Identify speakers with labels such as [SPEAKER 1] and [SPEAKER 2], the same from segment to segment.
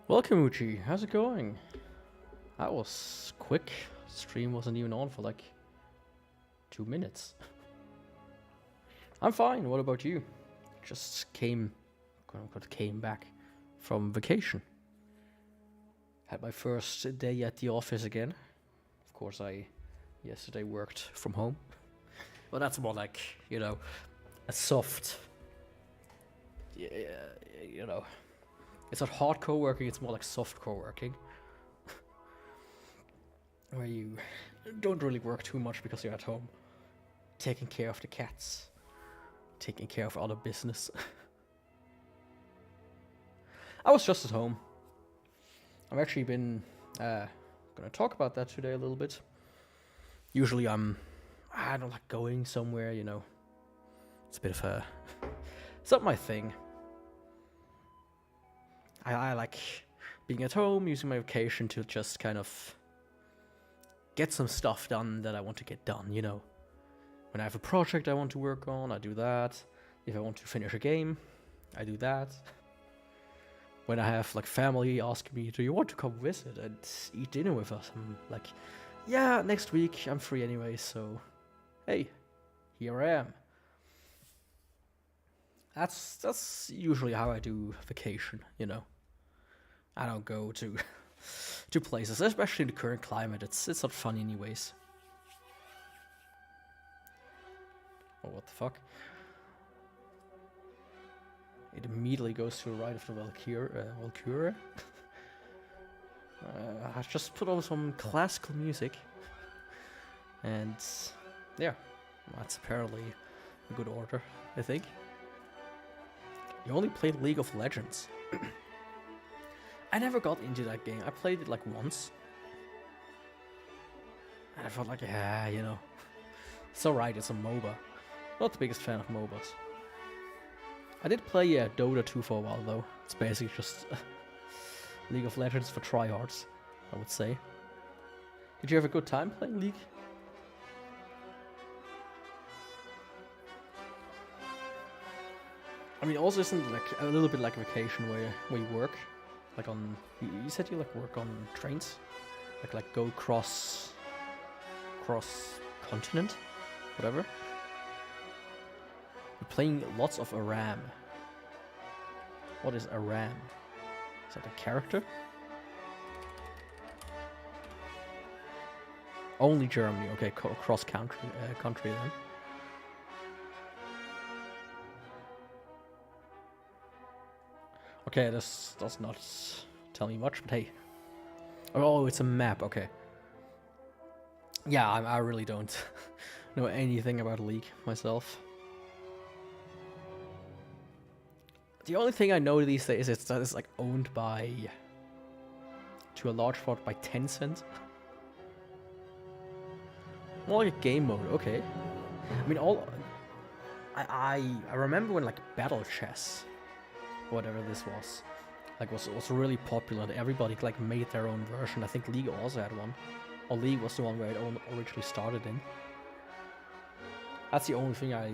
[SPEAKER 1] Welcome, Uchi. How's it going? That was quick. Stream wasn't even on for like 2 minutes. I'm fine. What about you? Just came, quote unquote, came back from vacation. Had my first day at the office again. Of course, I yesterday worked from home. Well, that's more like, you know, a soft, you know, it's not hardcore working, it's more like softcore working. Where you don't really work too much because you're at home. Taking care of the cats. Taking care of other business. I was just at home. I've actually been gonna talk about that today a little bit. Usually I don't like going somewhere, you know. It's a bit of a... It's not my thing. I like being at home, using my vacation to just kind of get some stuff done that I want to get done, you know. When I have a project I want to work on, I do that. If I want to finish a game, I do that. When I have like family asking me, do you want to come visit and eat dinner with us? I'm like, yeah, next week, I'm free anyway, so hey, here I am. That's usually how I do vacation, you know. I don't go to places, especially in the current climate. It's not fun anyways. Oh, what the fuck? It immediately goes to the right of the Valkyrie. I just put on some classical music. And yeah, that's apparently a good order, I think. You only played League of Legends. I never got into that game. I played it like once. And I felt like, yeah, you know. It's alright, it's a MOBA. Not the biggest fan of MOBAs. I did play Dota 2 for a while though. It's basically just League of Legends for tryhards, I would say. Did you have a good time playing League? I mean, also isn't like a little bit like a vacation where you work, like on. You said you like work on trains, like go cross continent, whatever. You're playing lots of Aram. What is Aram? Is that a character? Only Germany. Okay, cross country then. Okay, this does not tell me much, but hey. Oh, it's a map, okay. Yeah, I really don't know anything about League myself. The only thing I know these days is that it's like owned by, to a large part, by Tencent. More like a game mode, okay. I mean, I remember when like Battle Chess, whatever this was, like was really popular. Everybody like made their own version. I think League also had one, or League was the one where it originally started in. That's the only thing I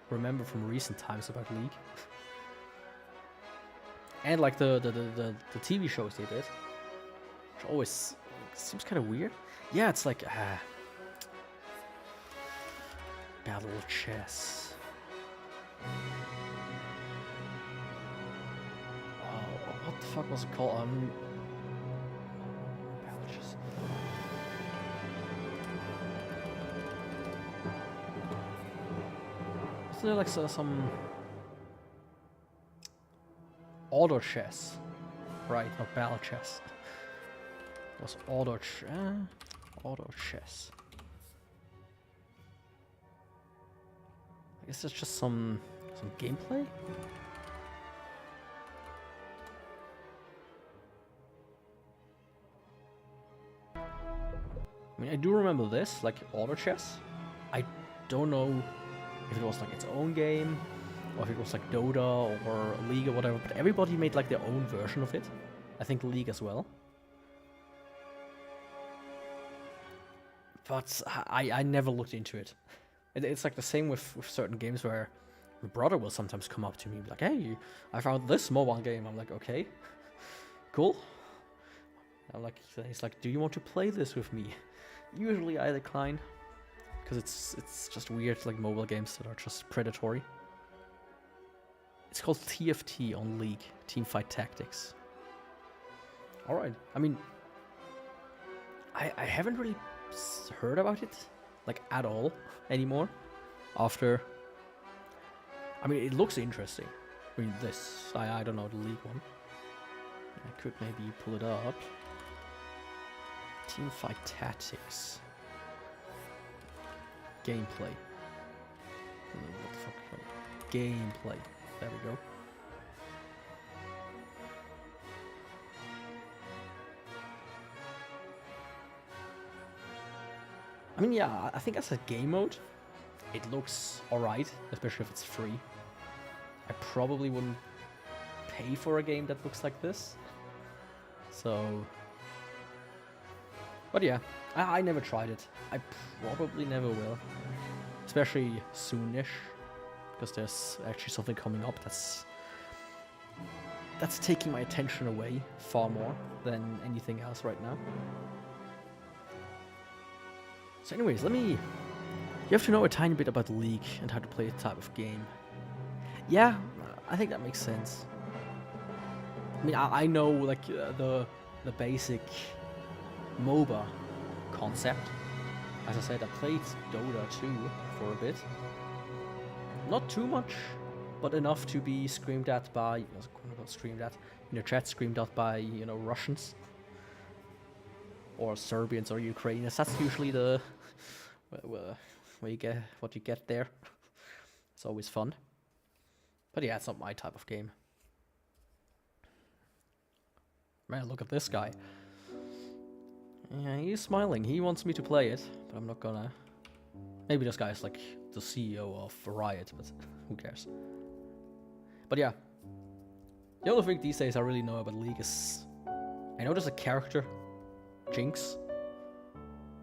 [SPEAKER 1] remember from recent times about League. And like the TV shows they did, which always seems kind of weird. Yeah, it's like Battle Chess. What the fuck was it called? Battle Chess. Wasn't there like some auto chess? Right, not battle chess. It was auto chess. I guess it's just some gameplay. I mean, I do remember this, like auto chess. I don't know if it was like its own game, or if it was like Dota or League or whatever, but everybody made like their own version of it. I think League as well. But I never looked into it. It's like the same with certain games where my brother will sometimes come up to me and be like, hey, I found this mobile game. I'm like, okay. cool. I'm like, he's like, do you want to play this with me? Usually I decline, because it's just weird, like mobile games that are just predatory. It's called TFT on League, Teamfight Tactics. Alright, I mean, I haven't really heard about it, like, at all anymore, after... I mean, it looks interesting. I mean, this, I don't know the League one. I could maybe pull it up. Teamfight Tactics. Gameplay. What the fuck? Gameplay. There we go. I mean, yeah, I think as a game mode, it looks alright, especially if it's free. I probably wouldn't pay for a game that looks like this. So... But yeah, I never tried it. I probably never will. Especially soonish. Because there's actually something coming up that's taking my attention away far more than anything else right now. So anyways, you have to know a tiny bit about the League and how to play the type of game. Yeah, I think that makes sense. I mean, I know like the basic MOBA concept. As I said, I played Dota 2 for a bit. Not too much, but enough to be screamed at by, screamed at, in the chat, screamed at by, you know, Russians. Or Serbians or Ukrainians. That's usually the, where you get, what you get there. It's always fun. But yeah, it's not my type of game. Man, look at this guy. Yeah, he's smiling. He wants me to play it, but I'm not gonna. Maybe this guy's like the CEO of Riot, but who cares? But yeah. The only thing these days I really know about League is... I know there's a character, Jinx.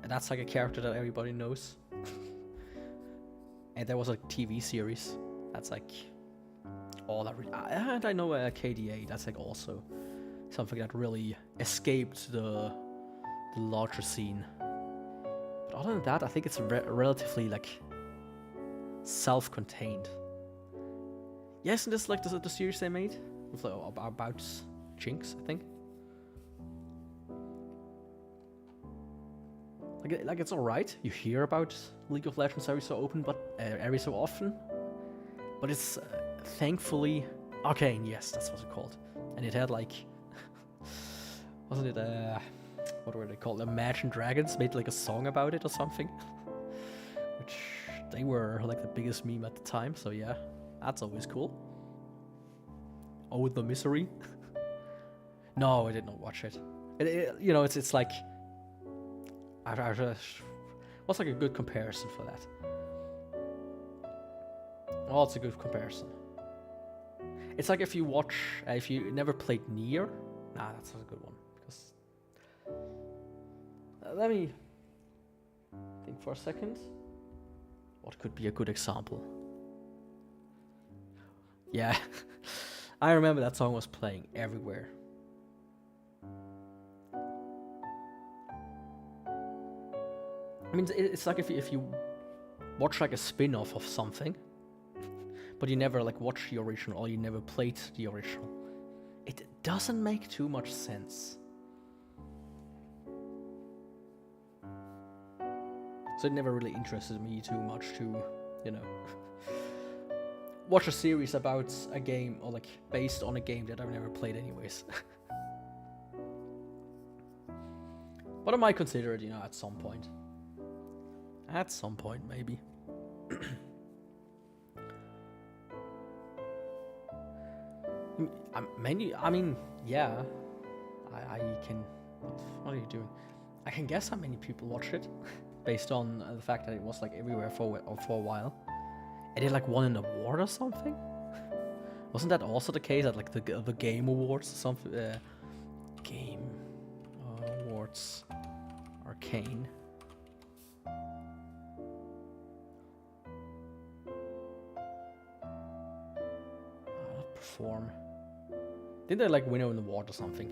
[SPEAKER 1] And that's like a character that everybody knows. And there was a TV series. That's like... all that really... And I know KDA, that's like also something that really escaped the larger scene. But other than that, I think it's relatively like self-contained. Yeah, isn't this like the series they made with about Jinx? I think. Like it's alright. You hear about League of Legends every so every so often, but it's thankfully Arcane. Yes, that's what it's called. And it had like, wasn't it? What were they called? Imagine Dragons made like a song about it or something. Which they were like the biggest meme at the time, so yeah, that's always cool. Oh, the Misery. No, I did not watch it. You know, it's like... what's like a good comparison for that? Oh, it's a good comparison. It's like if you never played Nier. Nah, that's not a good one. Because let me think for a second. What could be a good example? Yeah, I remember that song was playing everywhere. I mean, it's like if you watch like a spin-off of something, but you never like watched the original or you never played the original. It doesn't make too much sense. So it never really interested me too much to, you know, watch a series about a game or like based on a game that I've never played anyways. But I might consider it, you know, at some point. At some point, maybe. I mean, yeah. I can... What are you doing? I can guess how many people watched it. Based on the fact that it was like everywhere for a while. And it like won an award or something? Wasn't that also the case at like the Game Awards or something? Game Awards. Arcane. Perform. Didn't they like win an award or something?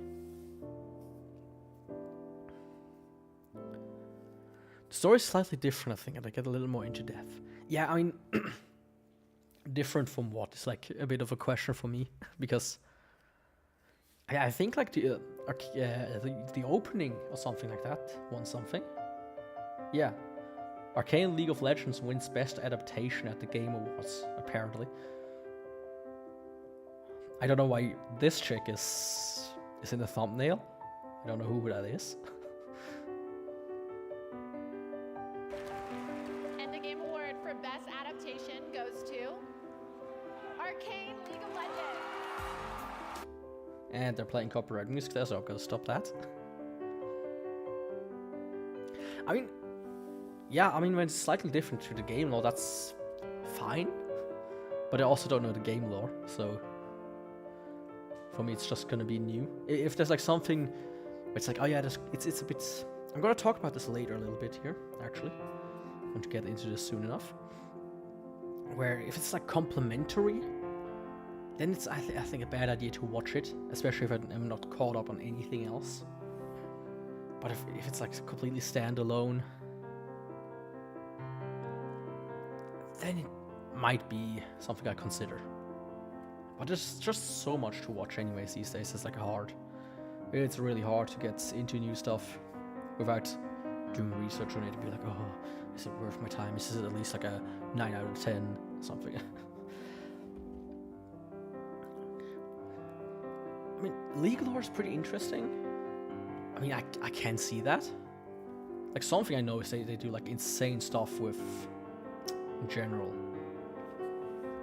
[SPEAKER 1] The story is slightly different, I think, and I get a little more into depth. Yeah, I mean, different from what? It's like a bit of a question for me, because I think like the opening or something like that won something. Yeah. Arcane League of Legends wins Best Adaptation at the Game Awards, apparently. I don't know why this chick is in the thumbnail. I don't know who that is.
[SPEAKER 2] And the Game Award for Best Adaptation goes to Arcane League of Legends.
[SPEAKER 1] And they're playing copyright music there, so I'm gonna stop that. I mean, yeah, I mean, when it's slightly different to the game lore, that's fine. But I also don't know the game lore, so for me, it's just gonna be new. If there's like something, it's like, oh yeah, it's a bit. I'm gonna talk about this later a little bit here, actually. I want to get into this soon enough. Where if it's like complementary, then it's I think a bad idea to watch it, especially if I'm not caught up on anything else. But if it's like completely standalone, then it might be something I consider. But there's just so much to watch anyways these days. It's like it's really hard to get into new stuff without doing research on it and be like, oh, is it worth my time? Is it at least like a 9 out of 10 something? I mean, League lore is pretty interesting. I mean, I can see that. Like, something I know is they do like insane stuff with in general.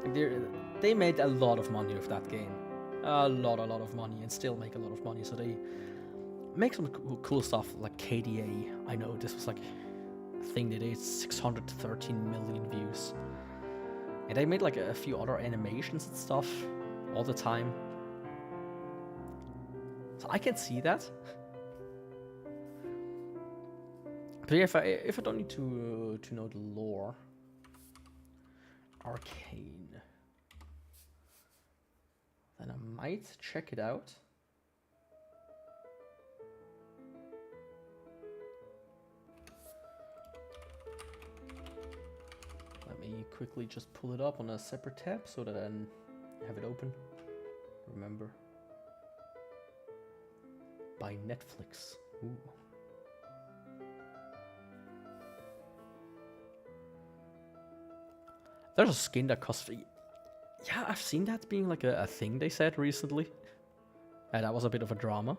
[SPEAKER 1] Like they made a lot of money with that game. A lot of money, and still make a lot of money. So they make some cool stuff like KDA. I know this was like a thing they did, 613 million views. And they made like a few other animations and stuff all the time. So I can see that. But yeah, if I don't need to know the lore, Arcane, then I might check it out. Let me quickly just pull it up on a separate tab so that I have it open. Remember. By Netflix. Ooh. There's a skin that costs... Yeah, I've seen that being like a thing they said recently. That was a bit of a drama.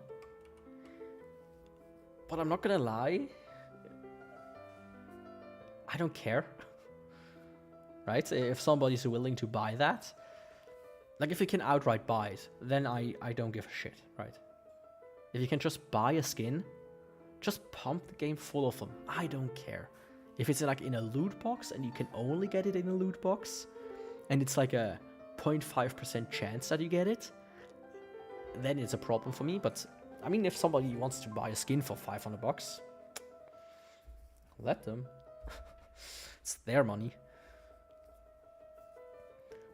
[SPEAKER 1] But I'm not gonna lie. I don't care. Right? If somebody's willing to buy that. Like, if you can outright buy it, then I don't give a shit, right? If you can just buy a skin, just pump the game full of them. I don't care. If it's like in a loot box and you can only get it in a loot box, and it's like a 0.5% chance that you get it, then it's a problem for me. But I mean, if somebody wants to buy a skin for $500, let them. It's their money.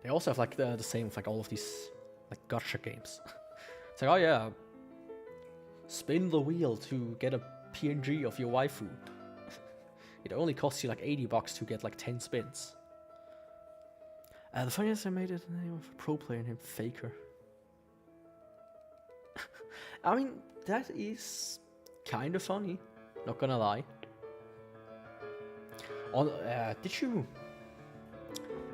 [SPEAKER 1] They also have like the same with like all of these like gacha games. It's like, oh yeah, spin the wheel to get a PNG of your waifu. It only costs you like $80 to get like 10 spins. The funniest I made it the name of a pro player named Faker. I mean, that is kind of funny, not gonna lie. On did you?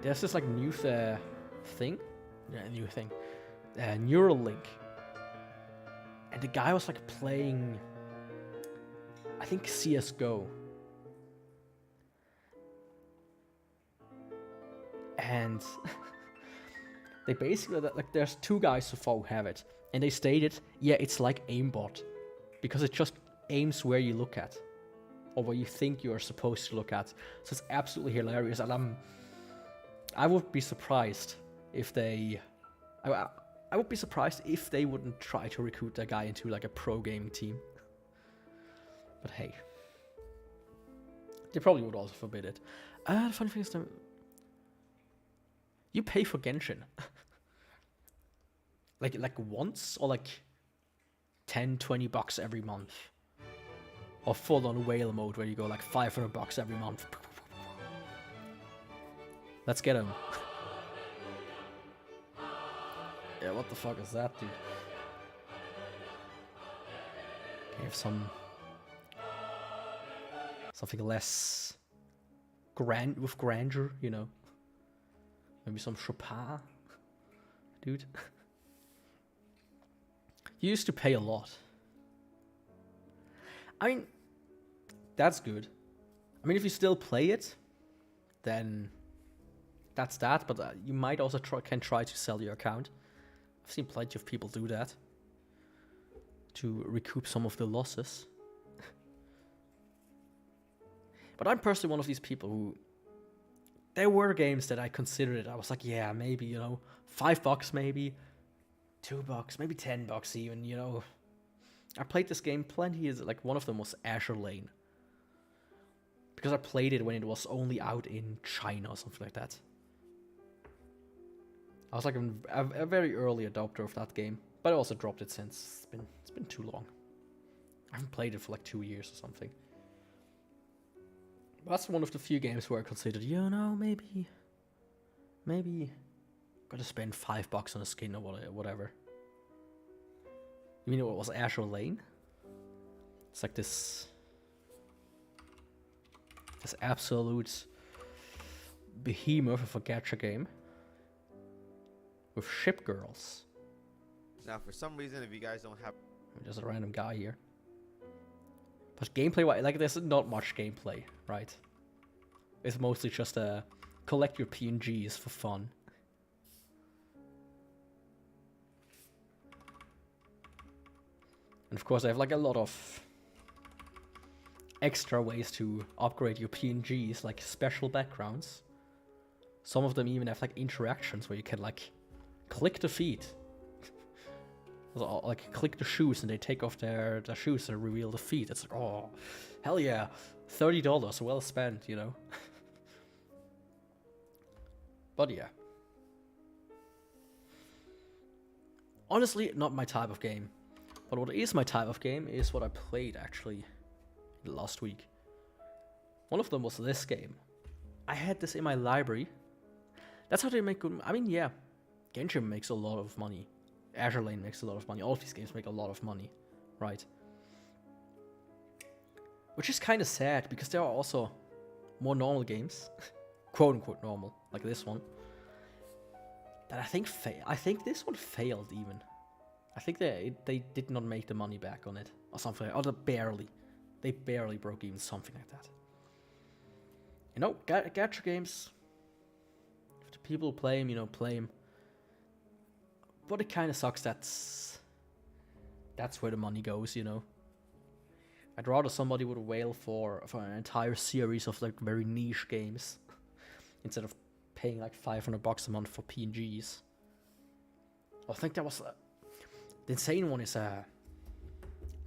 [SPEAKER 1] There's this like new thing, yeah, new thing, Neuralink, and the guy was like playing, I think CS:GO, and they basically like there's two guys so far who have it, and they stated, yeah, it's like aimbot, because it just aims where you look at, or where you think you are supposed to look at. So it's absolutely hilarious, and I would be surprised if they... I would be surprised if they wouldn't try to recruit that guy into like a pro gaming team. But hey. They probably would also forbid it. The funny thing is that... You pay for Genshin. like once, or like $10-20 every month. Or full on whale mode where you go like $500 every month. Let's get him. Yeah, what the fuck is that, dude? Okay, have something less with grandeur, you know. Maybe some Chopin, dude. You used to pay a lot. I mean, that's good. I mean, if you still play it, then that's that. But you might also can try to sell your account. I've seen plenty of people do that to recoup some of the losses. But I'm personally one of these people who, there were games that I considered it. I was like, yeah, maybe, you know, $5 maybe, $2, maybe $10 even, you know. I played this game plenty. Like, one of them was Azure Lane. Because I played it when it was only out in China or something like that. I was like a very early adopter of that game. But I also dropped it since. It's been too long. I haven't played it for like 2 years or something. That's one of the few games where I considered, you know, maybe gotta spend $5 on a skin or whatever. You know what was Azure Lane? It's like this absolute behemoth of a gacha game with ship girls.
[SPEAKER 3] Now, for some reason, if you guys don't have...
[SPEAKER 1] There's a random guy here. But gameplay, like, there's not much gameplay, right? It's mostly just collect your PNGs for fun. And of course, I have like a lot of extra ways to upgrade your PNGs, like special backgrounds. Some of them even have like interactions where you can like click the feet. Like click the shoes and they take off their shoes and reveal the feet. It's like, oh, hell yeah, $30 well spent, you know. But yeah, honestly, not my type of game. But what is my type of game is what I played actually last week. One of them was this game. I had this in my library. That's how they make good. I mean, yeah, Genshin makes a lot of money. Azure Lane makes a lot of money. All of these games make a lot of money, right? Which is kind of sad because there are also more normal games, quote unquote normal, like this one. That I think this one failed even. I think they did not make the money back on it or something. Or they barely broke even, something like that. You know, gacha games. If the people who play them, you know, play them. But it kind of sucks that's where the money goes, you know. I'd rather somebody would whale for an entire series of like very niche games instead of paying like $500 a month for PNGs. I think that was the insane one is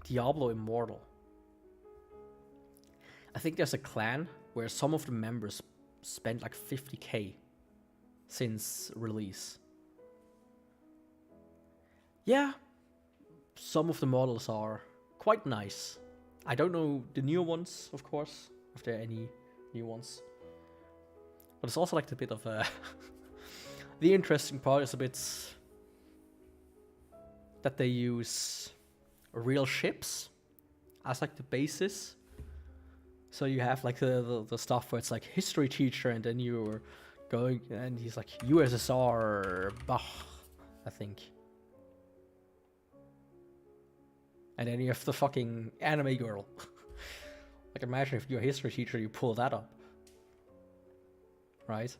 [SPEAKER 1] Diablo Immortal. I think there's a clan where some of the members spent like $50K since release. Yeah, some of the models are quite nice. I don't know the new ones, of course, if there are any new ones. But it's also like a bit of a... The interesting part is a bit that they use real ships as like the basis. So you have like the stuff where it's like history teacher and then you're going and he's like USSR Bach, I think. And then you have the fucking anime girl. Like imagine if you're a history teacher, you pull that up. Right?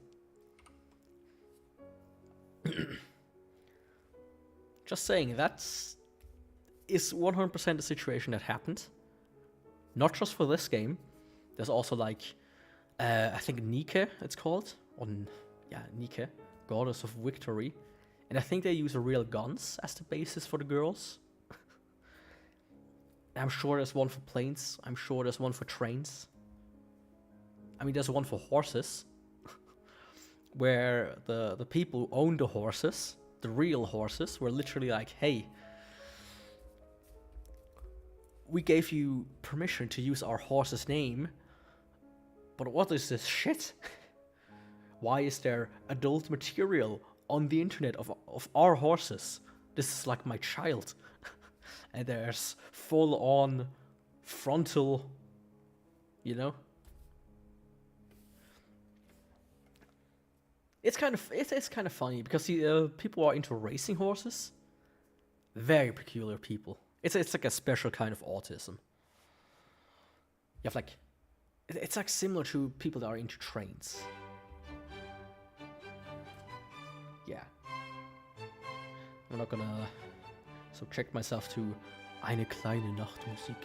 [SPEAKER 1] Just saying, is 100% the situation that happened. Not just for this game. There's also like, I think Nike, it's called. Nike, Goddess of Victory. And I think they use real guns as the basis for the girls. I'm sure there's one for planes. I'm sure there's one for trains. I mean, there's one for horses. Where the people who own the horses, the real horses, were literally like, hey, we gave you permission to use our horse's name, but what is this shit? Why is there adult material on the internet of our horses? This is like my child. And there's full-on frontal, you know? It's kind of funny because people who are into racing horses, very peculiar people. It's like a special kind of autism. You have like, it's like similar to people that are into trains. Yeah. I'm not gonna subject myself to eine kleine Nachtmusik.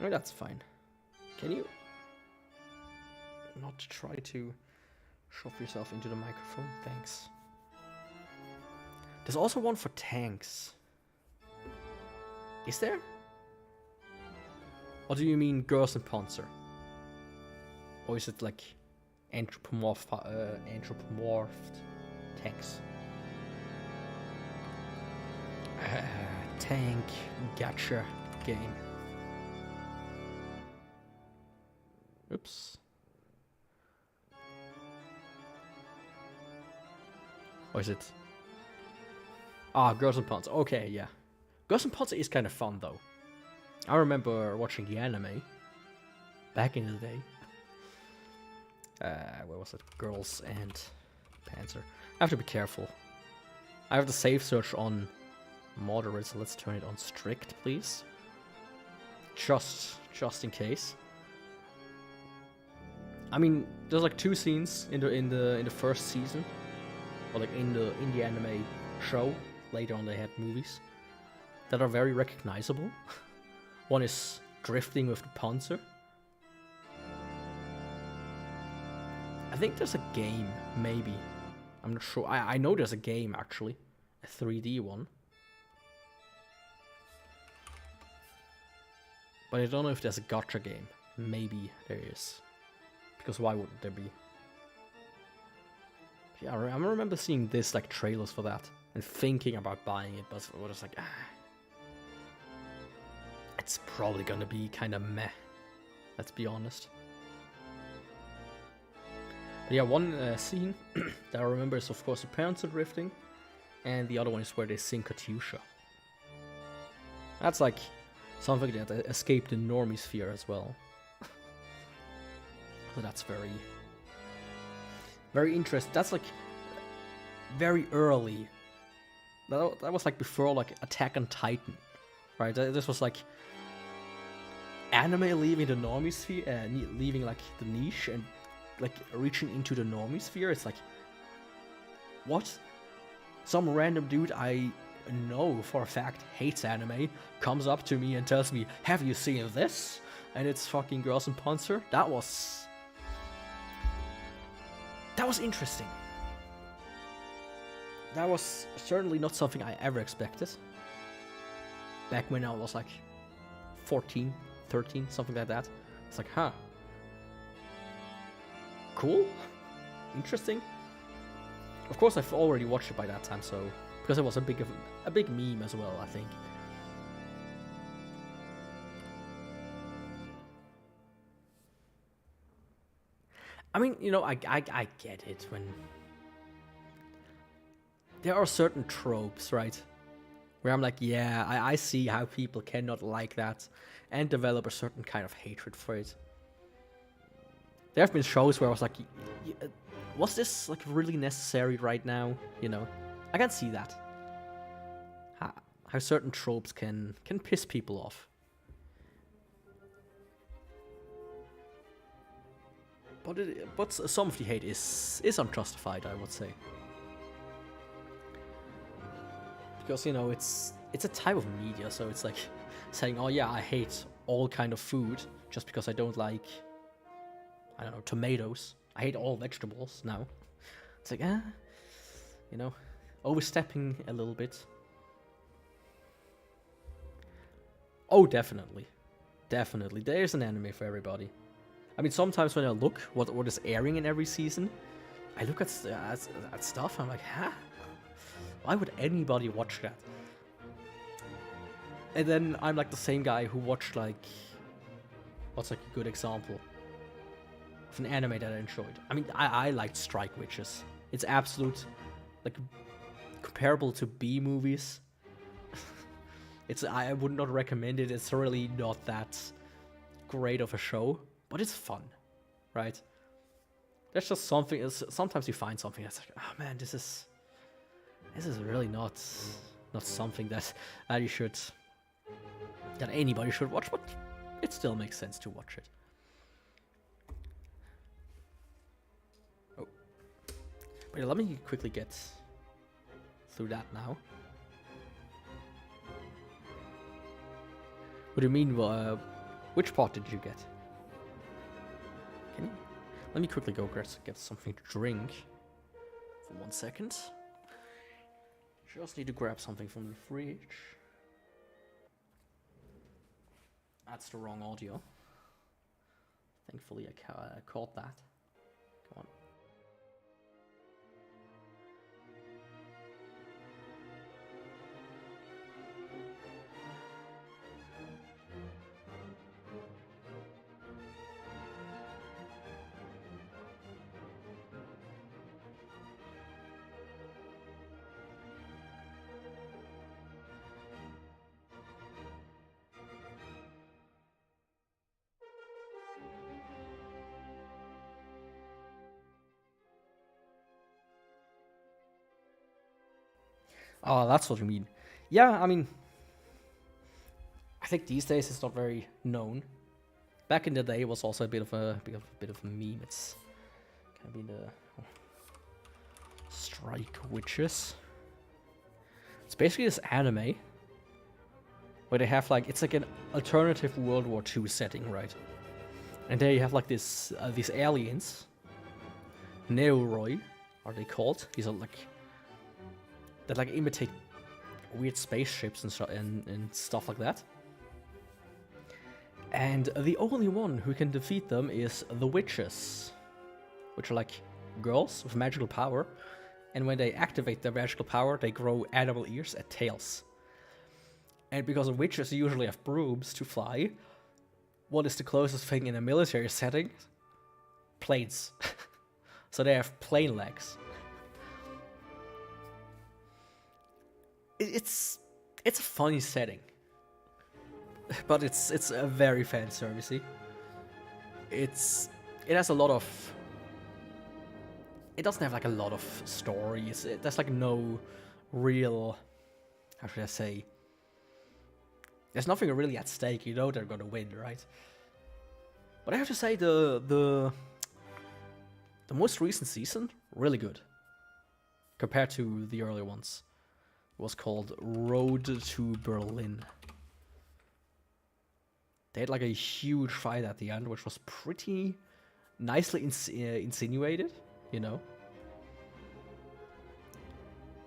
[SPEAKER 1] Oh, that's fine. Can you not try to shove yourself into the microphone? Thanks. There's also one for tanks. Is there? Or do you mean girls in Panzer? Or is it like anthropomorphed tanks? Tank gacha game. Oops. Or is it? Ah, Girls and Panzer. Okay, yeah. Girls and Panzer is kind of fun, though. I remember watching the anime back in the day. Where was it? Girls and Panzer. I have to be careful. I have the save search on moderate, so let's turn it on strict, please. Just in case. I mean, there's like 2 scenes in the first season, or like in the anime show. Later on, they had movies that are very recognizable. One is drifting with the Panzer. I think there's a game, maybe. I'm not sure. I know there's a game, actually. A 3D one. But I don't know if there's a gacha game. Maybe there is. Because why wouldn't there be? Yeah, I remember seeing this, like, trailers for that. And thinking about buying it, but I was like, it's probably gonna be kind of meh. Let's be honest. But yeah, one scene that I remember is, of course, the Panzer drifting, and the other one is where they sing Katyusha. That's like something that escaped the normie sphere as well. So that's very, very interesting. That's like very early. That was like before like Attack on Titan, right? This was like anime leaving the normie sphere, leaving like the niche and like reaching into the normie sphere. It's like, what? Some random dude I know for a fact hates anime comes up to me and tells me, "Have you seen this?" And it's fucking Girls and Panzer. That was interesting. That was certainly not something I ever expected. Back when I was like 14, 13, something like that. It's like, huh. Cool. Interesting. Of course, I've already watched it by that time, so because it was a big meme as well, I think. I mean, you know, I get it when there are certain tropes, right? Where I'm like, yeah, I see how people cannot like that and develop a certain kind of hatred for it. There have been shows where I was like, was this like really necessary right now? You know, I can see that. How certain tropes can piss people off. But some of the hate is unjustified, I would say. Because, you know, it's a type of media, so it's like saying, oh yeah, I hate all kind of food just because I don't like, I don't know, tomatoes. I hate all vegetables now. It's like, you know, overstepping a little bit. Oh, definitely. Definitely. There's an anime for everybody. I mean, sometimes when I look what is airing in every season, I look at stuff and I'm like, huh? Why would anybody watch that? And then I'm like the same guy who watched like, what's like a good example of an anime that I enjoyed? I mean, I liked Strike Witches. It's absolute, like, comparable to B movies. I would not recommend it. It's really not that great of a show, but it's fun, right? There's just something. Sometimes you find something that's like, oh man, this is really not something that you should, that anybody should watch, but it still makes sense to watch it. Oh, wait, let me quickly get through that now. What do you mean? Which part did you get? Let me quickly go get something to drink for 1 second. Just need to grab something from the fridge. That's the wrong audio. Thankfully, I caught that. Come on. Oh, that's what you mean. Yeah, I mean, I think these days it's not very known. Back in the day, it was also a bit of a meme. It's kind of been the Strike Witches. It's basically this anime where they have like, it's like an alternative World War II setting, right? And there you have like these aliens, Neuroi, are they called? These are like, that like imitate weird spaceships and stuff like that. And the only one who can defeat them is the witches, which are like girls with magical power. And when they activate their magical power, they grow animal ears and tails. And because the witches usually have brooms to fly, what is the closest thing in a military setting? Planes. So they have plane legs. It's a funny setting, but it's a very fan servicey. It has a lot of. It doesn't have like a lot of stories. There's like no real, how should I say? There's nothing really at stake. You know they're gonna win, right? But I have to say the most recent season really good compared to the earlier ones. Was called Road to Berlin. They had like a huge fight at the end, which was pretty nicely insinuated, you know.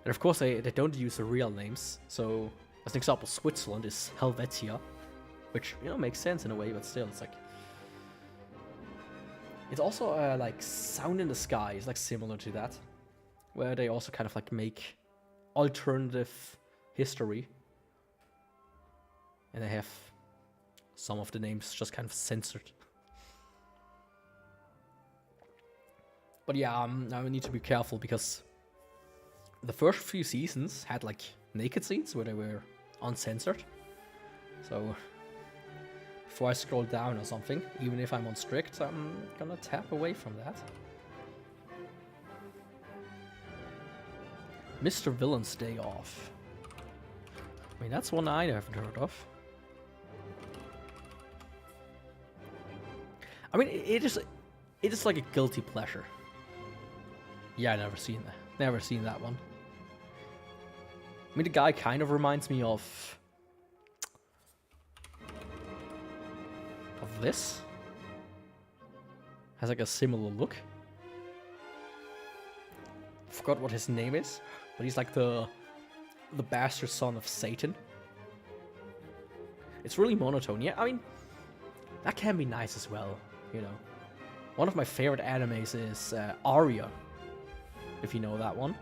[SPEAKER 1] And of course, they don't use the real names. So, as an example, Switzerland is Helvetia, which, you know, makes sense in a way, but still, it's like. It's also like Sound in the Sky is like similar to that, where they also kind of like make alternative history, and they have some of the names just kind of censored. But yeah, I need to be careful because the first few seasons had like naked scenes where they were uncensored. So before I scroll down or something, even if I'm on strict, I'm gonna tap away from that. Mr. Villain's Day Off. I mean, that's one I haven't heard of. I mean, it is like a guilty pleasure. Yeah, I never seen that one. I mean, the guy kind of reminds me of this. Has like a similar look. Forgot what his name is. But he's like the bastard son of Satan. It's really monotone. Yeah, I mean, that can be nice as well, you know. One of my favorite animes is Aria, if you know that one.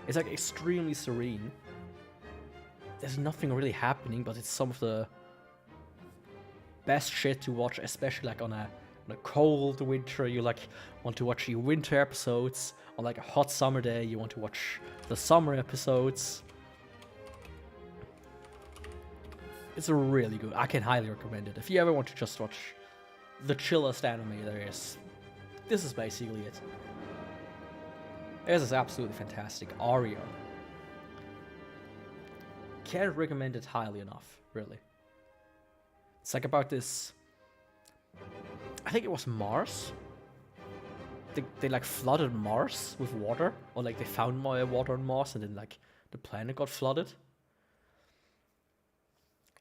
[SPEAKER 1] It's like extremely serene. there's nothing really happening, but it's some of the best shit to watch, especially like on a cold winter. You like want to watch your winter episodes. On like a hot summer day, you want to watch the summer episodes. It's really good. I can highly recommend it. If you ever want to just watch the chillest anime there is, this is basically it. This is absolutely fantastic. Aria. Can't recommend it highly enough, really. It's like about this, I think it was Mars. They like flooded Mars with water, or like they found more water on Mars, and then like the planet got flooded.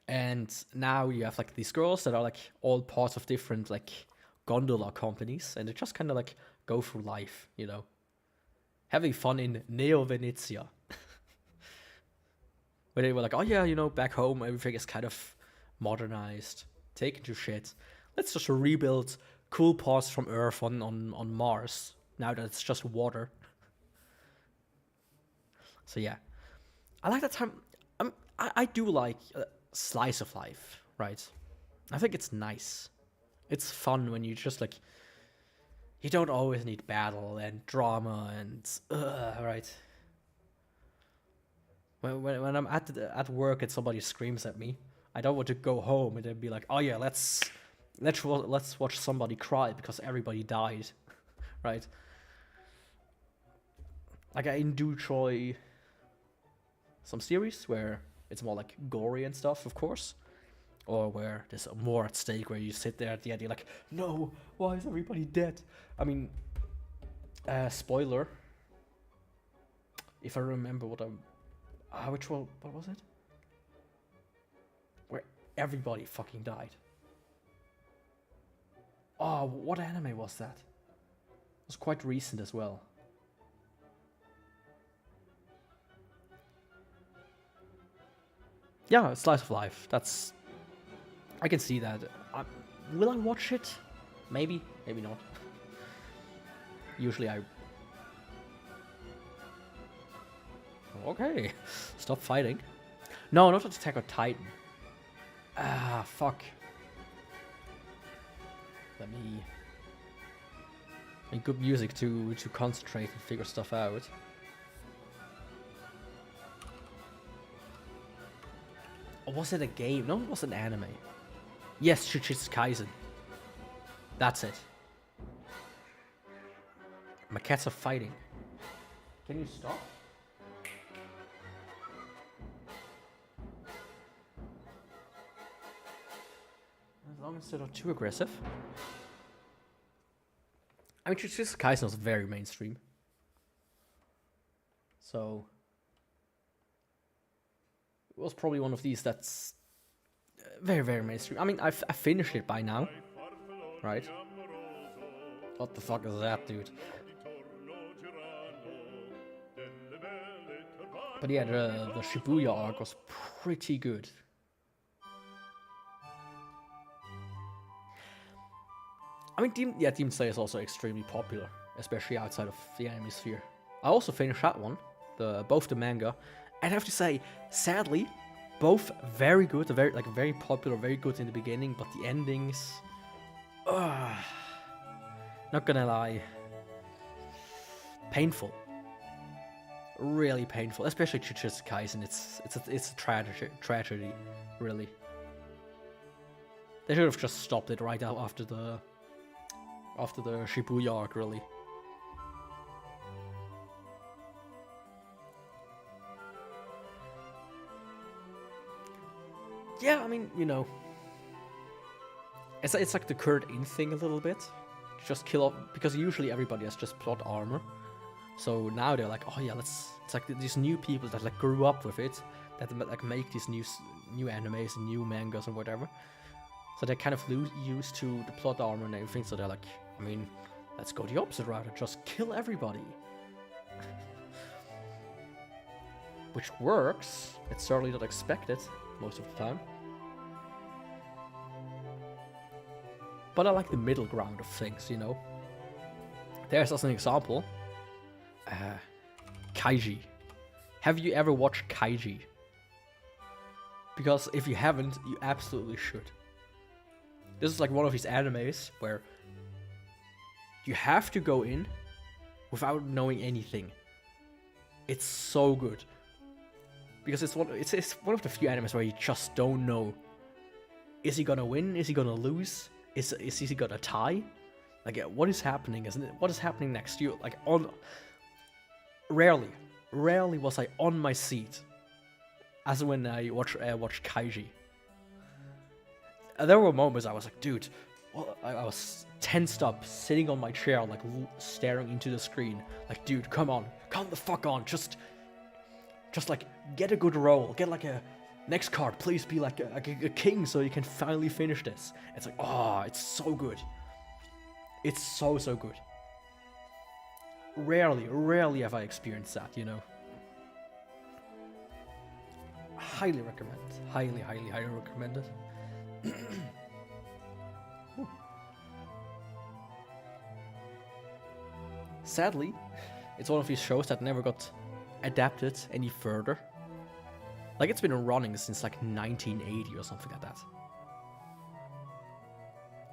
[SPEAKER 1] And now you have like these girls that are like all parts of different like gondola companies, and they just kind of like go through life, you know, having fun in Neo Venezia. Where they were like, oh yeah, you know, back home everything is kind of modernized, taken to shit. Let's just rebuild cool parts from Earth on Mars, now that it's just water. So yeah, I like that time. I do like slice of life, right? I think it's nice. It's fun when you just like, you don't always need battle and drama and right? When I'm at work and somebody screams at me, I don't want to go home and then be like, oh yeah, let's watch somebody cry because everybody died, right? Like I do enjoy some series where it's more like gory and stuff, of course, or where there's more at stake, where you sit there at the end, you're like, no, why is everybody dead? I mean, spoiler, if I remember what was it? Where everybody fucking died. Oh, what anime was that? It was quite recent as well. Yeah, slice of life. That's, I can see that. Will I watch it? Maybe, maybe not. Usually I... Okay, stop fighting. No, not Attack on Titan. Ah, fuck. Let me... Make good music to concentrate and figure stuff out. Or was it a game? No, it was an anime. Yes, Jujutsu Kaisen. That's it. My cats are fighting. Can you stop? As long as they're not too aggressive. I mean, Jujutsu Kaisen was very mainstream. So... it was probably one of these that's very, very mainstream. I mean, I finished it by now, right? What the fuck is that, dude? But yeah, the Shibuya arc was pretty good. I mean, Demon Slayer is also extremely popular, especially outside of the anime sphere. I also finished that one, both the manga. And I have to say, sadly, both very good, very popular, very good in the beginning, but the endings, not gonna lie, painful, really painful. Especially Jujutsu Kaisen, it's a tragedy, really. They should have just stopped it right out after the Shibuya arc, really. Yeah, I mean, you know, it's like the current in thing a little bit. Just kill off, because usually everybody has just plot armor. So now they're like, oh yeah, it's like these new people that like grew up with it, that like make these new animes and new mangas and whatever. So they're kind of used to the plot armor and everything. So they're like, I mean, let's go the opposite route and just kill everybody. Which works. It's certainly not expected most of the time. But I like the middle ground of things, you know. There's as an example, Kaiji. Have you ever watched Kaiji? Because if you haven't, you absolutely should. This is like one of these animes where you have to go in without knowing anything. It's so good. Because it's one of the few animes where you just don't know. Is he gonna win? Is he gonna lose? Is he gonna tie? Like, what is happening? What is happening next? You like rarely was I on my seat as when I watched Kaiji. There were moments I was like, dude, I was tensed up, sitting on my chair, like staring into the screen. Like, dude, come on, come the fuck on, just like get a good roll, get like a next card, please be like a king, so you can finally finish this. It's like, oh, it's so good. It's so good. Rarely have I experienced that, you know. Highly recommend. Highly recommend it. Sadly, it's one of these shows that never got adapted any further. Like, it's been running since like 1980 or something like that.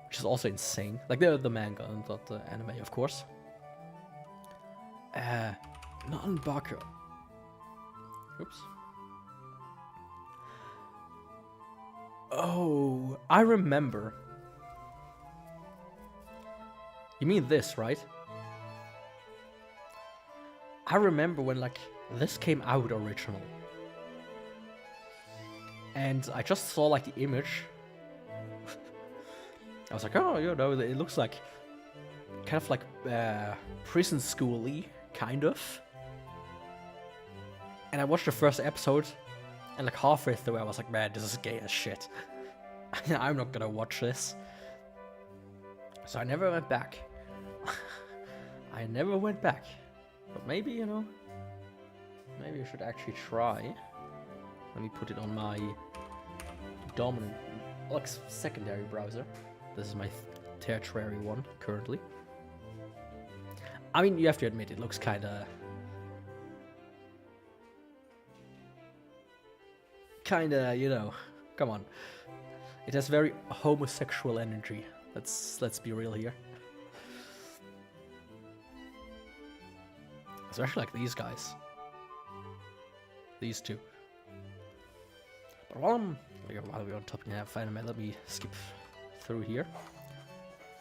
[SPEAKER 1] Which is also insane. Like, the manga and not the anime, of course. Non-Baka. Oops. Oh, I remember. You mean this, right? I remember when, like, this came out originally. And I just saw, like, the image. I was like, oh, you know, it looks like kind of like prison school-y, kind of. And I watched the first episode, and like halfway through I was like, man, this is gay as shit. I'm not gonna watch this. So I never went back. I never went back. But maybe, you know, maybe I should actually try. Let me put it on my dominant, like, secondary browser. This is my tertiary one currently. I mean, you have to admit, it looks kinda, you know, come on. It has very homosexual energy. Let's be real here. Especially like these guys. These two. But while we're on topic of anime, let me skip through here.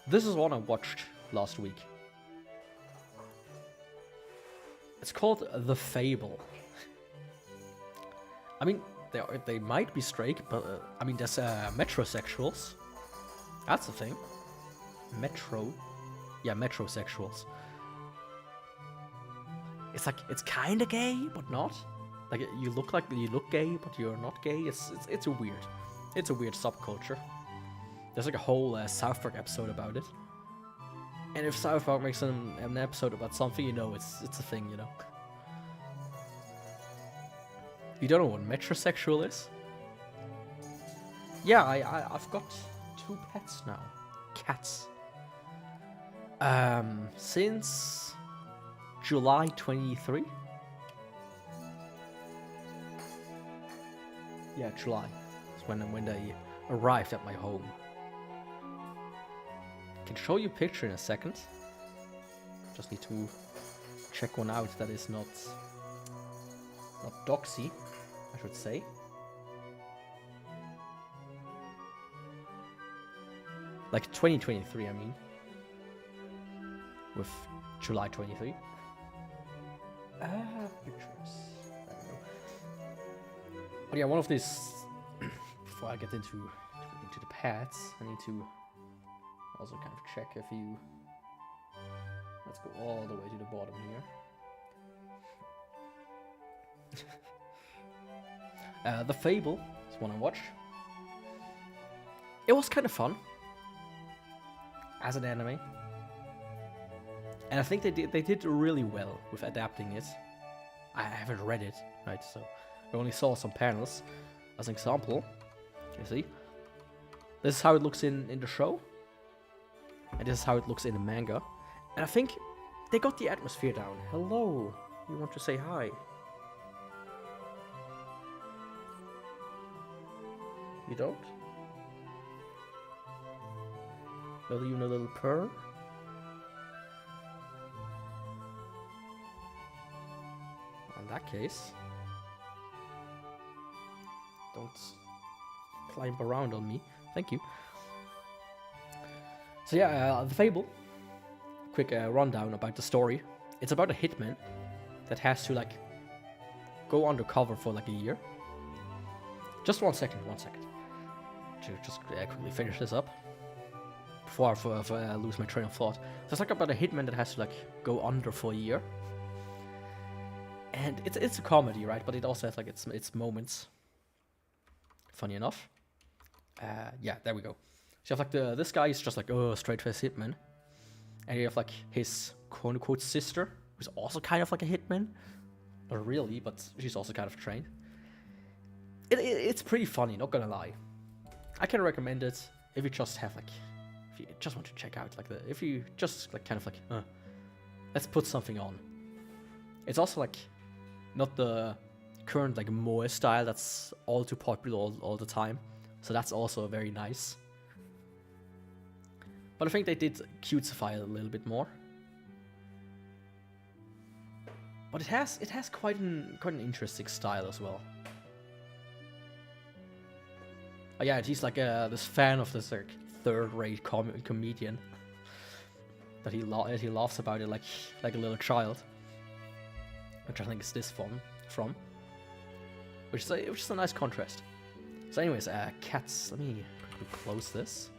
[SPEAKER 1] This is one I watched last week. It's called The Fable. I mean, they might be straight, but I mean, there's metrosexuals. That's the thing. Metrosexuals. It's like, it's kind of gay, but not. Like, you look gay, but you're not gay. It's a weird subculture. There's like a whole South Park episode about it. And if South Park makes an episode about something, you know it's a thing, you know. You don't know what metrosexual is? Yeah, I've got 2 pets now. Cats. Since July 23? Yeah, July. That's when they arrived at my home. I can show you a picture in a second. Just need to check one out that is not doxy, I should say. Like 2023, I mean. With July 23. Pictures. I don't know. But yeah, one of these. Before I get into the pets, I need to also kind of check a few. Let's go all the way to the bottom here. The Fable is one I watched. It was kind of fun as an anime, and I think they did really well with adapting it. I haven't read it, right? So I only saw some panels. As an example, you see, this is how it looks in the show, and this is how it looks in the manga. And I think they got the atmosphere down. Hello, you want to say hi? You don't? Not even a little purr? In that case, don't climb around on me. Thank you. So yeah, the fable. Quick rundown about the story. It's about a hitman that has to like go undercover for like a year. Just 1 second. To just quickly finish this up before I lose my train of thought. So it's like about a hitman that has to like go under for a year. And it's a comedy, right? But it also has like its moments. Funny enough. Yeah, there we go. So you have like this guy is just like straight-faced hitman, and you have like his quote-unquote sister, who's also kind of like a hitman, not really, but she's also kind of trained. It's pretty funny, not gonna lie. I can recommend it if you just have like, if you just want to check out like if you just like kind of like, let's put something on. It's also like not the current like moe style that's all too popular all the time, so that's also very nice. But I think they did cutesify it a little bit more. But it has quite an interesting style as well. Oh yeah, he's like this fan of this like third-rate comedian that he laughs about it like a little child, which I think is this from, which is a nice contrast. So anyways, cats. Let me quickly close this.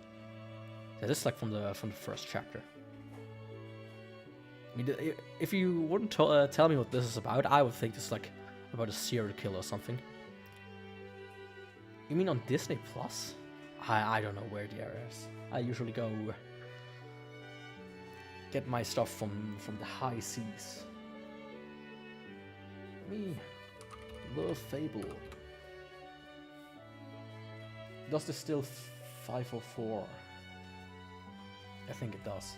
[SPEAKER 1] Yeah, this is like from the first chapter. I mean, if you wouldn't tell me what this is about, I would think this is like about a serial killer or something. You mean on Disney Plus? I don't know where the area is. I usually go get my stuff from the high seas. Me, the fable. Does this still 504? I think it does.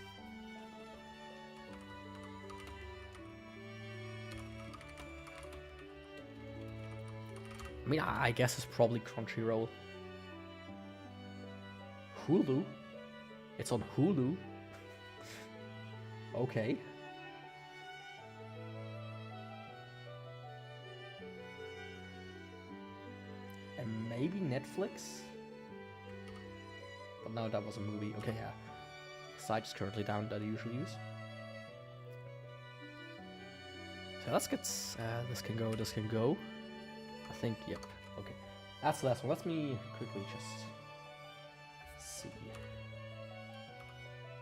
[SPEAKER 1] I mean, I guess it's probably Crunchyroll. Hulu? It's on Hulu? Okay. And maybe Netflix? But no, that was a movie. Okay, yeah. Site is currently down that I usually use. So let's get this can go. I think, yep. Okay, that's the last one. Let me quickly just see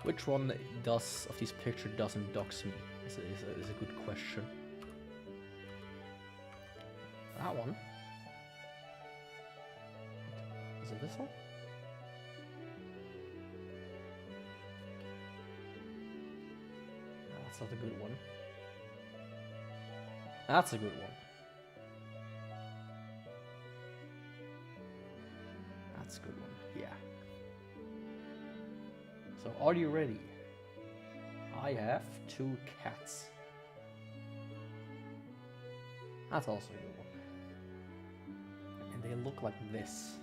[SPEAKER 1] which one of these pictures doesn't dox me. Is a good question. That one. Is it this one? No, that's not a good one. That's a good one. That's a good one, yeah. So, are you ready? I have 2 cats. That's also a good one. And they look like this.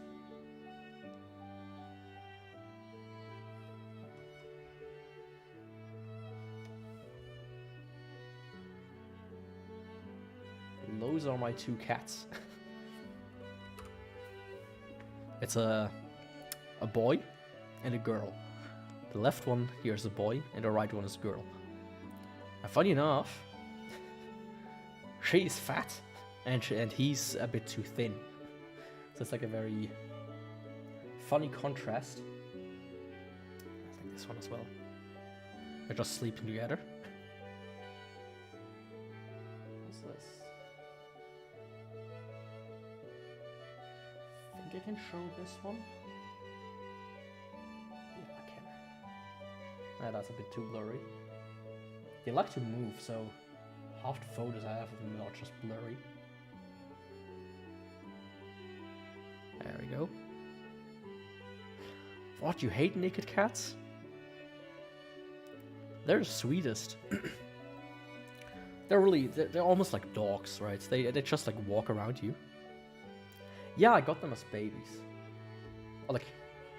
[SPEAKER 1] And those are my 2 cats. It's a boy and a girl. The left one here is a boy, and the right one is a girl. And funny enough, she's fat, and he's a bit too thin. So it's like a very funny contrast. I think this one as well. They're just sleeping together. What's this? I think I can show this one. Yeah, I can. Ah, that's a bit too blurry. They like to move, so half the photos I have of them are just blurry. There we go. What, you hate naked cats? They're the sweetest. They're almost like dogs, right? They just like walk around you. Yeah, I got them as babies. Or like,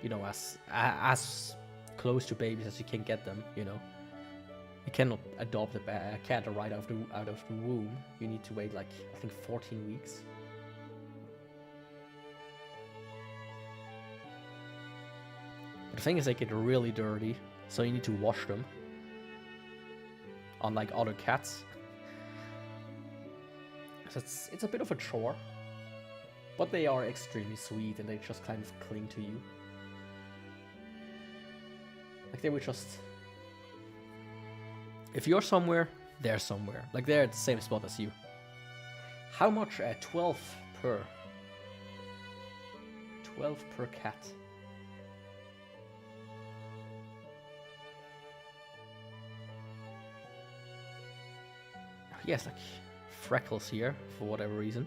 [SPEAKER 1] you know, as close to babies as you can get them, you know. You cannot adopt a cat right out of the womb. You need to wait like, I think 14 weeks. But the thing is, they get really dirty, so you need to wash them. Unlike other cats. So it's a bit of a chore. But they are extremely sweet and they just kind of cling to you. Like they would just... If you're somewhere, they're somewhere. Like they're at the same spot as you. How much? 12 per. 12 per cat. He has like freckles here for whatever reason.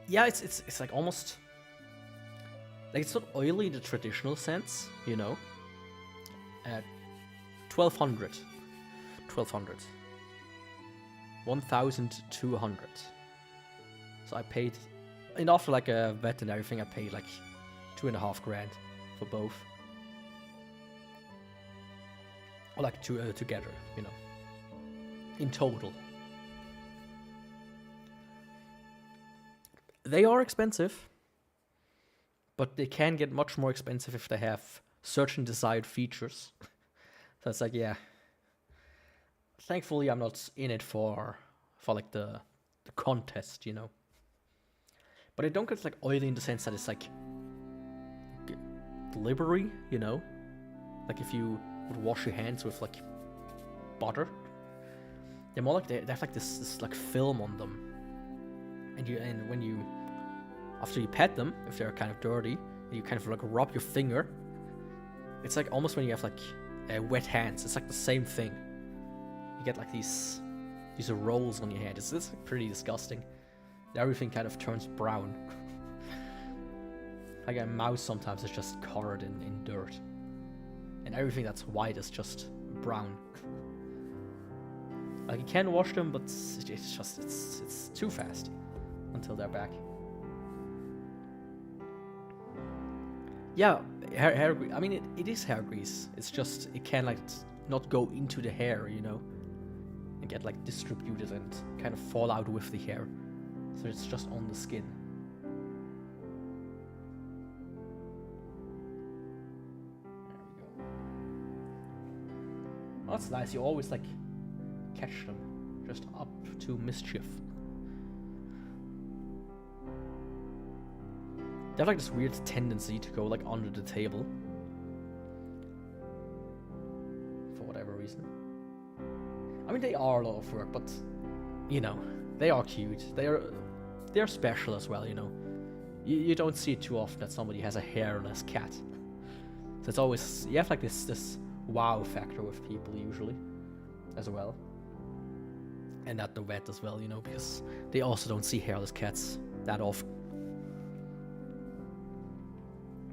[SPEAKER 1] Yeah, it's like almost like it's not oily in the traditional sense, you know. 1200. 1200. So I paid, and after like a vet and everything, I paid like 2.5 grand for both. Or like together, you know, in total. They are expensive, but they can get much more expensive if they have certain desired features. So it's like, yeah. Thankfully, I'm not in it for like the contest, you know. But I don't get like oily in the sense that it's like glibbery, you know. Like if you would wash your hands with like butter, they're more like they have like this like film on them. And when you, after you pet them, if they're kind of dirty, and you kind of like rub your finger, it's like almost when you have like wet hands. It's like the same thing. You get like these rolls on your hand. It's like pretty disgusting. Everything kind of turns brown. Like a mouse sometimes is just covered in dirt, and everything that's white is just brown. Like you can wash them, but it's too fast until they're back. Yeah, hair grease. I mean, it is hair grease. It's just it can like not go into the hair, you know, and get like distributed and kind of fall out with the hair. So it's just on the skin. There we go. Oh, that's nice. You always like catch them just up to mischief. They have like this weird tendency to go like under the table for whatever reason. I mean, they are a lot of work, but you know, they are cute. They're special as well, you know. You don't see it too often that somebody has a hairless cat. So it's always, you have like this wow factor with people usually as well. And at the vet as well, you know, because they also don't see hairless cats that often.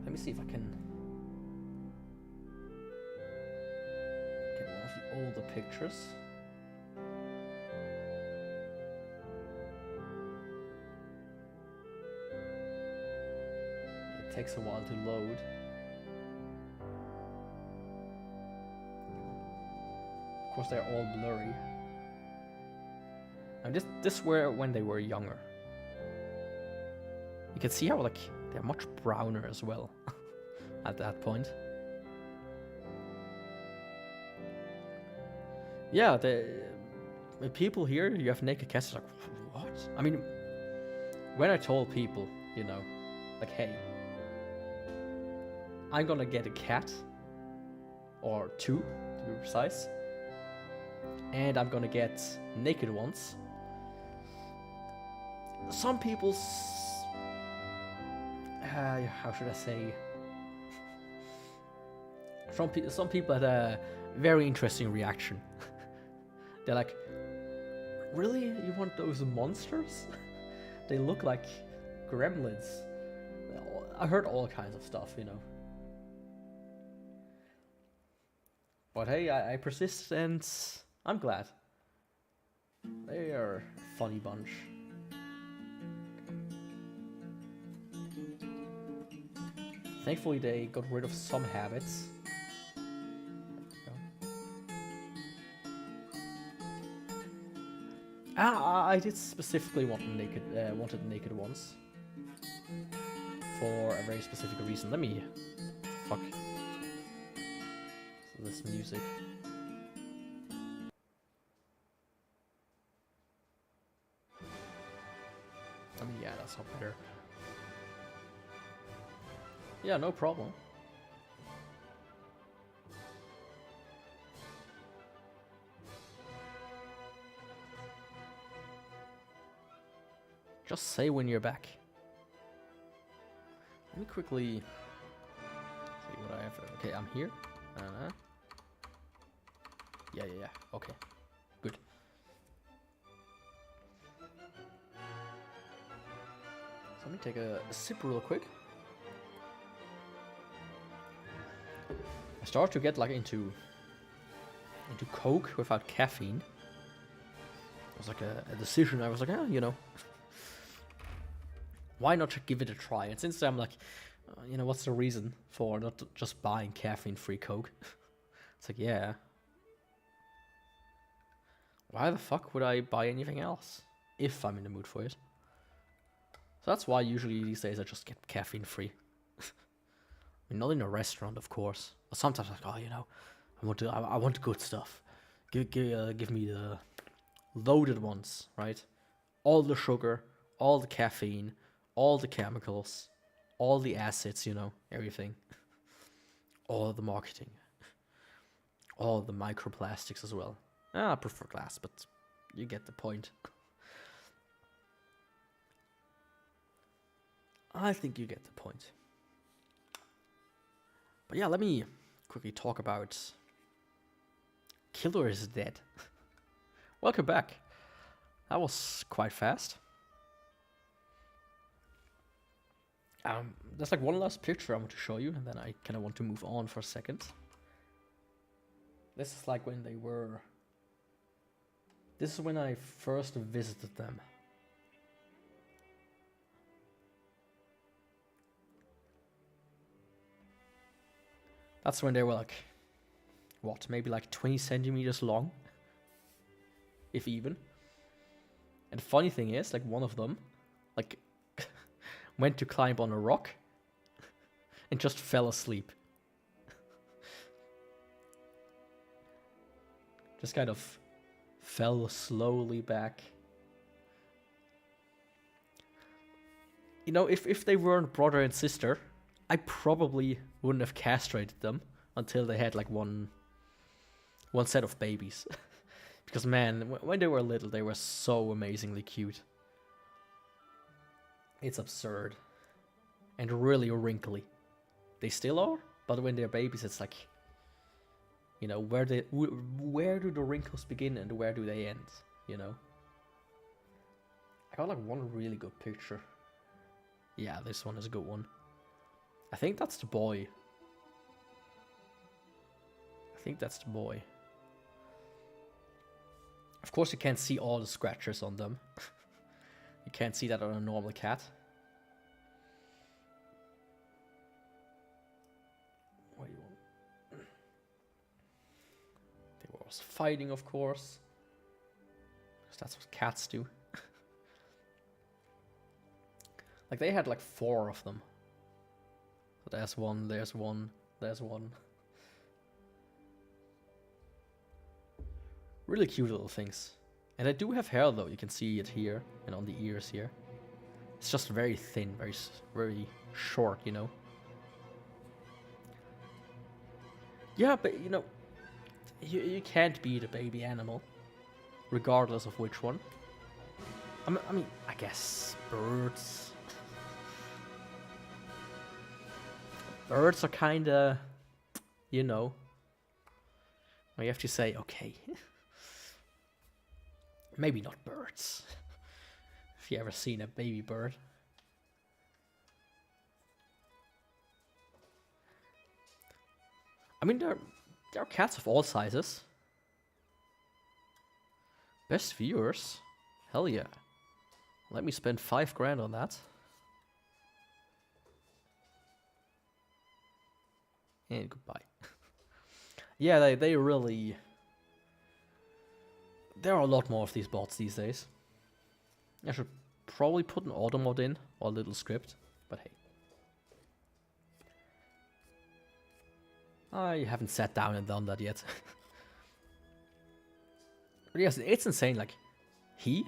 [SPEAKER 1] Let me see if I can get one of the older pictures. It takes a while to load. Of course, they're all blurry. And this were when they were younger. You can see how like they're much browner as well at that point. Yeah, the people here, you have naked cats, like, what? I mean, when I told people, you know, like, hey, I'm gonna get a cat, or 2 to be precise, and I'm gonna get naked ones. Some people, how should I say? Some people had a very interesting reaction. They're like, really? You want those monsters? They look like gremlins. I heard all kinds of stuff, you know. But hey, I persist and I'm glad. They are a funny bunch. Thankfully, they got rid of some habits. I did specifically want naked, wanted naked ones for a very specific reason. Let me, fuck, so this music. I mean, yeah, that's not better. Yeah, no problem. Just say when you're back. Let me quickly see what I have. Okay, I'm here. Yeah. Okay, good. So let me take a sip real quick. I started to get like into Coke without caffeine. It was like a decision. I was like, you know, why not give it a try? And since I'm like, you know, what's the reason for not just buying caffeine-free Coke? It's like, yeah. Why the fuck would I buy anything else if I'm in the mood for it? So that's why usually these days I just get caffeine-free. I mean, not in a restaurant, of course. But sometimes I'm like, oh, you know, I want good stuff. Give me the loaded ones, right? All the sugar, all the caffeine, all the chemicals, all the acids, you know, everything. All the marketing. All the microplastics as well. I prefer glass, but you get the point. I think you get the point. But yeah, let me quickly talk about Killer is Dead. Welcome back. That was quite fast. There's like one last picture I want to show you, and then I kind of want to move on for a second. This is like when they were... This is when I first visited them. That's when they were like, what, maybe like 20 centimeters long? If even. And the funny thing is, like one of them, like, went to climb on a rock and just fell asleep. Just kind of fell slowly back. You know, if they weren't brother and sister, I probably wouldn't have castrated them until they had like one set of babies. Because man, when they were little, they were so amazingly cute. It's absurd. And really wrinkly. They still are, but when they're babies, it's like, you know, where do the wrinkles begin and where do they end, you know? I got like one really good picture. Yeah, this one is a good one. I think that's the boy. Of course, you can't see all the scratches on them. You can't see that on a normal cat. What do you want? They were also fighting, of course. Because that's what cats do. Like, they had like 4 of them. So there's one, there's one, there's one. Really cute little things. And they do have hair though, you can see it here and on the ears here. It's just very thin, very short, you know. Yeah, but you know, you can't beat a baby animal, regardless of which one. I mean, I guess birds. Birds are kinda, you know, you have to say, okay. Maybe not birds. If you ever seen a baby bird. I mean, there are cats of all sizes. Best viewers? Hell yeah. Let me spend 5 grand on that. And goodbye. Yeah, they really... There are a lot more of these bots these days. I should probably put an auto mod in, or a little script, but hey. I haven't sat down and done that yet. But yes, it's insane, like, the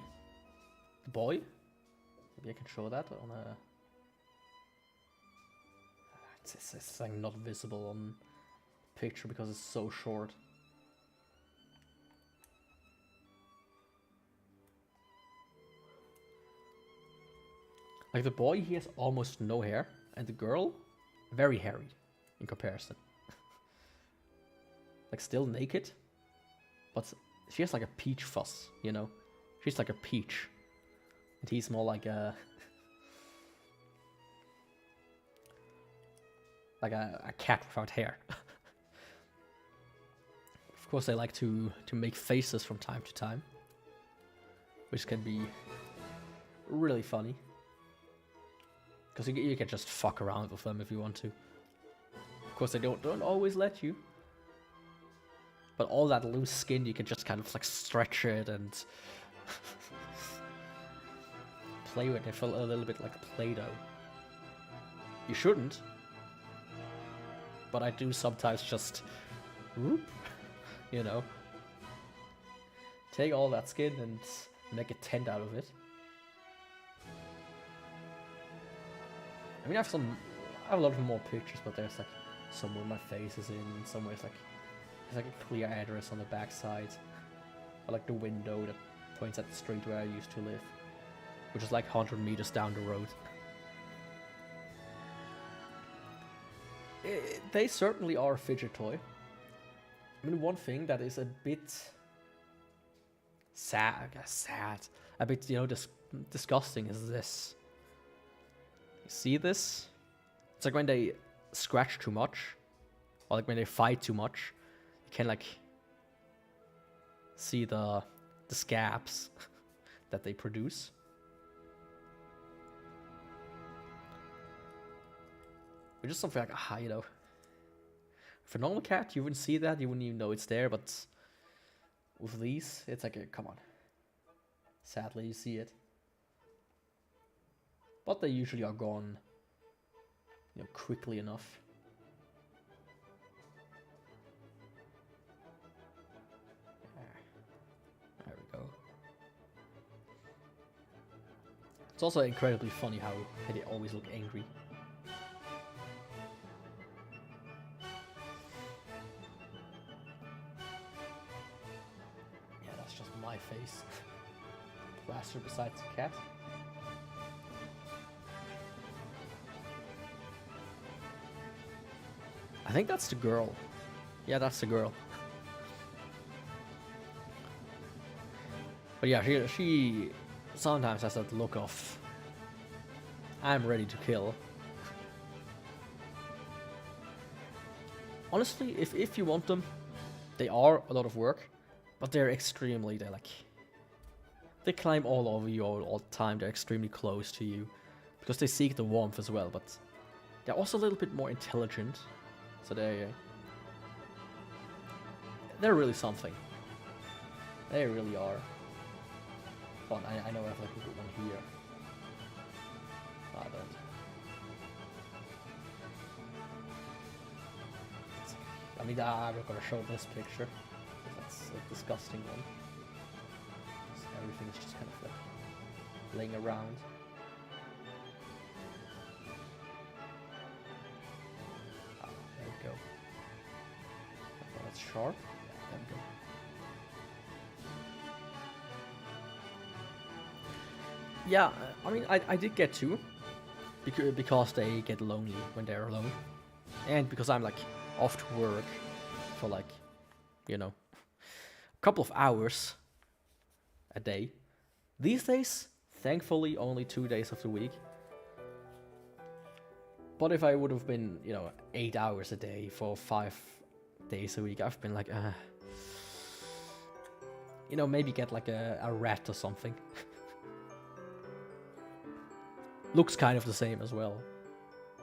[SPEAKER 1] boy, maybe I can show that on a... It's like not visible on picture because it's so short. Like the boy, he has almost no hair, and the girl, very hairy in comparison. Like still naked, but she has like a peach fuzz, you know? She's like a peach. And he's more like a... like a cat without hair. Of course they like to make faces from time to time, which can be really funny. Because you can just fuck around with them if you want to. Of course they don't always let you. But all that loose skin, you can just kind of like stretch it and play with it. It felt a little bit like Play-Doh. You shouldn't. But I do sometimes just, whoop, you know, take all that skin and make a tent out of it. I mean, I have a lot of more pictures, but there's like somewhere my face is in, somewhere it's like there's like a clear address on the back side, or like the window that points at the street where I used to live, which is like 100 meters down the road. They certainly are a fidget toy. I mean, one thing that is a bit sad, a bit, you know, disgusting is this. You see this? It's like when they scratch too much, or like when they fight too much, you can like see the scabs that they produce. Which is something like, you know, for a normal cat, you wouldn't see that, you wouldn't even know it's there, but with these, it's like, come on. Sadly, you see it. But they usually are gone, you know, quickly enough. There we go. It's also incredibly funny how they always look angry. Yeah, that's just my face. Plaster besides the cat. I think that's the girl. Yeah, that's the girl. But yeah, she sometimes has that look of, I'm ready to kill. Honestly, if you want them, they are a lot of work, but they're they climb all over you all the time. They're extremely close to you because they seek the warmth as well, but they're also a little bit more intelligent. So they're really something. They really are. Fun. I know I have like a good one here. No, I don't. I mean, I'm not gonna show this picture. That's a disgusting one. So everything is just kind of like laying around. Go. That's sharp. There we go. Yeah, I mean, I did get two, because they get lonely when they're alone, and because I'm like off to work for like, you know, a couple of hours a day. These days, thankfully, only 2 days of the week. But if I would have been, you know, 8 hours a day for 5 days a week, I've been like, you know, maybe get like a rat or something. Looks kind of the same as well,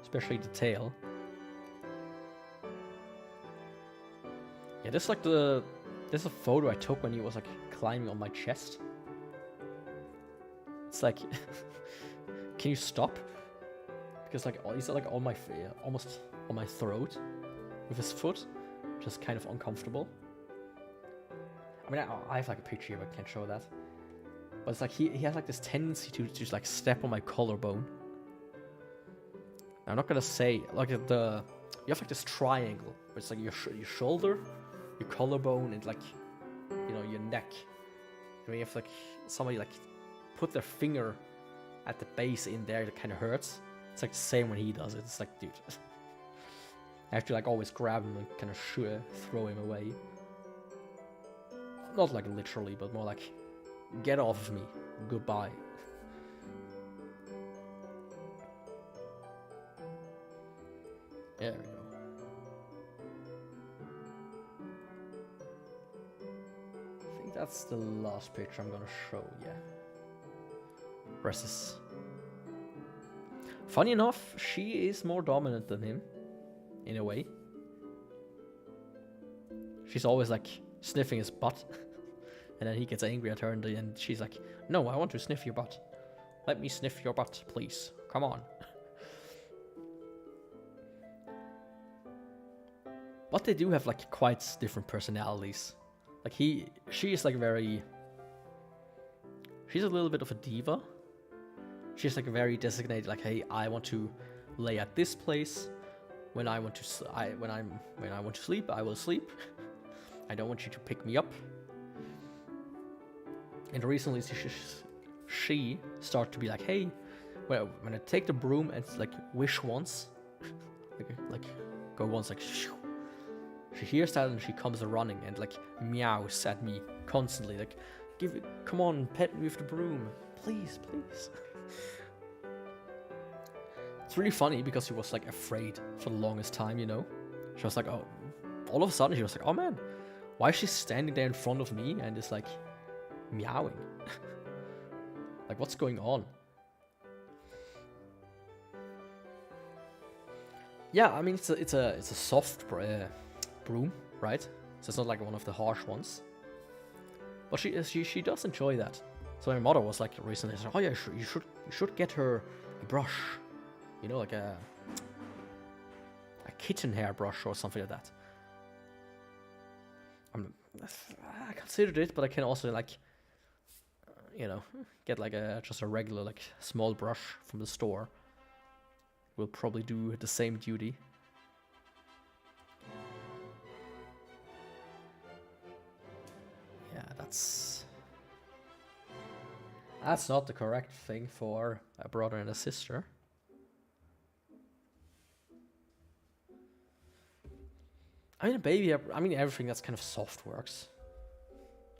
[SPEAKER 1] especially the tail. Yeah, this is a photo I took when he was like climbing on my chest. It's like, can you stop? Because like he's like on my almost on my throat with his foot, which is kind of uncomfortable. I mean, I have like a picture here, but I can't show that. But it's like he has like this tendency to just like step on my collarbone. I'm not gonna say like you have like this triangle, where it's like your shoulder, your collarbone, and like, you know, your neck. And you have like somebody like put their finger at the base in there, that kind of hurts. It's like the same when he does it. It's like, dude, I have to like always grab him and kind of throw him away. Not like literally, but more like, get off of me, goodbye. There we go. I think that's the last picture I'm gonna show, yeah. Rest is... Funny enough, she is more dominant than him, in a way. She's always like sniffing his butt, and then he gets angry at her, and she's like, no, I want to sniff your butt. Let me sniff your butt, please. Come on. But they do have like quite different personalities. Like she is like very... She's a little bit of a diva. She's like very designated, like, hey, I want to lay at this place. When I want to sleep, I will sleep. I don't want you to pick me up. And recently she started to be like, hey, well, when I take the broom and like wish once, like go once, like shoo. She hears that and she comes running and like meows at me constantly, like, come on, pet me with the broom, please, please. It's really funny because she was like afraid for the longest time, you know. She was like, oh, all of a sudden she was like, oh man, why is she standing there in front of me and is like meowing? Like, what's going on? Yeah, I mean, it's a soft broom, right? So it's not like one of the harsh ones. But she does enjoy that. So my mother was like recently, like, oh yeah, you should get her a brush, you know, like a kitten hair brush or something like that. I considered it, but I can also like, you know, get like just a regular like small brush from the store. Will probably do the same duty. Yeah, that's not the correct thing for a brother and a sister. I mean, a baby, I mean, everything that's kind of soft works.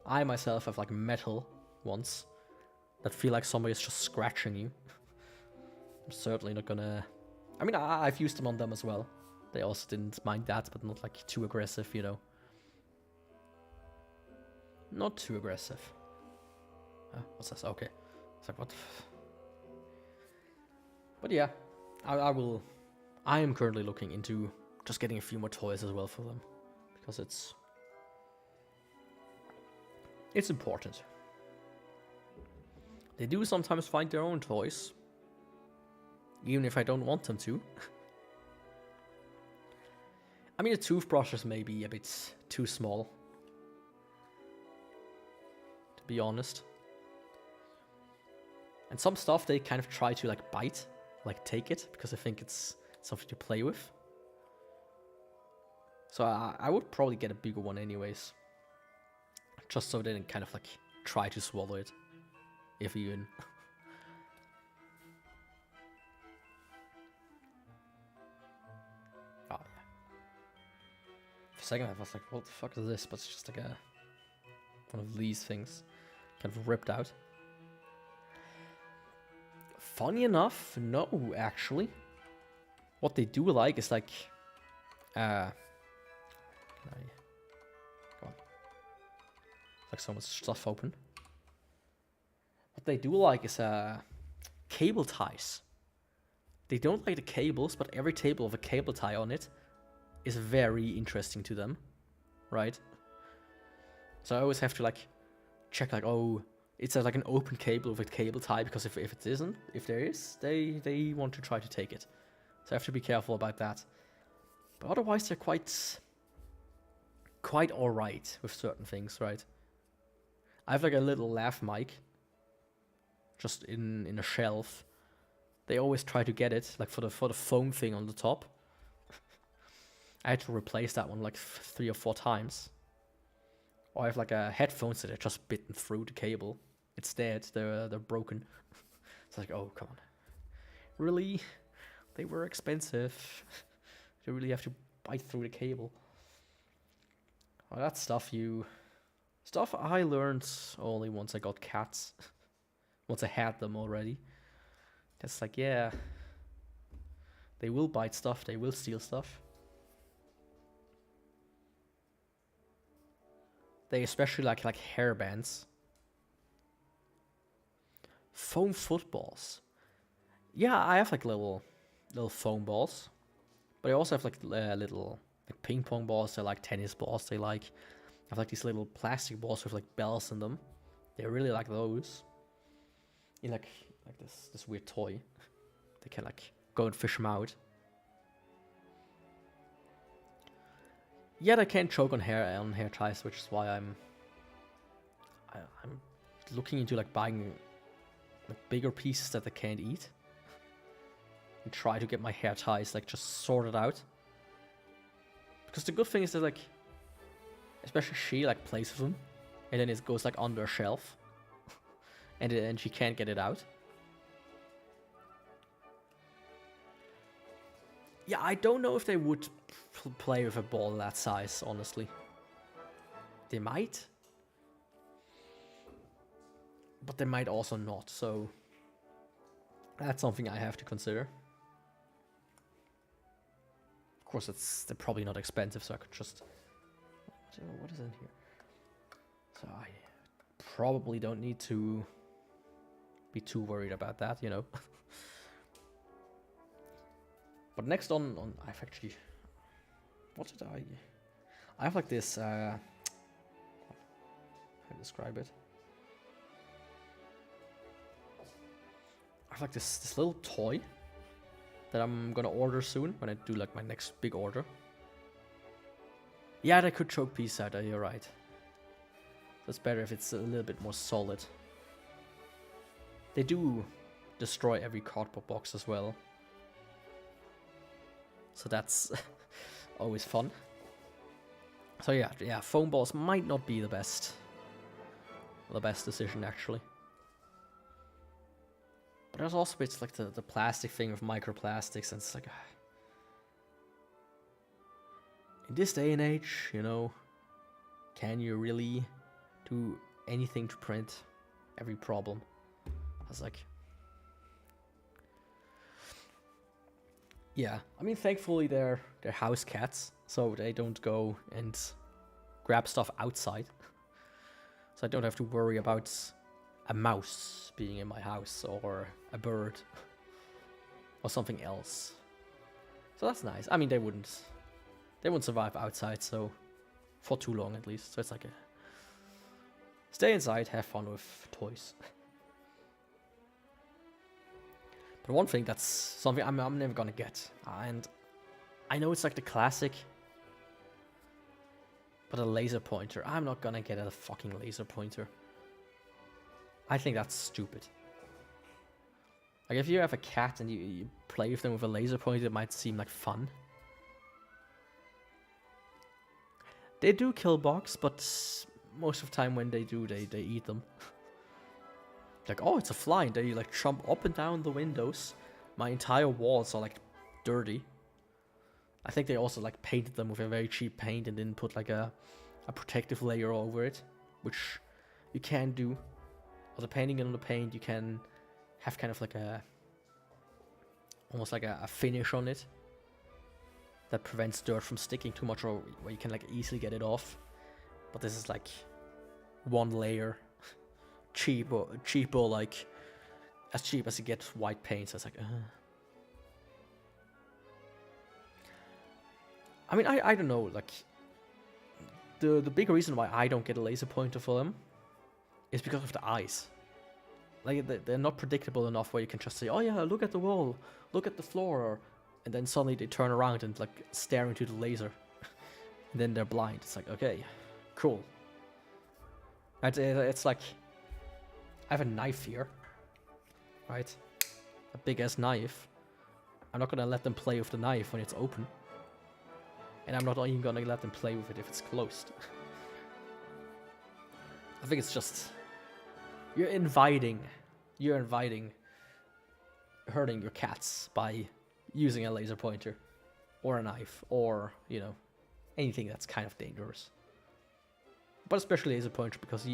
[SPEAKER 1] I myself have like metal ones that feel like somebody's just scratching you. I'm certainly not gonna... I mean, I've used them on them as well. They also didn't mind that, but not like too aggressive, you know. Not too aggressive. What's this? Okay. It's like, what? But yeah, I am currently looking into just getting a few more toys as well for them, because it's important. They do sometimes find their own toys, even if I don't want them to. I mean, the toothbrushes may be a bit too small, to be honest. And some stuff they kind of try to like bite, like take it, because I think it's something to play with. So I would probably get a bigger one anyways, just so they didn't kind of like try to swallow it, if even. Oh yeah. For a second I was like, what the fuck is this? But it's just like one of these things, kind of ripped out. Funny enough, no, actually. What they do like is like, like so much stuff open. What they do like is cable ties. They don't like the cables, but every table with a cable tie on it is very interesting to them. right? So I always have to like check like, oh, it's like an open cable with a cable tie, because if it isn't, if there is, they want to try to take it. So I have to be careful about that. But otherwise they're quite alright with certain things, right? I have like a little lav mic just in a shelf. They always try to get it, like for the foam thing on the top. I had to replace that one like 3 or 4 times. Or I have like a headphones that are just bitten through the cable. It's dead. They're broken. It's like, oh, come on. Really? They were expensive. You really have to bite through the cable. Well, that's stuff I learned only once I got cats. Once I had them already. That's like, yeah. They will bite stuff. They will steal stuff. They especially like hairbands. Foam footballs. Yeah, I have like little foam balls. But I also have like little like ping pong balls. They're like tennis balls. I have like these little plastic balls with like bells in them. They really like those. In like this weird toy. They can like go and fish them out. Yet I can't choke on hair ties, which is why I'm looking into like buying like bigger pieces that I can't eat, and try to get my hair ties like just sorted out. Because the good thing is that like, especially she like plays with them, and then it goes like under a shelf, and then she can't get it out. Yeah, I don't know if they would play with a ball that size, honestly. They might. But they might also not, so that's something I have to consider. Of course, they're probably not expensive, so I could just... What is in here? So I probably don't need to be too worried about that, you know. But next on I've actually... What did I have like this, how do I describe it? I have like this little toy that I'm gonna order soon when I do like my next big order. Yeah, they could choke peace out, you're right. So it's better if it's a little bit more solid. They do destroy every cardboard box as well. So that's always fun. So yeah, foam balls might not be the best decision actually. But there's also it's like the plastic thing with microplastics, and it's like in this day and age, you know, can you really do anything to prevent every problem? I was like, yeah, I mean, thankfully they're house cats, so they don't go and grab stuff outside. So I don't have to worry about a mouse being in my house, or a bird, or something else. So that's nice. I mean, they wouldn't survive outside, so for too long at least. So it's like a stay inside, have fun with toys. But one thing that's something I'm never gonna get, and I know it's like the classic, but a laser pointer. I'm not gonna get a fucking laser pointer. I think that's stupid. Like, if you have a cat and you play with them with a laser pointer, it might seem like fun. They do kill bugs, but most of the time when they do, they eat them. Like, oh, it's a fly, and they like jump up and down the windows. My entire walls are like dirty. I think they also like painted them with a very cheap paint and didn't put like a protective layer over it, which you can do. Or depending on the paint, you can have kind of like almost like a finish on it that prevents dirt from sticking too much, or where you can like easily get it off. But this is like one layer, cheap or like as cheap as you get white paint. So it's like, I mean, I don't know, like the big reason why I don't get a laser pointer for them is because of the eyes. Like, they're not predictable enough where you can just say, oh yeah, look at the wall, look at the floor, and then suddenly they turn around and like stare into the laser. And then they're blind. It's like, okay, cool. It's like, I have a knife here, right? A big ass knife. I'm not gonna let them play with the knife when it's open. And I'm not even gonna let them play with it if it's closed. I think it's just, you're inviting hurting your cats by using a laser pointer or a knife or, you know, anything that's kind of dangerous. But especially laser pointer because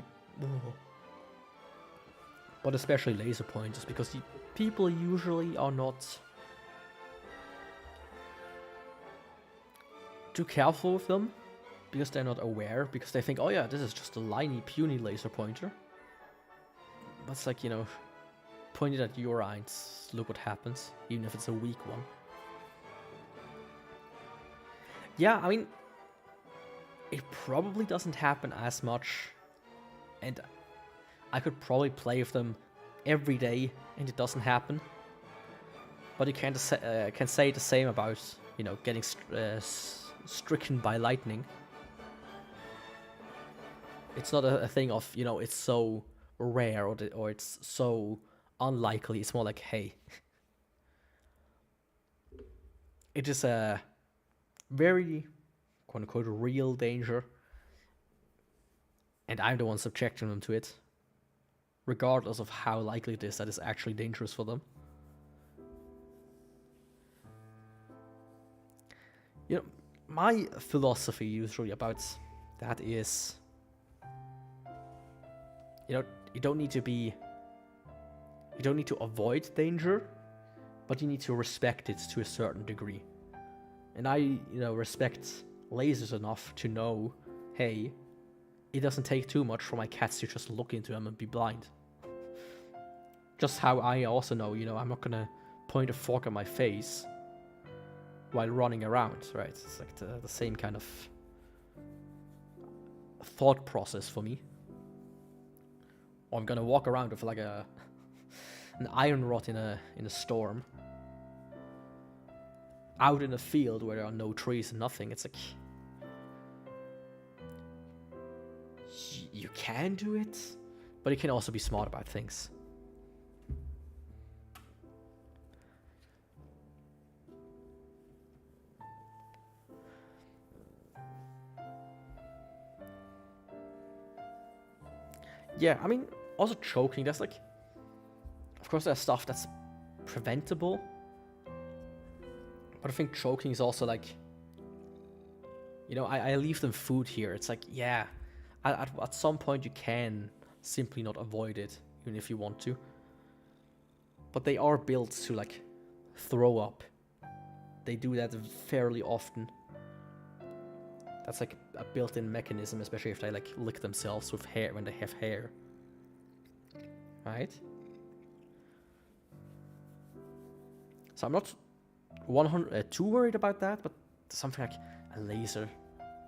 [SPEAKER 1] people usually are not too careful with them because they're not aware, because they think, oh yeah, this is just a tiny puny laser pointer. But it's like, you know, point it at your eyes, look what happens, even if it's a weak one. Yeah, I mean, it probably doesn't happen as much, and I could probably play with them every day and it doesn't happen. But you can say the same about, you know, getting stricken by lightning. It's not a thing of, you know, it's so rare or it's so unlikely. It's more like, hey, it is a very quote-unquote real danger, and I'm the one subjecting them to it, regardless of how likely it is that it's actually dangerous for them. You know, my philosophy usually about that is, you know, you don't need to avoid danger, but you need to respect it to a certain degree. And I, you know, respect lasers enough to know, hey, it doesn't take too much for my cats to just look into them and be blind. Just how I also know, you know, I'm not gonna point a fork at my face while running around, right? It's like the same kind of thought process for me. Or I'm gonna walk around with like an iron rod in a storm, out in a field where there are no trees and nothing. It's like, you can do it, but you can also be smart about things. Yeah, I mean, also choking, that's like, of course there's stuff that's preventable, but I think choking is also like, you know, I leave them food here. It's like, yeah, at some point you can simply not avoid it, even if you want to. But they are built to like throw up. They do that fairly often. That's like a built-in mechanism, especially if they like lick themselves with hair when they have hair. Right? So I'm not 100 too worried about that, but something like a laser,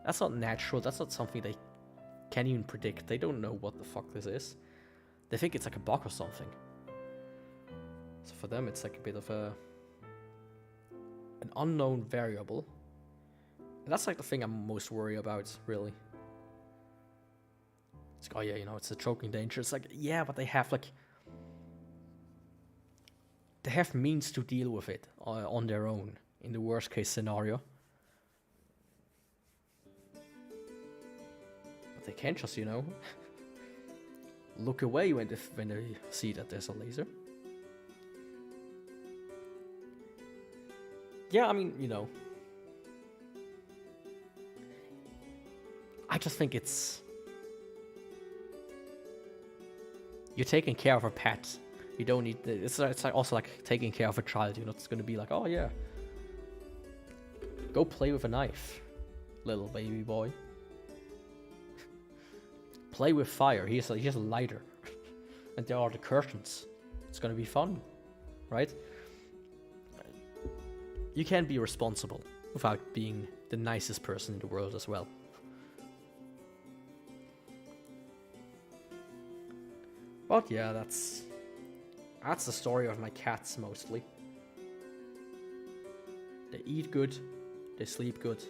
[SPEAKER 1] that's not natural. That's not something they can't even predict. They don't know what the fuck this is. They think it's like a bug or something. So for them, it's like a bit of an unknown variable. And that's like the thing I'm most worried about, really. It's like, oh yeah, you know, it's a choking danger. It's like, yeah, but they have means to deal with it on their own in the worst case scenario. But they can't just, you know, look away when they see that there's a laser. Yeah, I mean, you know, I just think you're taking care of a pet. You don't need it's like also like taking care of a child. You're not going to be like, oh yeah, go play with a knife, little baby boy. Play with fire. Here's a lighter, and there are the curtains. It's going to be fun, right? You can be responsible without being the nicest person in the world as well. But yeah, that's the story of my cats mostly. They eat good, they sleep good,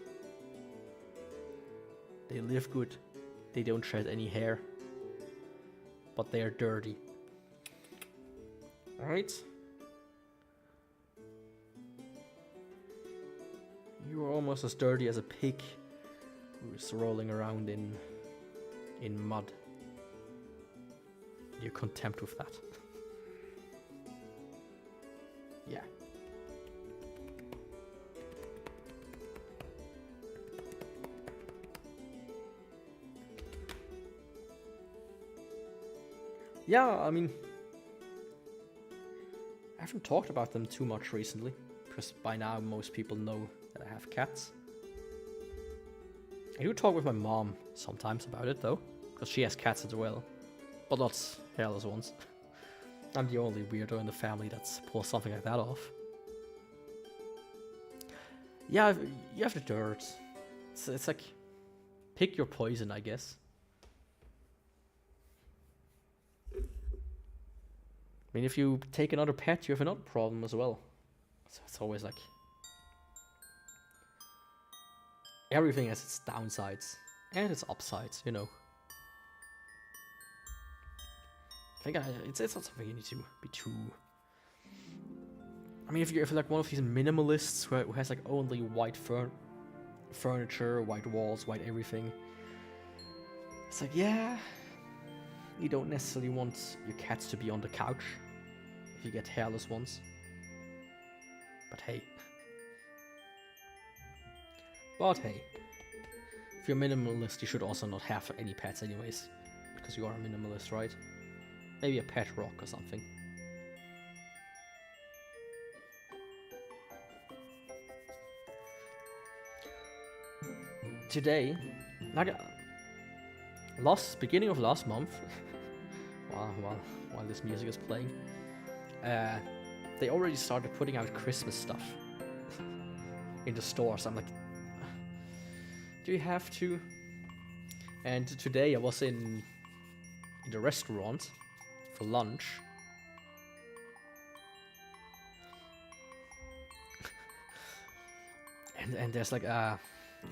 [SPEAKER 1] they live good, they don't shed any hair, but they are dirty. Alright? You are almost as dirty as a pig who's rolling around in mud. You're content with that. Yeah. Yeah, I mean, I haven't talked about them too much recently, because by now most people know that I have cats. I do talk with my mom sometimes about it though, because she has cats as well, but not hairless ones. I'm the only weirdo in the family that's pulls something like that off. Yeah, you have the dirt. It's like, pick your poison, I guess. I mean, if you take another pet, you have another problem as well. So it's always like, everything has its downsides and its upsides, you know. I think it's not something you need to be too. I mean, if you're like one of these minimalists who has like only white furniture, white walls, white everything, it's like, yeah, you don't necessarily want your cats to be on the couch if you get hairless ones. But hey. If you're a minimalist, you should also not have any pets anyways, because you are a minimalist, right? Maybe a pet rock or something. Today, like beginning of last month, while this music is playing, they already started putting out Christmas stuff in the stores. I'm like, do you have to? And today I was in the restaurant for lunch. and there's like a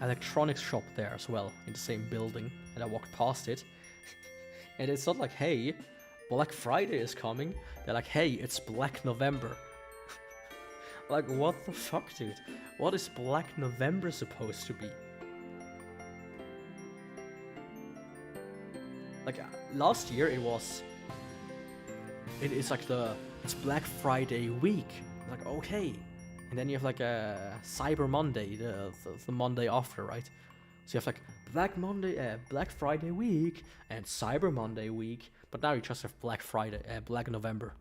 [SPEAKER 1] electronics shop there as well in the same building, and I walked past it. And it's not like, hey, Black Friday is coming. They're like, hey, it's Black November. Like, what the fuck, dude? What is Black November supposed to be? Like, last year it's like it's Black Friday week. Like, okay. And then you have like a Cyber Monday, the Monday after, right? So you have like Black Friday week and Cyber Monday week, but now you just have Black Friday, Black November.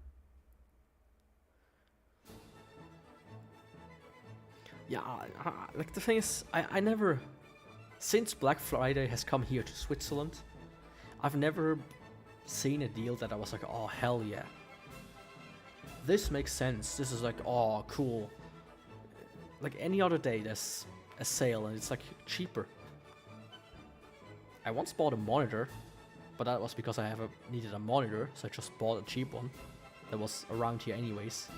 [SPEAKER 1] Yeah, like the thing is, I never, since Black Friday has come here to Switzerland, I've never seen a deal that I was like, oh hell yeah, this makes sense. This is like, oh cool. Like any other day, there's a sale and it's like cheaper. I once bought a monitor, but that was because I needed a monitor, so I just bought a cheap one that was around here anyways.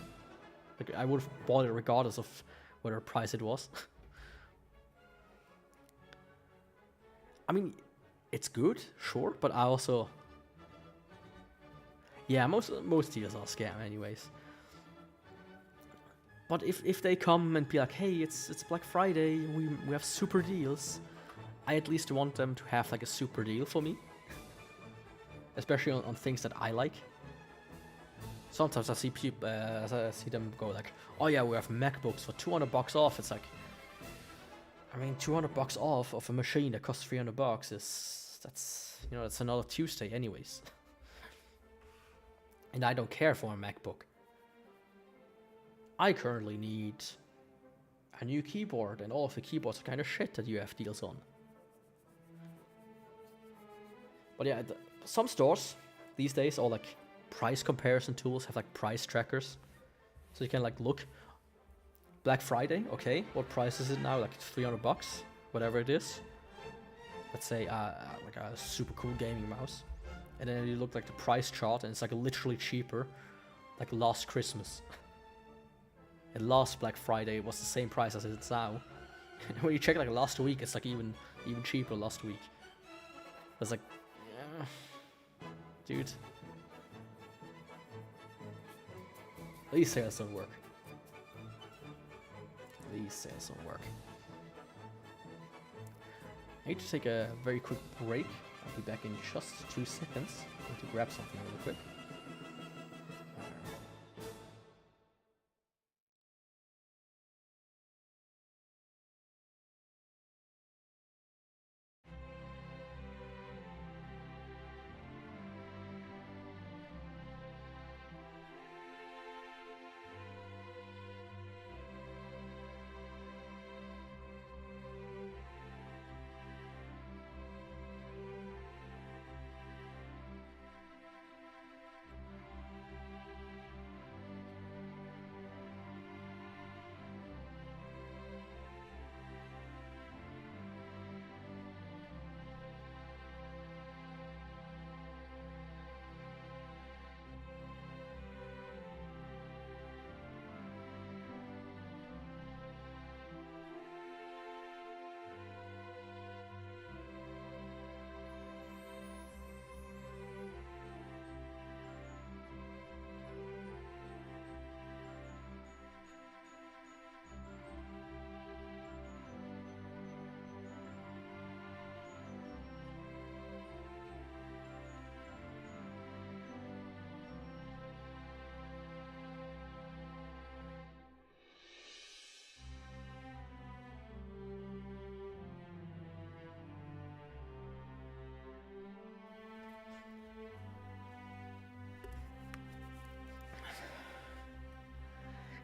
[SPEAKER 1] Like I would have bought it regardless of whatever price it was. I mean, it's good, sure, but I also, yeah, most deals are a scam anyways. But if they come and be like, hey, it's Black Friday, we have super deals, I at least want them to have like a super deal for me. Especially on things that I like. Sometimes I see people, I see them go like, oh yeah, we have MacBooks for $200 off. It's like, I mean, $200 off of a machine that costs $300 that's another Tuesday anyways. And I don't care for a MacBook. I currently need a new keyboard, and all of the keyboards are kind of shit that you have deals on. But yeah, some stores these days, or like price comparison tools, have like price trackers. So you can like look, Black Friday, okay, what price is it now? Like $300, whatever it is. Let's say like a super cool gaming mouse. and then you look like the price chart, and it's like literally cheaper, like last Christmas. And last Black Friday was the same price as it is now. When you check like last week, it's like even cheaper last week. It's like, yeah, dude. These sales don't work. These sales don't work. I need to take a very quick break. I'll be back in just 2 seconds. I need to grab something really quick.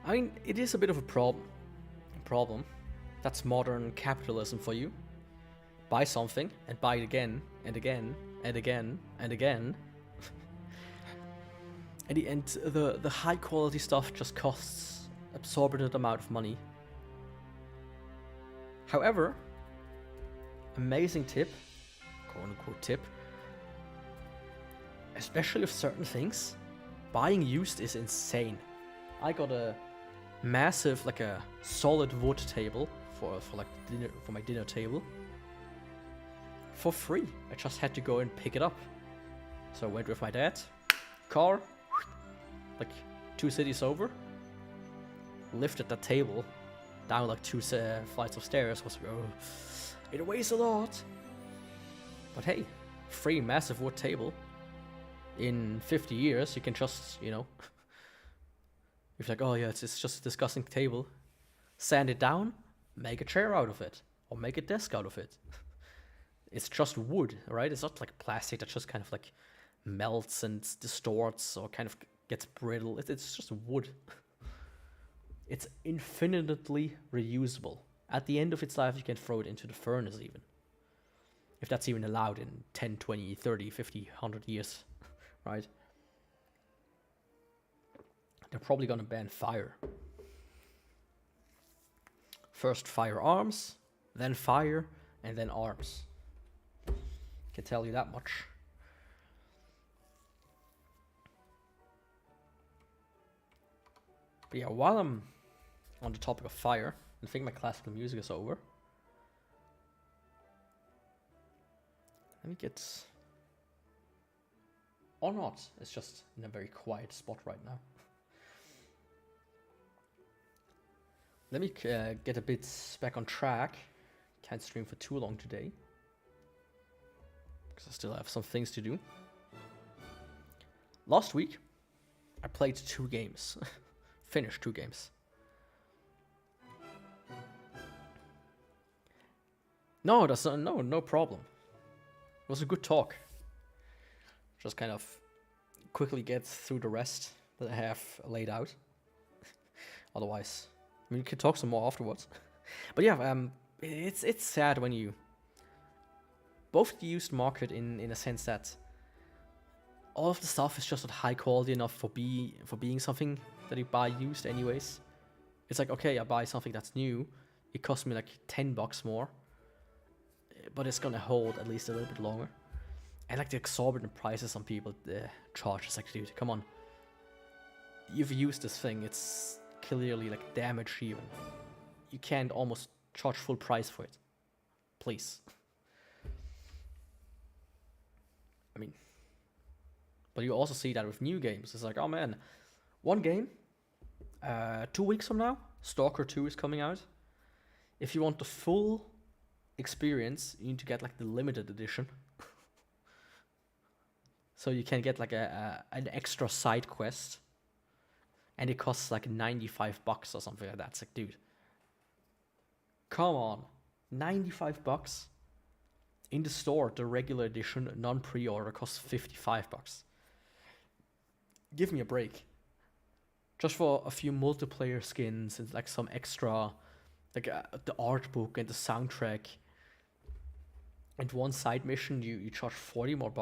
[SPEAKER 1] I mean, it is a bit of a problem. That's modern capitalism for you. Buy something and buy it again and again and again and again. And the high quality stuff just costs absorbent amount of money. However, amazing tip, quote unquote tip, especially of certain things, buying used is insane. I got a massive, like a solid wood table for like dinner, for my dinner table, for free. I just had to go and pick it up. So I went with my dad, car, like 2 cities over, lifted that table down like 2 flights of stairs. It weighs a lot, but hey, free massive wood table. In 50 years, you can just, you know, if like, oh yeah, it's just a disgusting table, sand it down, make a chair out of it, or make a desk out of it. It's just wood, right? It's not like plastic that just kind of like melts and distorts or kind of gets brittle. It's just wood. It's infinitely reusable. At the end of its life, you can throw it into the furnace even. If that's even allowed in 10, 20, 30, 50, 100 years, right? They're probably gonna ban fire. First firearms, then fire, and then arms. Can tell you that much. But yeah, while I'm on the topic of fire, I think my classical music is over. Let me get... Or not, it's just in a very quiet spot right now. Let me get a bit back on track. Can't stream for too long today, because I still have some things to do. Last week, I played 2 games. Finished 2 games. No, that's not, no problem. It was a good talk. Just kind of quickly get through the rest that I have laid out. Otherwise, I mean, we can talk some more afterwards. But yeah, it's sad when you both the used market in a sense that all of the stuff is just not high quality enough for being something that you buy used anyways. It's like, okay, I buy something that's new, it costs me like $10 more, but it's gonna hold at least a little bit longer. And like the exorbitant prices some people charge. It's like, dude, come on. You've used this thing, it's clearly like damaged even. You can't almost charge full price for it. Please. I mean, but you also see that with new games. It's like, oh man, one game, 2 weeks from now, Stalker 2 is coming out. If you want the full experience, you need to get like the limited edition. So you can get like an extra side quest. And it costs like $95 or something like that. It's like, dude, come on. $95? In the store, the regular edition, non-pre-order, costs $55. Give me a break. Just for a few multiplayer skins and like some extra, like the art book and the soundtrack. And one side mission, you charge $40 more.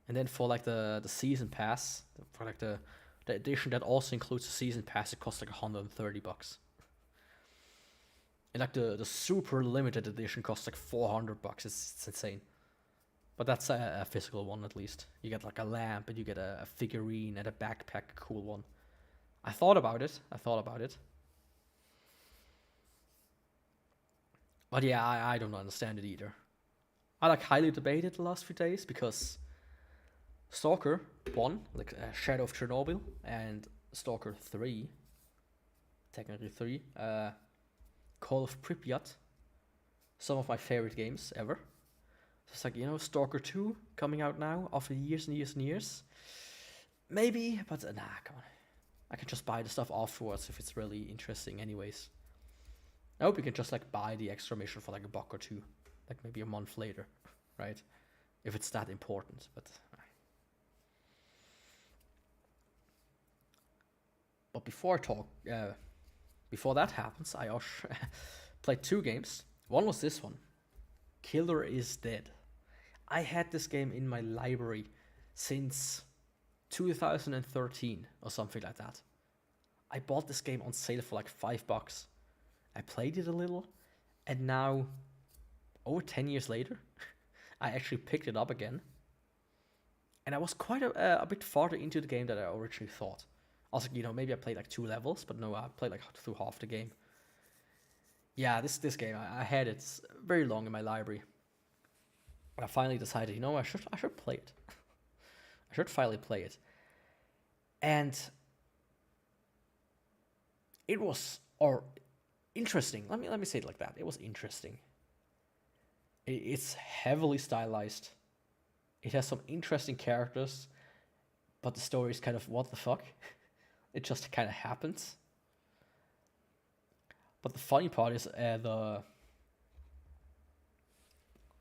[SPEAKER 1] And then for like the season pass, for like the edition that also includes the season pass, it costs like $130. And like the super limited edition costs like $400. It's insane. But that's a physical one at least. You get like a lamp and you get a figurine and a backpack, a cool one. I thought about it. But yeah, I don't understand it either. I like highly debated the last few days because Stalker 1, like Shadow of Chernobyl, and Stalker 3, technically 3, Call of Pripyat, some of my favorite games ever. So it's like, you know, Stalker 2 coming out now after years and years and years. Maybe, but nah, come on. I can just buy the stuff afterwards if it's really interesting anyways. I hope you can just like buy the extra mission for like $1 or $2, like maybe a month later, right? If it's that important, but before that happens, I also played 2 games. One was this one, Killer is Dead. I had this game in my library since 2013 or something like that. I bought this game on sale for like $5. I played it a little, and now, over 10 years later, I actually picked it up again. And I was quite a bit farther into the game than I originally thought. Also, you know, maybe I played like 2 levels, but no, I played like through half the game. Yeah, this game, I had it very long in my library. And I finally decided, you know, I should play it. I should finally play it. And it was interesting. Let me say it like that. It was interesting. It's heavily stylized. It has some interesting characters, but the story is kind of what the fuck. It just kind of happens. But the funny part is the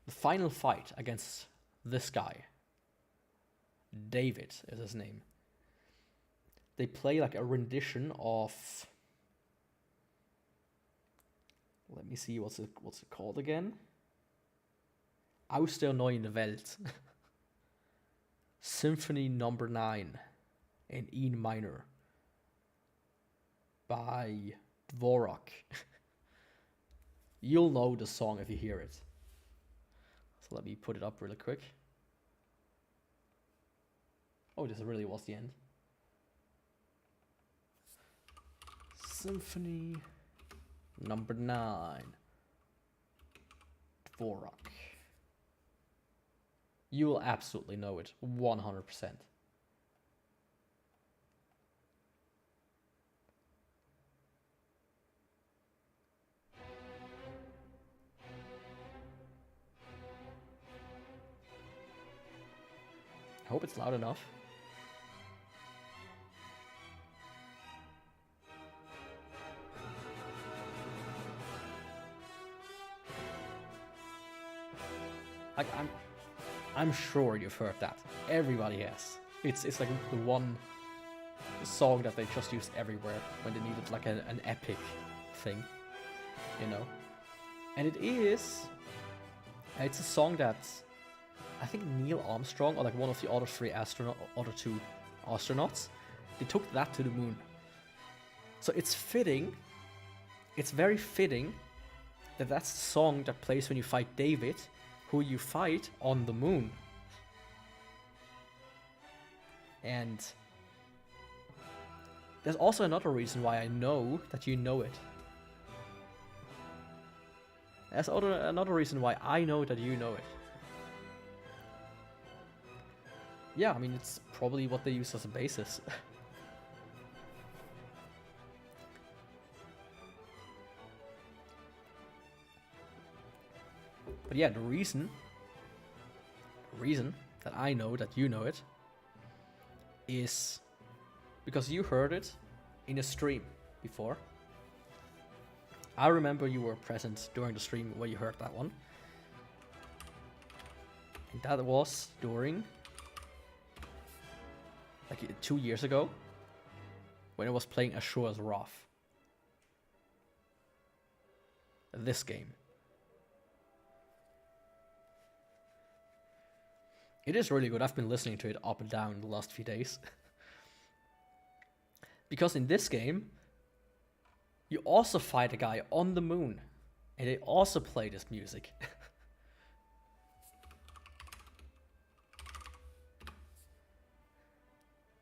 [SPEAKER 1] final fight against this guy, David is his name. They play like a rendition of, let me see, what's it called again? Aus der neuen Welt. Symphony Number 9 in E minor by Dvorak. You'll know the song if you hear it. So let me put it up really quick. Oh, this really was the end. Symphony Number 9. Dvorak. You will absolutely know it, 100%. I hope it's loud enough. I'm sure you've heard that. Everybody has. It's like the one song that they just used everywhere when they needed like an epic thing, you know. And it's a song that I think Neil Armstrong or like one of the other 2 astronauts, they took that to the moon. So it's fitting. It's very fitting that that's the song that plays when you fight David who you fight on the moon. And there's also another reason why I know that you know it. There's another reason why I know that you know it. Yeah, I mean, it's probably what they use as a basis. But yeah, the reason that I know that you know it is because you heard it in a stream before. I remember you were present during the stream where you heard that one. And that was during, like 2 years ago, when I was playing Asura's Wrath. This game. It is really good. I've been listening to it up and down the last few days. Because in this game, you also fight a guy on the moon. And they also play this music.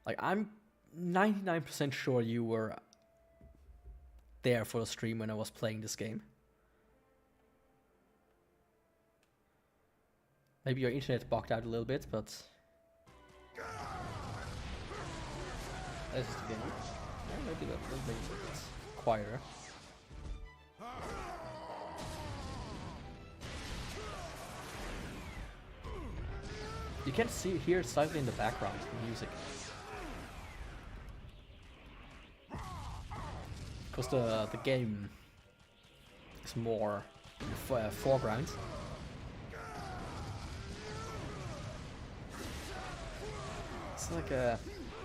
[SPEAKER 1] Like, I'm 99% sure you were there for the stream when I was playing this game. Maybe your internet bugged out a little bit, but this is the game. Yeah, maybe that will make it quieter. You can hear it slightly in the background, the music. Because the game is more foreground. It's like a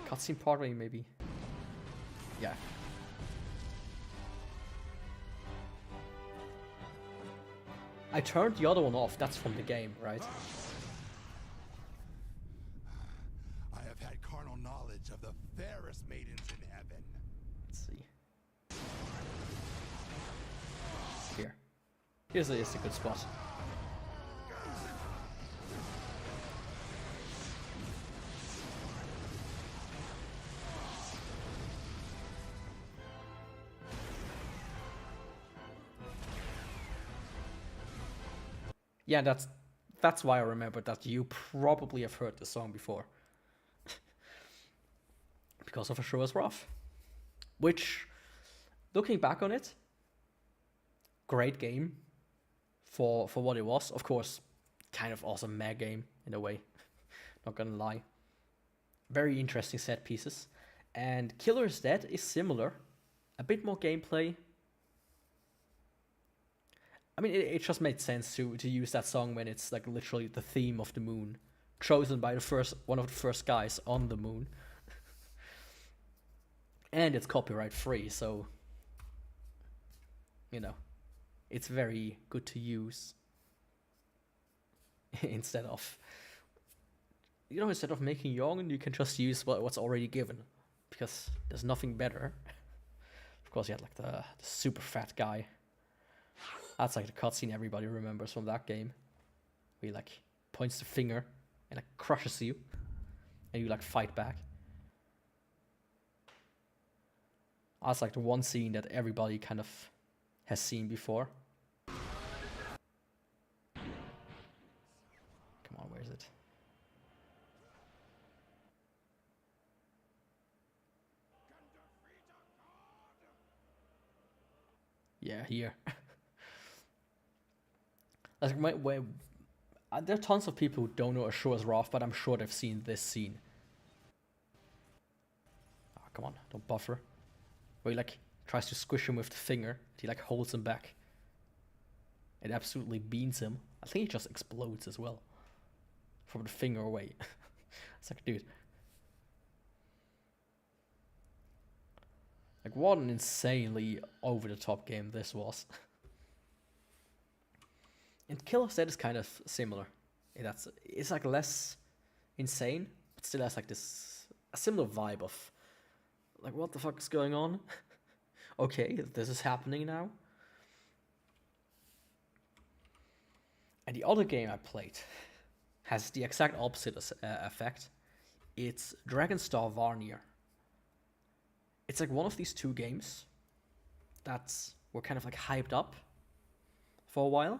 [SPEAKER 1] cutscene part way, maybe. Yeah. I turned the other one off. That's from the game, right?
[SPEAKER 4] I have had carnal knowledge of the fairest maidens in heaven.
[SPEAKER 1] Let's see. Here. Here's a good spot. Yeah, that's why I remember that you probably have heard this song before. Because of Asura's Wrath. Which, looking back on it, great game for what it was. Of course, kind of awesome meh game in a way. Not gonna lie. Very interesting set pieces. And Killer is Dead is similar. A bit more gameplay. I mean, it just made sense to use that song when it's like literally the theme of the moon, chosen by one of the first guys on the moon, and it's copyright free, so you know, it's very good to use. instead of making your own, you can just use what's already given, because there's nothing better. Of course, you had like the super fat guy. That's like the cutscene everybody remembers from that game. Where he like points the finger and like crushes you. And you like fight back. That's like the one scene that everybody kind of has seen before. Come on, where is it? Yeah, here. Like there are tons of people who don't know Asura's Wrath, but I'm sure they've seen this scene. Oh, come on, don't buffer. Where he like tries to squish him with the finger, and he like holds him back. It absolutely beans him. I think he just explodes as well. From the finger away. It's like, dude. Like, what an insanely over-the-top game this was. And Killer Set is kind of similar. It's like less insane, but still has like a similar vibe of like, what the fuck is going on? Okay, this is happening now. And the other game I played has the exact opposite effect. It's Dragon Star Varnir. It's like one of these two games that were kind of like hyped up for a while.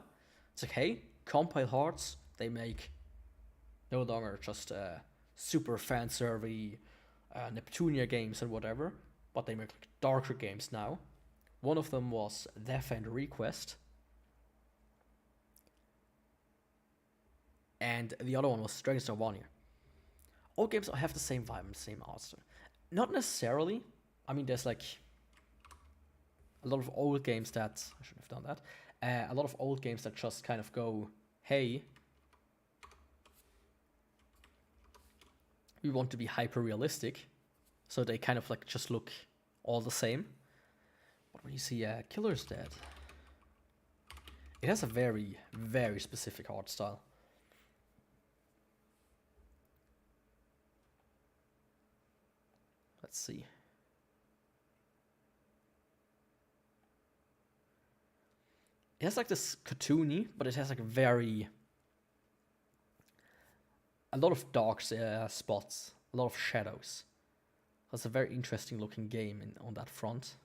[SPEAKER 1] It's like, hey, Compile Hearts, they make no longer just super fan-serving Neptunia games and whatever, but they make like darker games now. One of them was Death and Request, and the other one was Dragon Star Varnir. All games have the same vibe and the same art style. Not necessarily. I mean, there's like a lot of old games that I should have done that. A lot of old games that just kind of go, hey, we want to be hyper realistic, so they kind of like just look all the same. But when you see Killer's Dead, it has a very, very specific art style. Let's see. It has like this cartoony, but it has like a lot of dark spots, a lot of shadows. That's a very interesting looking game on that front.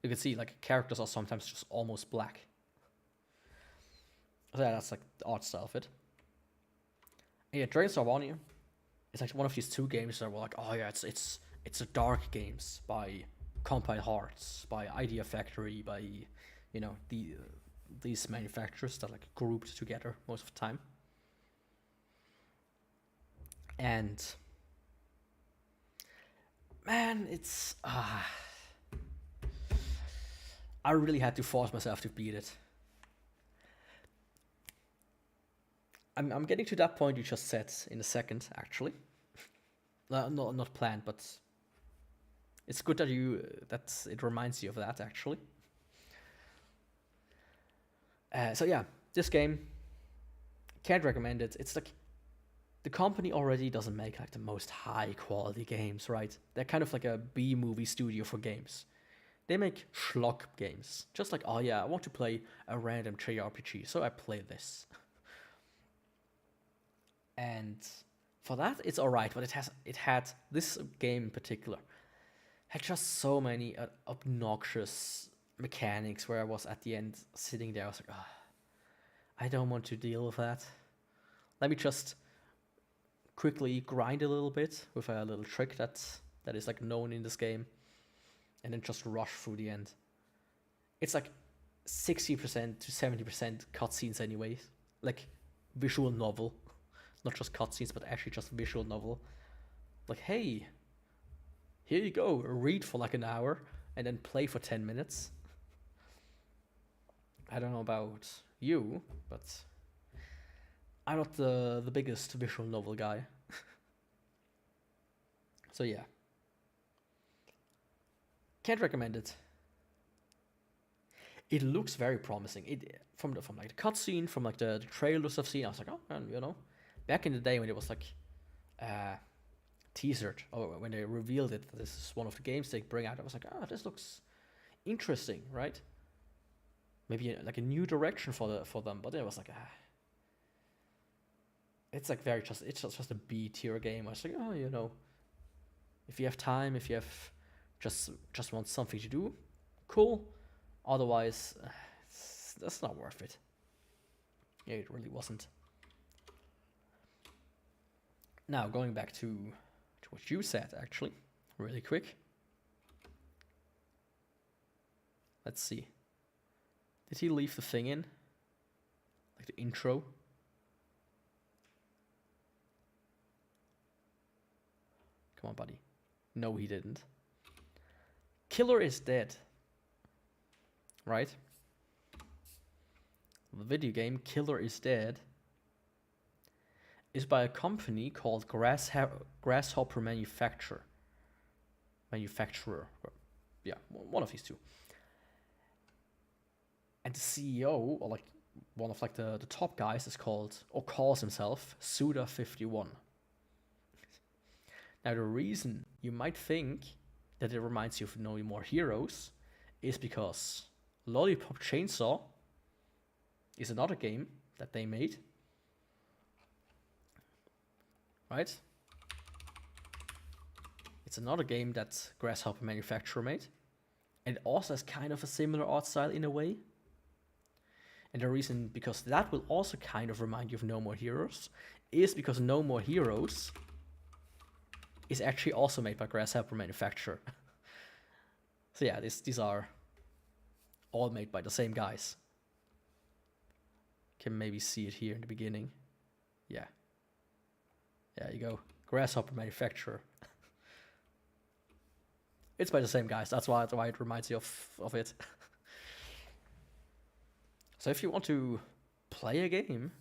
[SPEAKER 1] You can see like characters are sometimes just almost black. So yeah, that's like the art style of it. And yeah, Dragon Star Varnir is like one of these two games that were like, oh yeah, it's a dark games by Compile Hearts, by Idea Factory, by these manufacturers that like grouped together most of the time. And man, it's I really had to force myself to beat it. I'm getting to that point you just said in a second, actually. Not planned, but it's good that it reminds you of that, actually. So yeah, this game, can't recommend it. It's like the company already doesn't make like the most high quality games, right? They're kind of like a B-movie studio for games. They make schlock games. Just like, oh yeah, I want to play a random JRPG, so I play this. And for that, it's alright, but it had this game in particular had just so many obnoxious mechanics where I was at the end sitting there. I was like, I don't want to deal with that. Let me just quickly grind a little bit with a little trick that is like known in this game, and then just rush through the end. It's like 60% to 70% cutscenes anyways, like visual novel. Not just cutscenes, but actually just visual novel. Like, hey, here you go, read for like an hour, and then play for 10 minutes. I don't know about you, but I'm not the biggest visual novel guy. So yeah. Can't recommend it. It looks very promising. It from like the cutscene, from like the trailers I've seen, I was like, oh man, back in the day when it was like teasered, or when they revealed it, that this is one of the games they bring out, I was like, this looks interesting, right? Maybe like a new direction for them, but then it was like, it's like it's just a B tier game. I was like, if you have time, if you have just want something to do, cool. Otherwise, that's not worth it. Yeah, it really wasn't. Now, going back to what you said, actually, really quick. Let's see. Did he leave the thing in? Like the intro? Come on, buddy. No, he didn't. Killer is Dead. Right? The video game Killer is Dead is by a company called Grasshopper Manufacturer. Yeah, one of these two. And the CEO, or like one of like the top guys, is called, or calls himself, Suda51. Now the reason you might think that it reminds you of No More Heroes is because Lollipop Chainsaw is another game that they made. Right? It's another game that Grasshopper Manufacturer made. And it also has kind of a similar art style in a way. And the reason, because that will also kind of remind you of No More Heroes, is because No More Heroes is actually also made by Grasshopper Manufacturer. So yeah, these are all made by the same guys. Can maybe see it here in the beginning. Yeah. There you go. Grasshopper Manufacturer. It's by the same guys. That's why it reminds you of it. So if you want to play a game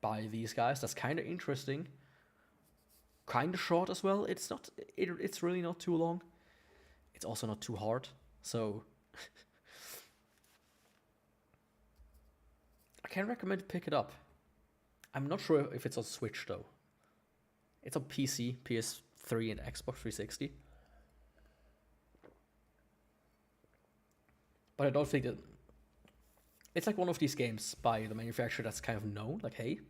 [SPEAKER 1] by these guys, that's kind of interesting. Kind of short as well. It's really not too long. It's also not too hard. So I can recommend to pick it up. I'm not sure if it's on Switch though. It's on PC, PS3, and Xbox 360. But I don't think that... It's like one of these games by the manufacturer that's kind of known, like, hey.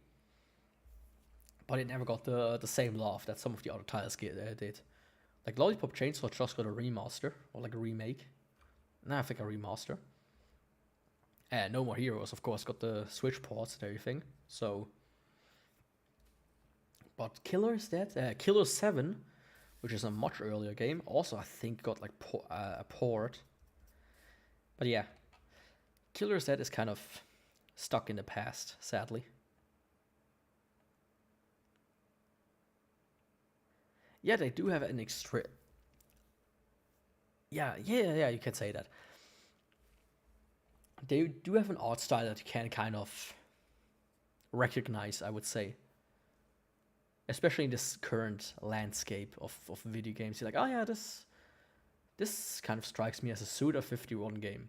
[SPEAKER 1] But it never got the same love that some of the other titles did. Like Lollipop Chainsaw just got a remaster, or like a remake. Nah, I think a remaster. And No More Heroes, of course, got the Switch ports and everything, so... But Killer is dead. Killer 7, which is a much earlier game, also I think got like a port. But yeah, Killer's Dead is kind of stuck in the past, sadly. Yeah, they do have an extra... Yeah, you can say that. They do have an art style that you can kind of recognize, I would say. Especially in this current landscape of video games. You're like, oh yeah, this kind of strikes me as a Suda51 game.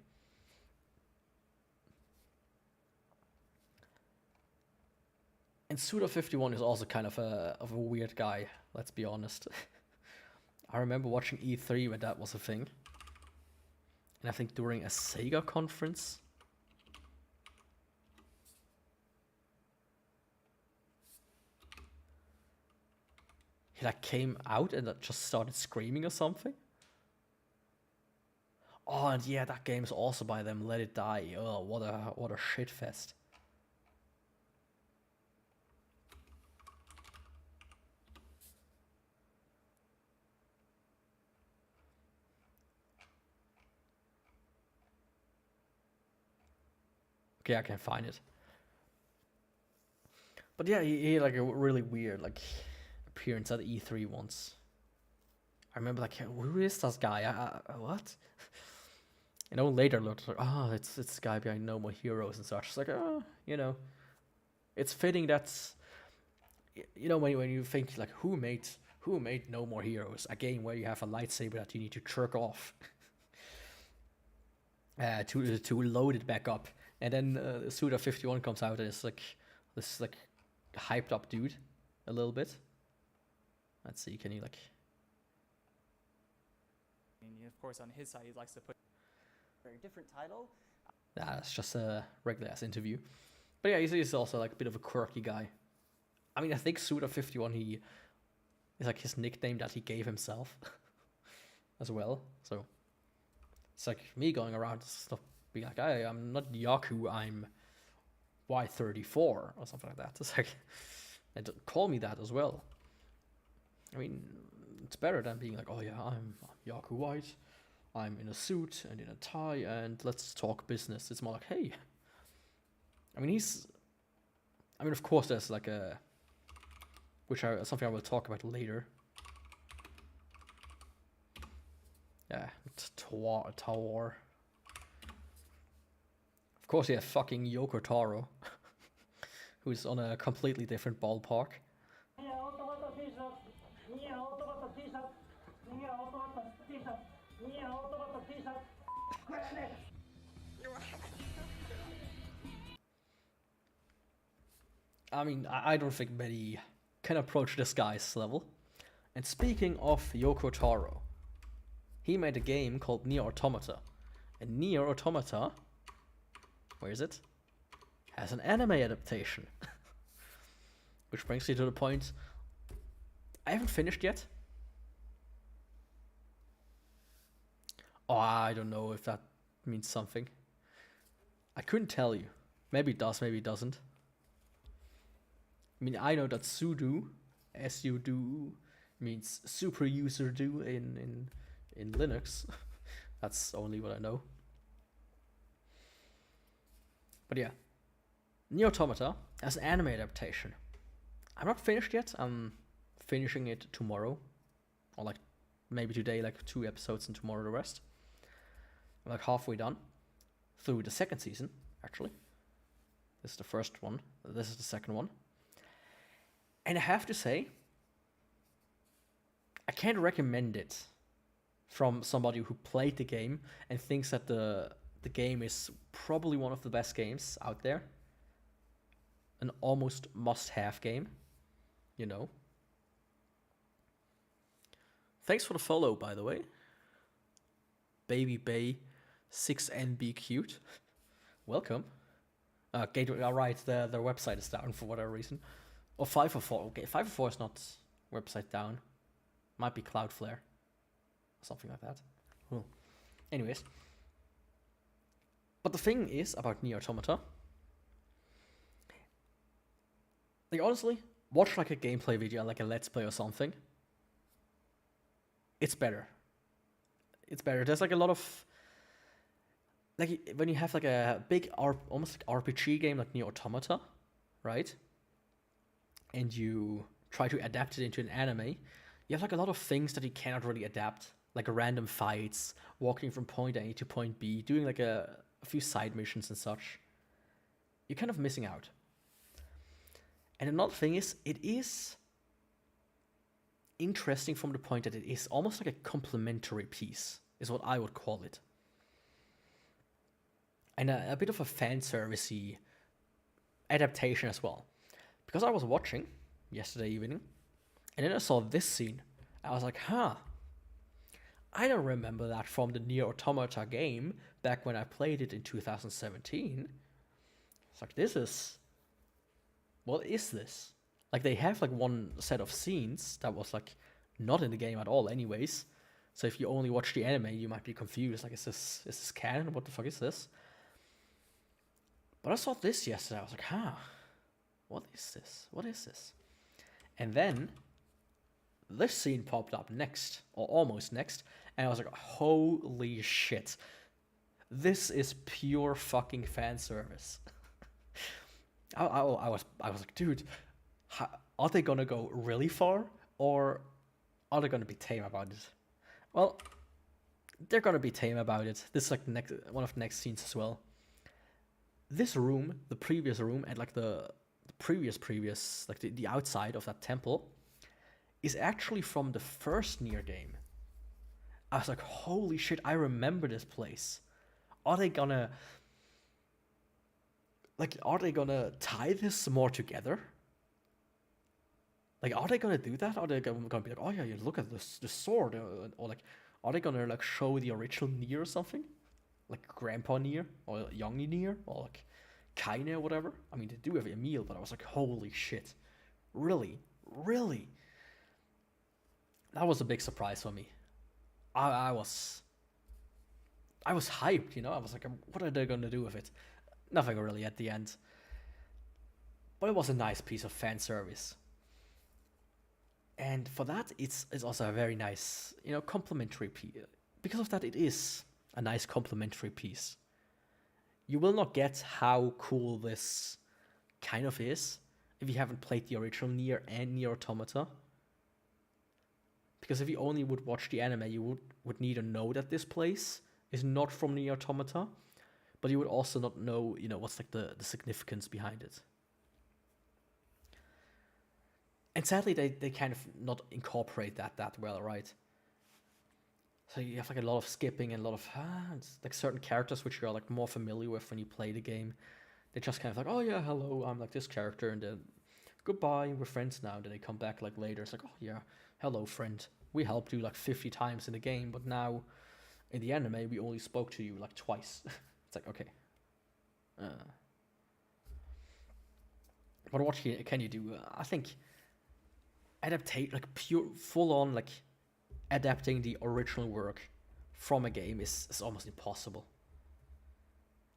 [SPEAKER 1] And Suda51 is also kind of a weird guy, let's be honest. I remember watching E3 when that was a thing. And I think during a Sega conference. He like came out and just started screaming or something. Oh, and yeah, that game's also by them. Let It Die. Oh, what a shit fest. Okay, I can find it. But yeah, he had like a really weird like appearance at E3 once. I remember like, who is this guy? What? You know, later looked like, oh, it's this guy behind No More Heroes and such. It's like, oh, you know, it's fitting that's, you know, when you think like, who made No More Heroes? A game where you have a lightsaber that you need to jerk off to load it back up, and then Suda51 comes out and it's like this like hyped up dude, a little bit. Let's see, can you like?
[SPEAKER 5] Of course, on his side, he likes to put
[SPEAKER 6] very different title.
[SPEAKER 1] Nah, it's just a regular ass interview. But yeah, he's also like a bit of a quirky guy. I mean, I think Suda51 he is like his nickname that he gave himself as well. So it's like me going around stuff being like, hey, I'm not Yaku, I'm Y34 or something like that. It's like, and call me that as well. I mean, it's better than being like, oh yeah, I'm Yaku White, I'm in a suit and in a tie, and let's talk business. It's more like, hey, I mean, of course there's like a, something I will talk about later. Yeah, Tower. Of course, yeah, fucking Yoko Taro, who's on a completely different ballpark. I mean, I don't think many can approach this guy's level. And speaking of Yoko Taro, he made a game called Nier Automata. And Nier Automata, where is it? has an anime adaptation. Which brings me to the point, I haven't finished yet. Oh, I don't know if that means something. I couldn't tell you. Maybe it does, maybe it doesn't. I mean, I know that sudo, S-U-do, means super user do in Linux. That's only what I know. But yeah, Nier Automata as an anime adaptation. I'm not finished yet. I'm finishing it tomorrow, or like maybe today, like 2 episodes, and tomorrow the rest. I'm like halfway done through the second season, actually. This is the first one. This is the second one. And I have to say, I can't recommend it from somebody who played the game and thinks that the game is probably one of the best games out there. An almost must-have game, you know. Thanks for the follow, by the way. Baby Bay 6NB Cute. Welcome. Gateway, alright, their website is down for whatever reason. Or 504. Okay, 504 is not website down. Might be Cloudflare. Something like that. Anyways. But the thing is about Nier Automata. Like, honestly, watch like a gameplay video, like a let's play or something. It's better. It's better. There's like a lot of... Like, when you have like a big, almost like RPG game like Nier Automata, right? And you try to adapt it into an anime, you have like a lot of things that you cannot really adapt. Like random fights, walking from point A to point B, doing like a few side missions and such. You're kind of missing out. And another thing is, it is interesting from the point that it is almost like a complementary piece, is what I would call it. And a bit of a fan servicey adaptation as well. Because I was watching yesterday evening, and then I saw this scene. I was like, I don't remember that from the Nier Automata game back when I played it in 2017. It's like, what is this? Like, they have like one set of scenes that was like not in the game at all anyways. So if you only watch the anime, you might be confused. Like, is this canon? What the fuck is this? But I saw this yesterday. I was like, what is this? What is this? And then this scene popped up next, or almost next, and I was like, holy shit. This is pure fucking fan service. I was like, dude, are they gonna go really far, or are they gonna be tame about it? Well, they're gonna be tame about it. This is like one of the next scenes as well. This room, the previous room, and like the previous, like the outside of that temple, is actually from the first Nier game. I was like, holy shit, I remember this place. Are they gonna tie this more together? Like, are they gonna do that? Are they gonna be like, oh yeah, you look at this sword, or like, are they gonna like show the original Nier or something? Like Grandpa Nier, or Young Nier, or like Kaine or whatever. I mean, they do have Emil, but I was like, holy shit. Really? Really? That was a big surprise for me. I was hyped, you know? I was like, what are they gonna do with it? Nothing really at the end. But it was a nice piece of fan service. And for that, it's also a very nice, you know, complimentary piece. Because of that, it is a nice complimentary piece. You will not get how cool this kind of is if you haven't played the original Nier and Nier Automata. Because if you only would watch the anime, you would need to know that this place is not from Nier Automata, but you would also not know, you know, what's like the significance behind it. And sadly, they kind of not incorporate that well, right? So you have like a lot of skipping and a lot of like certain characters which you're like more familiar with when you play the game. They just kind of like, oh yeah, hello, I'm like this character, and then goodbye, we're friends now. Then they come back like later. It's like, oh yeah, hello friend, we helped you like 50 times in the game, but now in the anime we only spoke to you like twice. It's like, okay. But what can you do? I think adaptate like pure full on like adapting the original work from a game is almost impossible.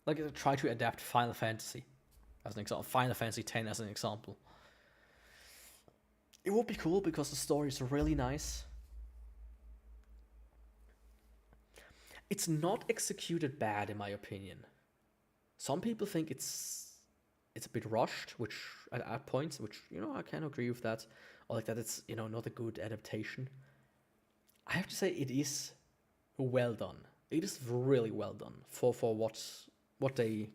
[SPEAKER 1] Like try to adapt Final Fantasy as an example, Final Fantasy X as an example. It would be cool because the story is really nice. It's not executed bad in my opinion. Some people think it's a bit rushed, which at points, which I can agree with that, or like that it's not a good adaptation. I have to say it is well done. It is really well done for what they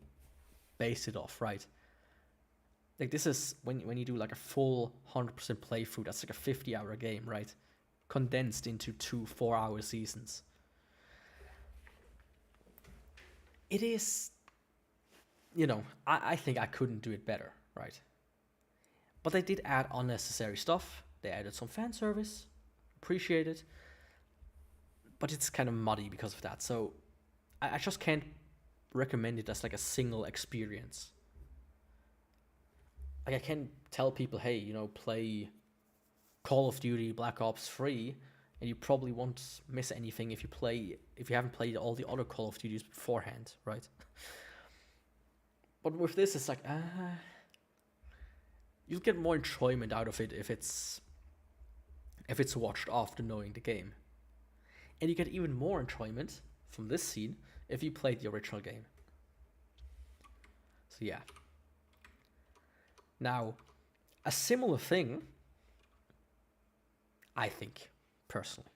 [SPEAKER 1] base it off, right? Like this is when you do like a full 100% playthrough, that's like a 50-hour game, right? Condensed into 2 4-hour seasons. It is, I think I couldn't do it better, right? But they did add unnecessary stuff. They added some fan service, appreciate it. But it's kind of muddy because of that. So I just can't recommend it as like a single experience. Like I can tell people, hey, play Call of Duty Black Ops 3, and you probably won't miss anything if you haven't played all the other Call of Duties beforehand, right? But with this, it's like, you'll get more enjoyment out of it if it's watched after knowing the game. And you get even more enjoyment from this scene if you played the original game. So yeah. Now, a similar thing, I think, personally.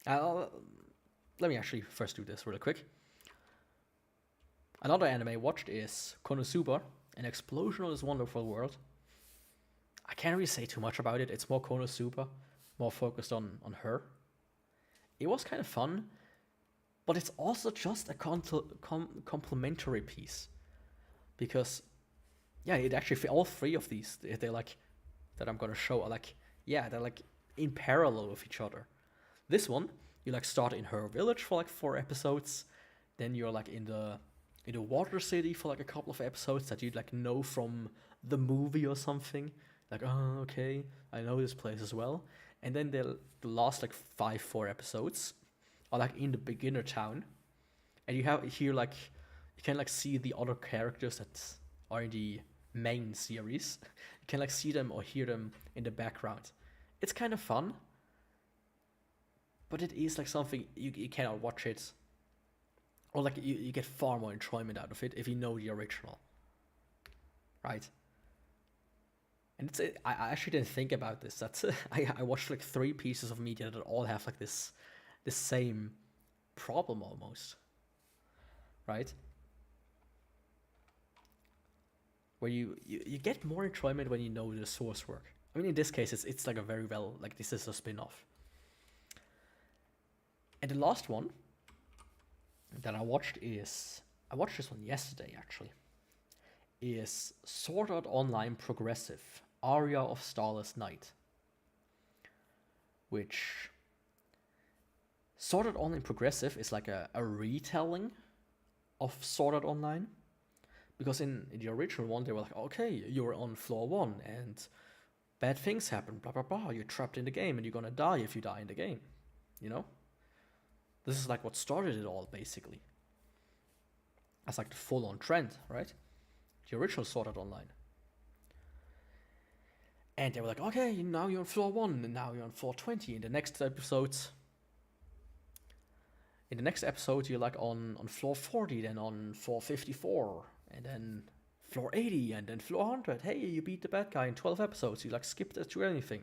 [SPEAKER 1] Let me actually first do this really quick. Another anime I watched is Konosuba, An Explosion on This Wonderful World. I can't really say too much about it. It's more Konosuba, more focused on her. It was kind of fun, but it's also just a complementary piece. Because, yeah, it actually, all three of these, they're like, that I'm going to show, are like, yeah, they're like in parallel with each other. This one, you like start in her village for like 4 episodes, then you're like in the water city for like a couple of episodes that you'd like know from the movie or something. Like, oh, okay, I know this place as well. And then the last like 4 episodes are like in the beginner town, and you can like see the other characters that are in the main series. You can like see them or hear them in the background. It's kind of fun, but it is like something you cannot watch it, or like you get far more enjoyment out of it if you know the original, right? And I actually didn't think about this. That's I watched like 3 pieces of media that all have like this same problem almost, right? Where you get more enjoyment when you know the source work. I mean, in this case, it's like a very well, like this is a spin-off. And the last one that I watched this one yesterday actually, is Sword Art Online Progressive, Aria of Starless Night. Which, Sword Art Online Progressive is like a retelling of Sword Art Online. Because in the original one, they were like, okay, you're on floor 1 and bad things happen, blah, blah, blah. You're trapped in the game and you're gonna die if you die in the game. This is like what started it all, basically. That's like the full-on trend, right? The original Sword Art Online. And they were like, okay, now you're on floor 1, and now you're on floor 20. In the next episode, you're like on floor 40, then on floor 54, and then floor 80, and then floor 100. Hey, you beat the bad guy in 12 episodes. You like skipped it through anything.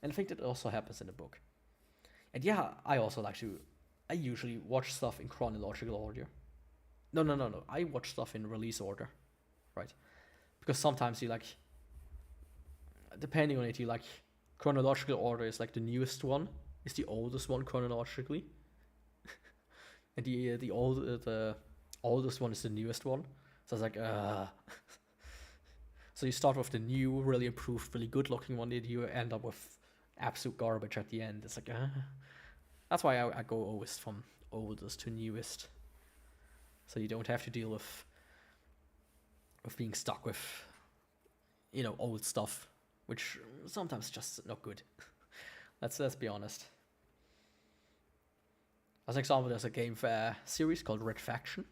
[SPEAKER 1] And I think that also happens in the book. And yeah, I usually watch stuff in chronological order. No. I watch stuff in release order, right? Because sometimes you like, depending on it, you like, chronological order is like the newest one, is the oldest one chronologically. And the oldest one is the newest one. So it's like, So you start with the new, really improved, really good looking one, and you end up with absolute garbage at the end. It's like, That's why I go always from oldest to newest. So you don't have to deal with being stuck with you know, old stuff, which sometimes just not good. Let's be honest. As an example, there's a game series called Red Faction.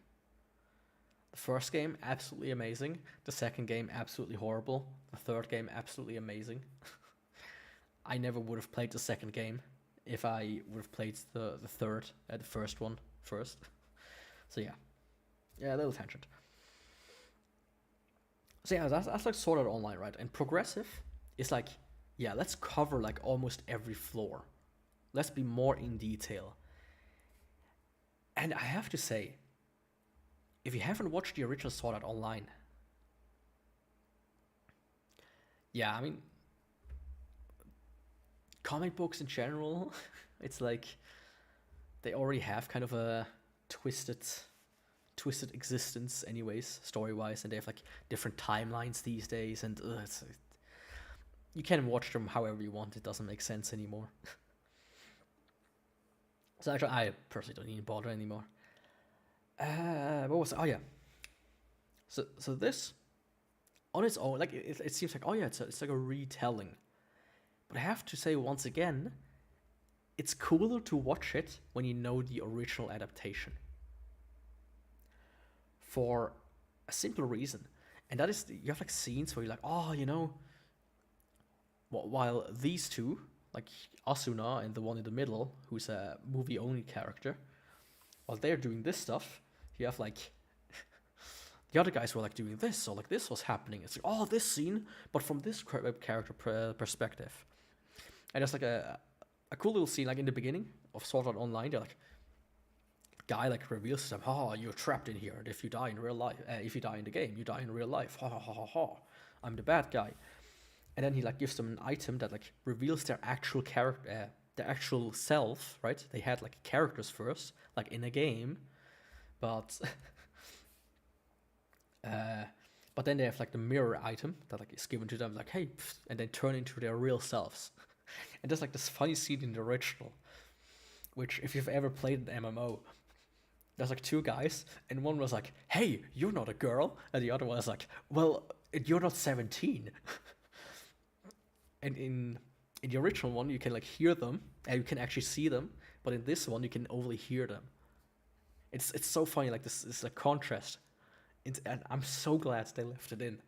[SPEAKER 1] The first game, absolutely amazing. The second game, absolutely horrible. The third game, absolutely amazing. I never would have played the second game if I would have played the first one first. So yeah. Yeah, a little tangent. So yeah, that's like Sword Art Online, right? And progressive is like, yeah, let's cover like almost every floor. Let's be more in detail. And I have to say, if you haven't watched the original Sword Art Online, yeah, I mean, comic books in general, it's like they already have kind of a twisted existence anyways, story-wise, and they have like different timelines these days, and you can watch them however you want. It doesn't make sense anymore. So actually, I personally don't even bother anymore. What was it? Oh yeah. So this, on its own, like it seems like, oh yeah, it's like a retelling. But I have to say once again, it's cooler to watch it when you know the original adaptation. For a simple reason, and that is you have like scenes where you're like, oh, you know, while these two, like Asuna and the one in the middle, who's a movie-only character, while they're doing this stuff, you have like the other guys were like doing this, or like this was happening. It's like, oh, this scene, but from this character perspective. And there's like a cool little scene like in the beginning of Sword Art Online. They're like, guy like reveals to them, oh, you're trapped in here, and if you die in real life, if you die in the game, you die in real life. Ha ha ha ha ha. I'm the bad guy. And then he like gives them an item that like reveals their actual character, their actual self, right? They had like characters first, like in a game, but but then they have like the mirror item that like is given to them, like, hey, pfft, and they turn into their real selves. And there's like this funny scene in the original, which if you've ever played an MMO, there's like two guys, and one was like, hey, you're not a girl, and the other one was like, well, you're not 17. And in the original one, you can like hear them, and you can actually see them, but in this one, you can only hear them. It's so funny, like this is a contrast. And I'm so glad they left it in.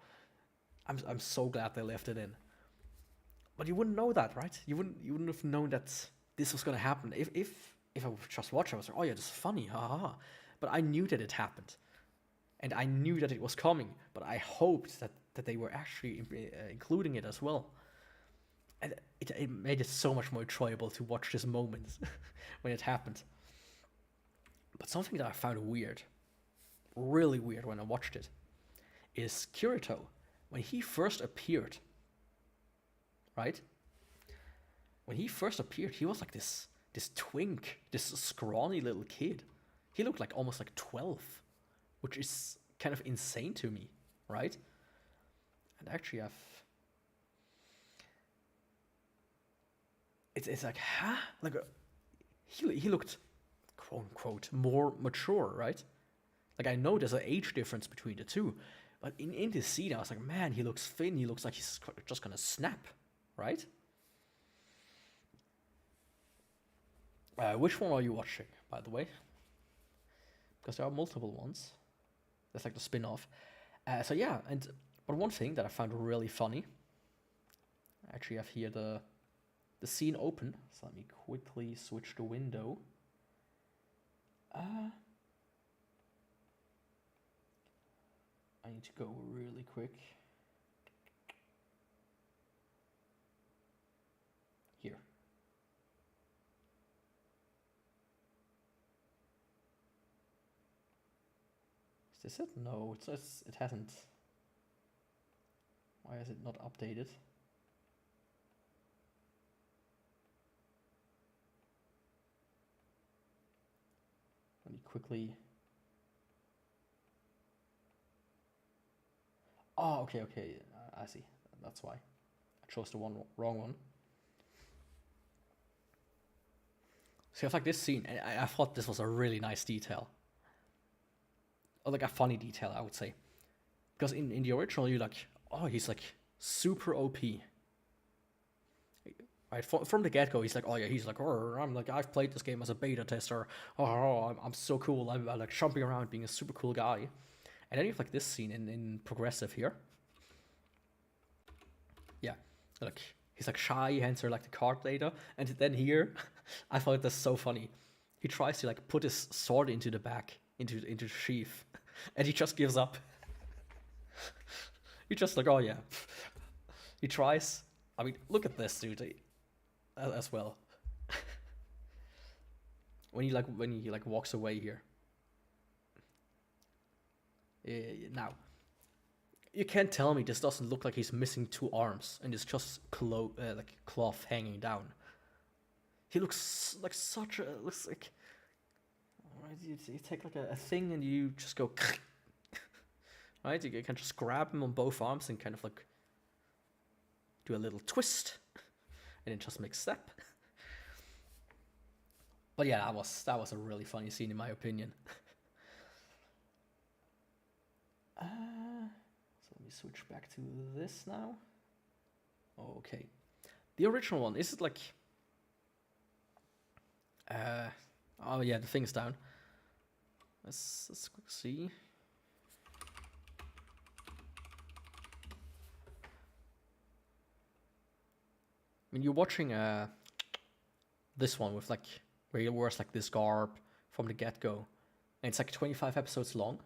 [SPEAKER 1] I'm so glad they left it in. But you wouldn't know that, right? You wouldn't have known that this was gonna happen. If I would just watch it, I was like, oh yeah, this is funny, ha ha ha. But I knew that it happened. And I knew that it was coming, but I hoped that they were actually including it as well. And it made it so much more enjoyable to watch this moment when it happened. But something that I found weird, really weird when I watched it, is Kirito, when he first appeared, right? When he first appeared, he was like this twink, this scrawny little kid. He looked like almost like 12, which is kind of insane to me, right? And actually it's like, huh? Like he looked, quote unquote, more mature, right? Like I know there's an age difference between the two, but in this scene I was like, man, he looks thin. He looks like he's just gonna snap, right? Which one are you watching, by the way? Because there are multiple ones. That's like the spin-off. So yeah, but one thing that I found really funny, I actually have here the scene open. So let me quickly switch the window. I need to go really quick. Here. Is this it? No, it hasn't. Why is it not updated? Let me quickly. Oh, okay. I see. That's why. I chose the wrong one. So you have like this scene, and I thought this was a really nice detail. Or like a funny detail, I would say. Because in the original, you're like, oh, he's like super OP. Right, from the get-go, he's like, oh yeah, he's like, oh, I'm like, I've played this game as a beta tester. Oh, I'm so cool. I'm like jumping around, being a super cool guy. And then you have like this scene in progressive here. Yeah, like he's like shy, he hands her like the card data, and then here, I thought this so funny. He tries to like put his sword into the back, into the sheath, and he just gives up. He just like, oh yeah. He tries. I mean, look at this dude. As well. when he walks away here. Now, you can't tell me this doesn't look like he's missing 2 arms and it's just like cloth hanging down. He looks like looks like. Right, you take like a thing and you just go. Right, you can just grab him on both arms and kind of like do a little twist. And it just makes step. But yeah, that was a really funny scene in my opinion. So let me switch back to this now. Okay, the original one, is it like? Oh yeah, the thing's down. Let's quick see. I mean, you're watching this one with like where he wears like this garb from the get-go, and it's like 25 episodes long.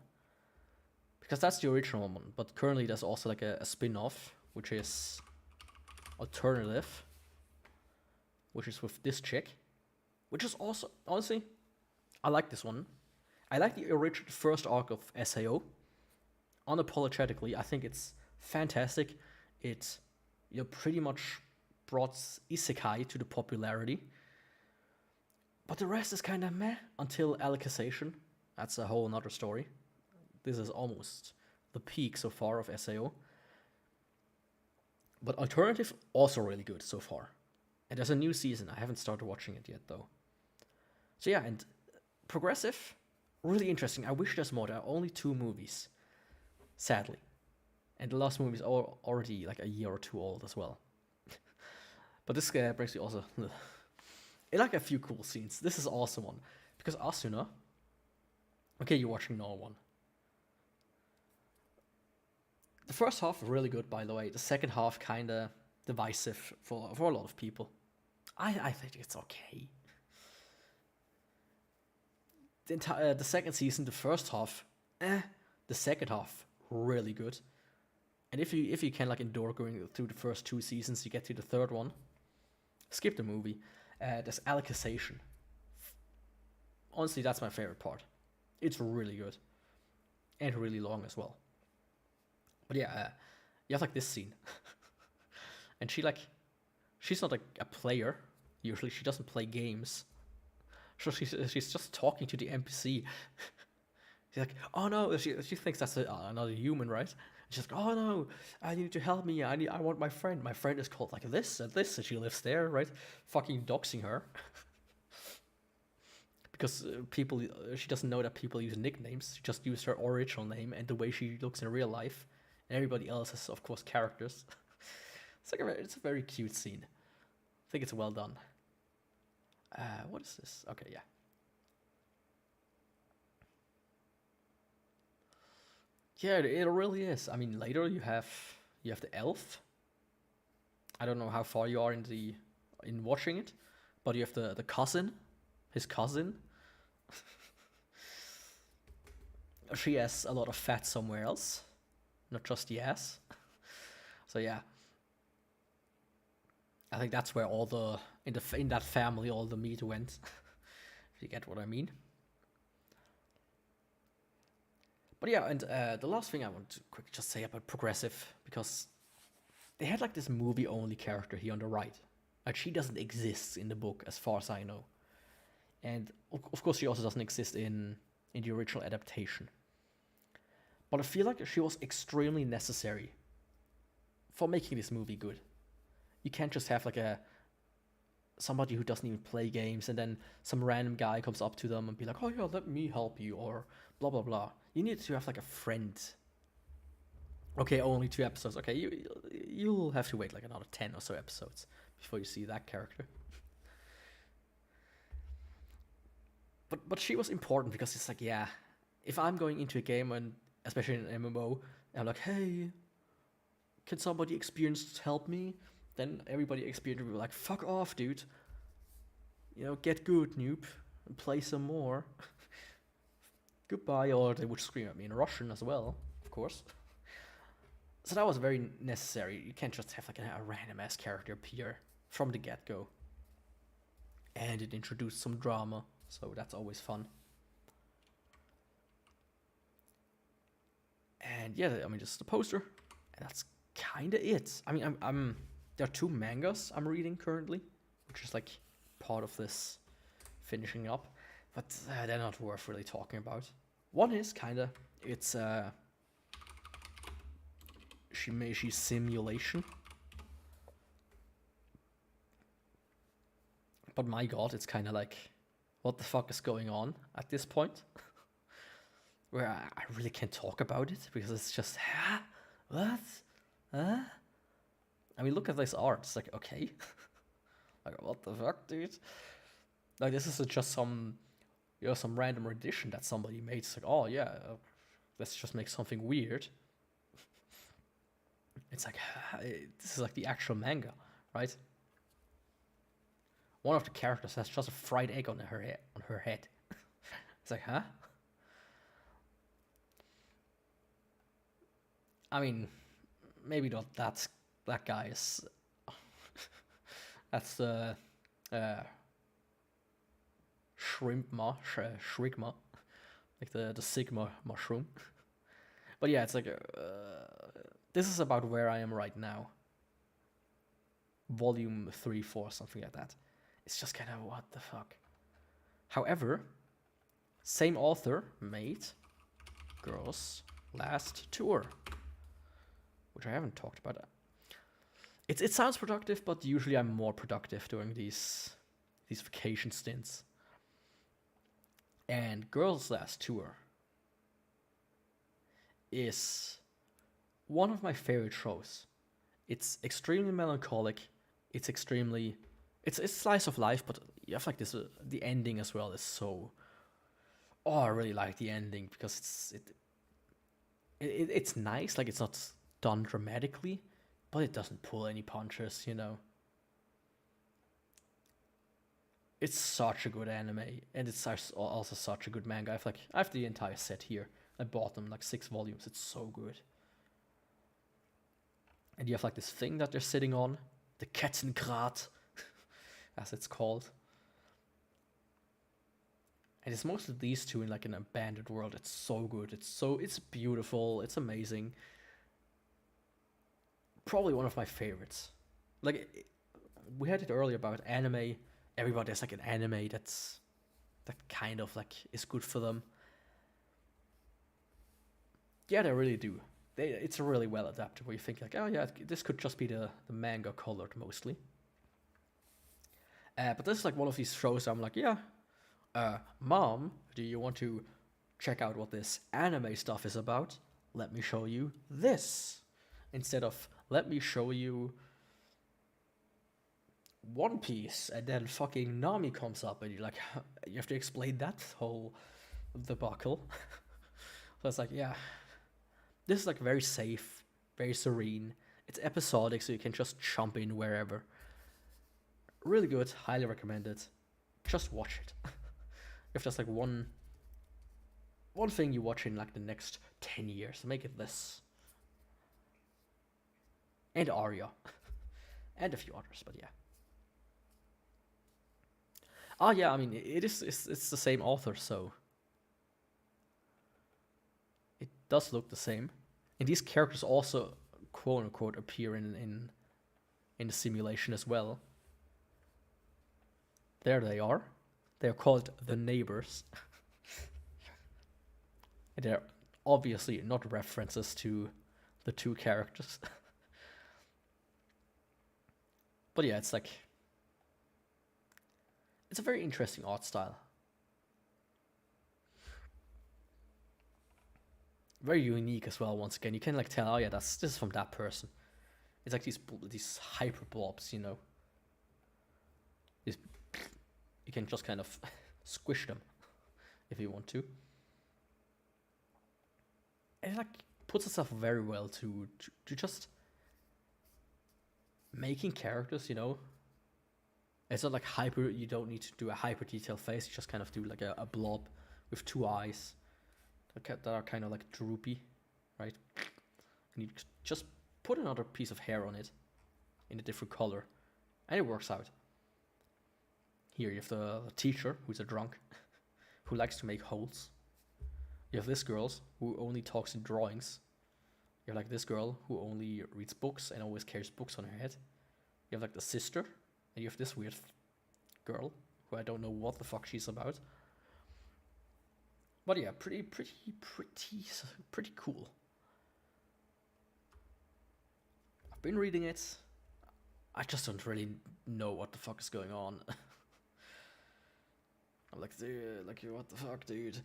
[SPEAKER 1] Because that's the original one, but currently there's also like a spin-off, which is Alternative, which is with this chick, which is also, honestly, I like this one. I like the original first arc of SAO. Unapologetically, I think it's fantastic. It, pretty much brought isekai to the popularity. But the rest is kind of meh until Alicization. That's a whole nother story. This is almost the peak so far of SAO. But Alternative, also really good so far. And there's a new season. I haven't started watching it yet, though. So yeah, and Progressive, really interesting. I wish there's more. There are only 2 movies, sadly. And the last movie is already like a year or 2 old as well. But this brings me also... I like a few cool scenes. This is also one. Because Asuna... Okay, you're watching No One. The first half, really good, by the way. The second half, kind of divisive for a lot of people. I think it's okay. The second season, the first half, the second half, really good. And if you can like endure going through the first 2 seasons, you get to the third one. Skip the movie. There's Alicization. Honestly, that's my favorite part. It's really good. And really long as well. But yeah, you have like this scene. And she's not like a player. Usually she doesn't play games. So she's just talking to the NPC. She's like, oh no, she thinks that's another human, right? She's like, oh no, I need to help me. I want my friend. My friend is called like this and this, and she lives there, right? Fucking doxing her. Because she doesn't know that people use nicknames. She just used her original name and the way she looks in real life. And everybody else is, of course, characters. It's a very cute scene. I think it's well done. What is this? Okay, yeah. Yeah, it really is. I mean, later you have the elf. I don't know how far you are in watching it, but you have the cousin, his cousin. She has a lot of fat somewhere else, not just the ass. So yeah, I think that's where all in that family all the meat went. If you get what I mean. But yeah, and the last thing I want to quickly just say about Progressive, because they had like this movie-only character here on the right. Like, she doesn't exist in the book as far as I know. And of course she also doesn't exist in the original adaptation. But I feel like she was extremely necessary for making this movie good. You can't just have like somebody who doesn't even play games and then some random guy comes up to them and be like, oh yeah, let me help you, or blah blah blah. You need to have like a friend Okay, only 2 episodes. Okay, you'll have to wait like another 10 or so episodes before you see that character. But she was important because it's like, yeah, if I'm going into a game and especially in an MMO, and I'm like, hey, can somebody experienced help me? Then everybody experienced will be like, fuck off, dude. You know, get good, noob, and play some more. Goodbye, or they would scream at me in Russian as well, of course. So that was very necessary. You can't just have like a random ass character appear from the get-go. And it introduced some drama, so that's always fun. And yeah, I mean, just the poster, and that's kind of it. I mean, I'm there are 2 mangas I'm reading currently, which is like part of this finishing up, but they're not worth really talking about. One is kind of, it's Shimeji Simulation. But my god, it's kind of like, what the fuck is going on at this point? Where I really can't talk about it, because it's just, huh? What? Huh? I mean, look at this art, it's like, okay. Like, what the fuck, dude? Like, this is just some, you know, some random rendition that somebody made. It's like, oh yeah, let's just make something weird. It's like, this is like the actual manga, right? One of the characters has just a fried egg on her head. It's like, huh? I mean, maybe not that guy is. That's the shrimpma, shrigma, like the sigma mushroom. But yeah, it's like this is about where I am right now. Volume 3, 4, something like that. It's just kind of what the fuck. However, same author made Girls Last Tour, which I haven't talked about. It sounds productive, but usually I'm more productive during these vacation stints. And Girls Last Tour is one of my favorite shows. It's extremely melancholic. It's slice of life, but you have like this. The ending as well is so. Oh, I really like the ending because it's nice. Like, it's not done dramatically, but it doesn't pull any punches, you know. It's such a good anime, and it's also such a good manga. I have the entire set here. I bought them, like 6 volumes. It's so good. And you have like this thing that they're sitting on, the Ketzengrat, as it's called. And it's mostly these two in like an abandoned world. It's so good. It's beautiful. It's amazing. Probably one of my favorites. Like, we had it earlier about anime. Everybody has like an anime that kind of like is good for them. Yeah, they really do. It's really well adapted, where you think like, oh yeah, this could just be the manga colored mostly. But this is like one of these shows I'm like, yeah, Mom, do you want to check out what this anime stuff is about? Let me show you this. Instead of, let me show you One Piece, and then fucking Nami comes up, and you're like, you have to explain that whole debacle. So it's like, yeah. This is like very safe, very serene. It's episodic, so you can just jump in wherever. Really good, highly recommend it. Just watch it. If there's like one thing you watch in like the next 10 years, make it this. And Arya. And a few others, but yeah. Oh yeah, I mean, it's the same author, so it does look the same. And these characters also, quote unquote, appear in the simulation as well. There they are. They're called the neighbors. And they're obviously not references to the 2 characters. But yeah, it's like, it's a very interesting art style. very unique as well. Once again, you can like tell, oh yeah, this is from that person. It's like these hyper blobs, you know. You can just kind of squish them if you want to. And it like puts itself very well to just making characters, you know. It's not like hyper, you don't need to do a hyper detailed face, you just kind of do like a blob with 2 eyes that are kind of like droopy, right? And you just put another piece of hair on it in a different color, and it works out. Here you have the teacher, who's a drunk, who likes to make holes. You have this girl, who only talks in drawings. You have like this girl, who only reads books and always carries books on her head. You have like the sister, and you have this weird girl, who I don't know what the fuck she's about. But yeah, pretty cool. I've been reading it. I just don't really know what the fuck is going on. I'm like, dude, like, what the fuck, dude?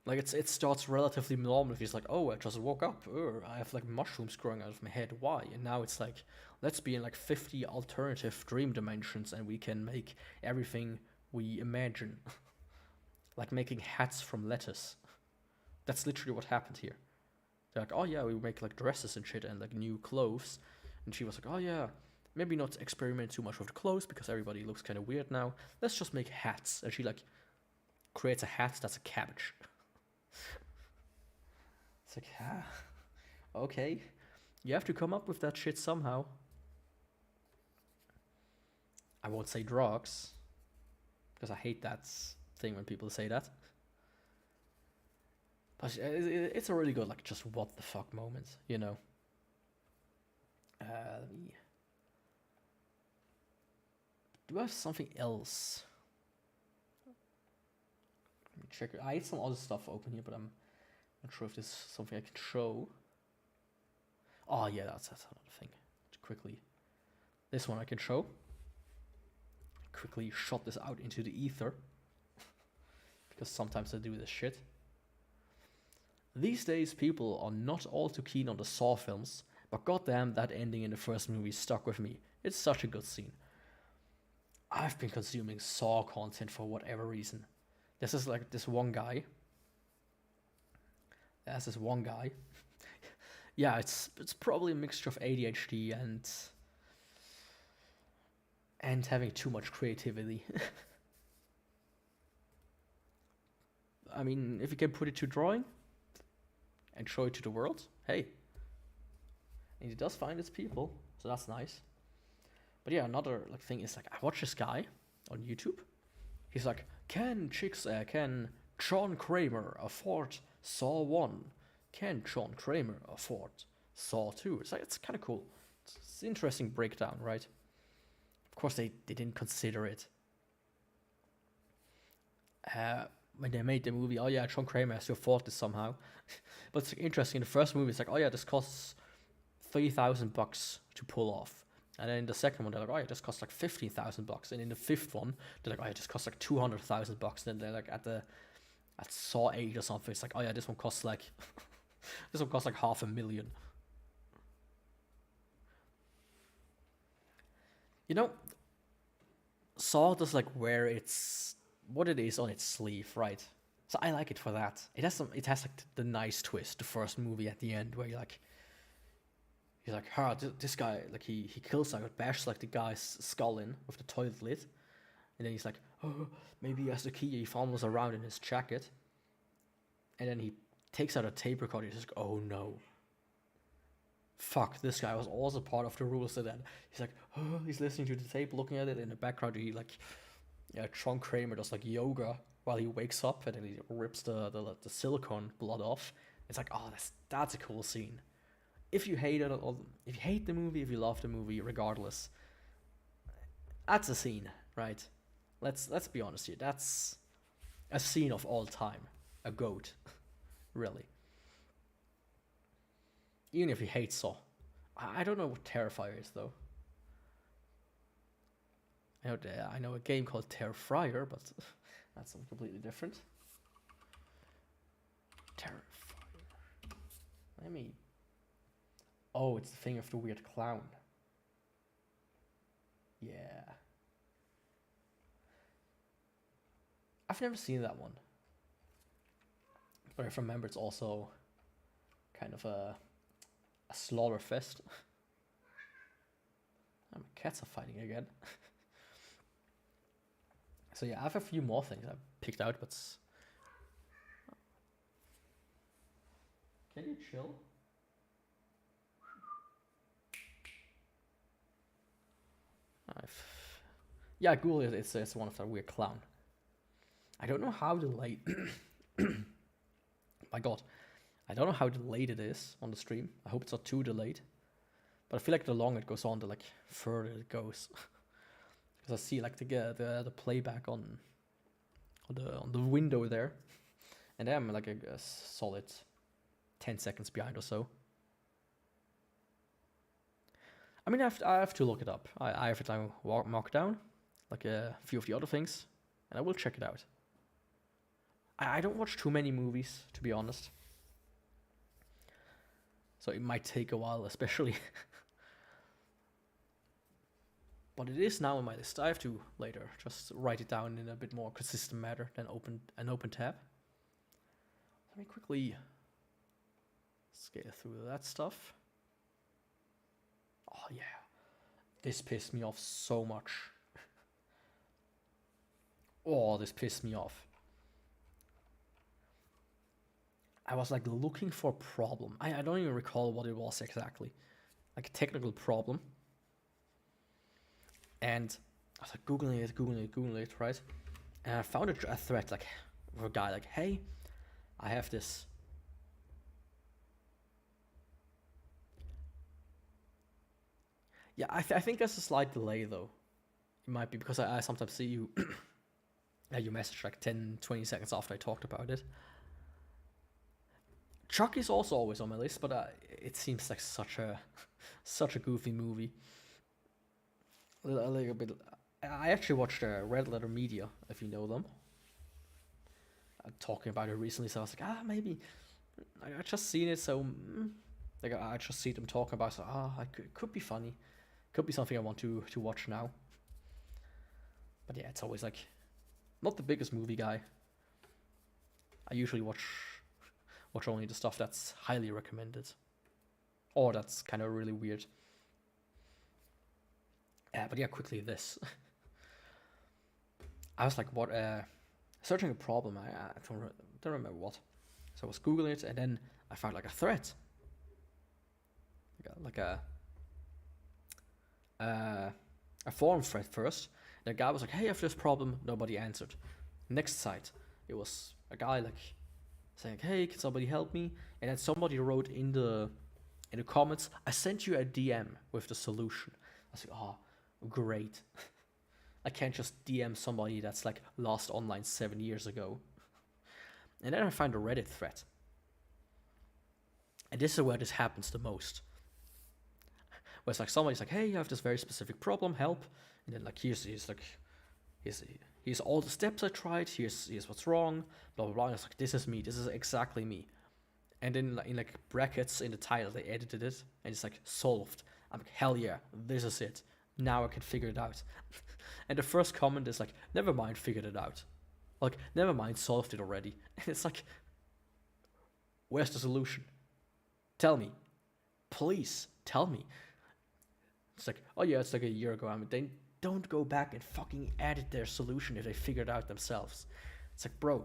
[SPEAKER 1] Like, it starts relatively normal. If he's like, oh, I just woke up. I have like mushrooms growing out of my head. Why? And now it's like, let's be in like 50 alternative dream dimensions, and we can make everything we imagine. Like making hats from lettuce. That's literally what happened here. They're like, oh yeah, we make like dresses and shit and like new clothes. And she was like, oh yeah, maybe not experiment too much with the clothes because everybody looks kind of weird now. Let's just make hats. And she like creates a hat that's a cabbage. It's like, okay. You have to come up with that shit somehow. I won't say drugs, because I hate that thing when people say that. But it's a really good, like, just what the fuck moment, you know. Do I have something else? Let me check. I had some other stuff open here, but I'm not sure if this is something I can show. Oh yeah, that's another thing. Quickly, this one I can show. Quickly shot this out into the ether. Because sometimes I do this shit. These days people are not all too keen on the Saw films, but goddamn, that ending in the first movie stuck with me. It's such a good scene. I've been consuming Saw content for whatever reason. This is like this one guy. There's this one guy. Yeah, it's probably a mixture of ADHD and having too much creativity. I mean, if you can put it to drawing and show it to the world, hey. And he does find his people, so that's nice. But yeah, another like thing is like I watch this guy on YouTube. He's like, can John Kramer afford Saw 1? Can John Kramer afford Saw 2? It's like, it's kind of cool. It's an interesting breakdown, right? Of course, they didn't consider it. When they made the movie, oh yeah, John Kramer has to afford this somehow. But it's interesting, in the first movie, it's like, oh yeah, this costs $3,000 to pull off. And then in the second one, they're like, oh yeah, this costs like $15,000. And in the fifth one, they're like, oh yeah, this costs like $200,000. And then they're like at Saw 8 or something, it's like, oh yeah, this one costs like this one costs like $500,000. You know, Saw does like wear its what it is on its sleeve, right? So I like it for that. It has like the nice twist, the first movie at the end where you're like, he's like, this guy, like he kills like bashes like the guy's skull in with the toilet lid, and then he's like, oh, maybe he has the key. He fumbles around in his jacket, and then he takes out a tape recorder. He's like, oh no, fuck, this guy was also part of the rules. So then he's like, oh, he's listening to the tape, looking at it in the background. He like, yeah, John Kramer does like yoga while he wakes up, and then he rips the silicone blood off. It's like, oh, that's a cool scene. If you hate it, or if you hate the movie, if you love the movie, regardless, that's a scene, right? Let's be honest here. That's a scene of all time. A GOAT, really. Even if you hate Saw, I don't know what Terrifier is though. I know a game called Terrifier, but that's something completely different. Let me. Oh, it's the thing of the weird clown. Yeah. I've never seen that one. But if I remember, it's also kind of a slaughter fest. My cats are fighting again. So yeah, I have a few more things I picked out, but can you chill? Yeah, Ghoul is it's one of the weird clown. I don't know how delayed. My God, I don't know how delayed it is on the stream. I hope it's not too delayed. But I feel like the longer it goes on, the like further it goes. Because I see like the playback on the window there, and I'm like a solid 10 seconds behind or so. I mean, I have to look it up. I have it down, marked down, like a few of the other things, and I will check it out. I don't watch too many movies, to be honest. So it might take a while, especially. But it is now on my list. I have to later just write it down in a bit more consistent manner than open an open tab. Let me quickly scale through that stuff. Oh yeah, this pissed me off so much. Oh, this pissed me off. I was like looking for a problem. I don't even recall what it was exactly. Like a technical problem. And I was like Googling it, right? And I found a thread like of a guy like, hey, I have this. Yeah, I think there's a slight delay though. It might be because I sometimes see you you message like 10, 20 seconds after I talked about it. Chuck is also always on my list, but it seems like such a goofy movie. A little bit. I actually watched Red Letter Media, if you know them. Talking about it recently, so I was like, maybe. I just seen it, so like I just see them talking about it, so it could be funny. Could be something I want to watch now. But yeah, it's always like not the biggest movie guy. I usually watch only the stuff that's highly recommended. Or that's kind of really weird. But yeah, quickly this. I was like, what? Searching a problem. I don't remember what. So I was Googling it, and then I found like a thread. Like a forum thread first. And the guy was like, hey, I have this problem. Nobody answered. Next site, it was a guy like saying, hey, can somebody help me? And then somebody wrote in the comments, I sent you a DM with the solution. I was like, oh, great. I can't just DM somebody that's like lost online 7 years ago. And then I find a Reddit thread. And this is where this happens the most. Where it's like somebody's like, hey, you have this very specific problem, help. And then like here's all the steps I tried, here's what's wrong, blah blah blah. And it's like, this is me, this is exactly me. And then in like brackets in the title they edited it and it's like solved. I'm like, hell yeah, this is it. Now I can figure it out. And the first comment is like, never mind, figured it out. Like, never mind, solved it already. And it's like, where's the solution? Tell me. Please, tell me. It's like, oh yeah, it's like a year ago. I mean, they don't go back and fucking edit their solution if they figured it out themselves. It's like, bro,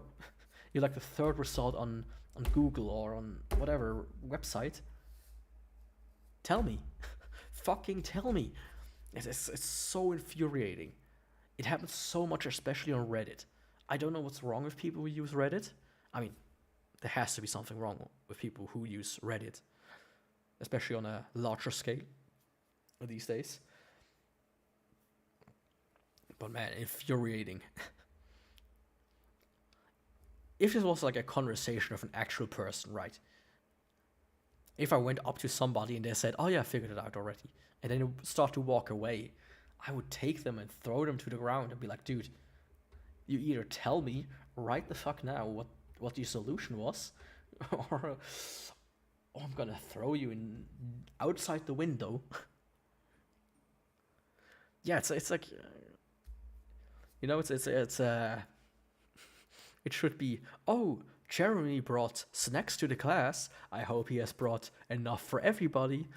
[SPEAKER 1] you're like the third result on Google or on whatever website. Tell me. Fucking tell me. It's so infuriating. It happens so much, especially on Reddit. I don't know what's wrong with people who use Reddit. I mean, there has to be something wrong with people who use Reddit, especially on a larger scale these days. But man, infuriating. If this was like a conversation of an actual person, right? If I went up to somebody and they said, oh yeah, I figured it out already, and then start to walk away, I would take them and throw them to the ground and be like, dude, you either tell me right the fuck now what your solution was, oh, I'm gonna throw you in outside the window. Yeah, it's like, you know, it should be, oh, Jeremy brought snacks to the class. I hope he has brought enough for everybody.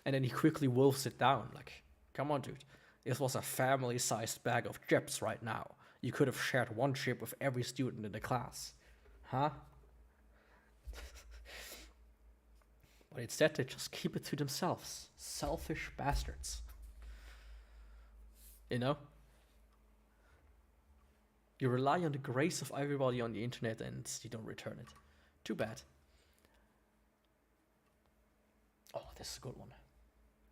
[SPEAKER 1] And then he quickly wolfs it down. Like, come on, dude. This was a family-sized bag of chips right now. You could have shared one chip with every student in the class. Huh? But instead, they just keep it to themselves. Selfish bastards. You know? You rely on the grace of everybody on the internet and you don't return it. Too bad. Oh, this is a good one.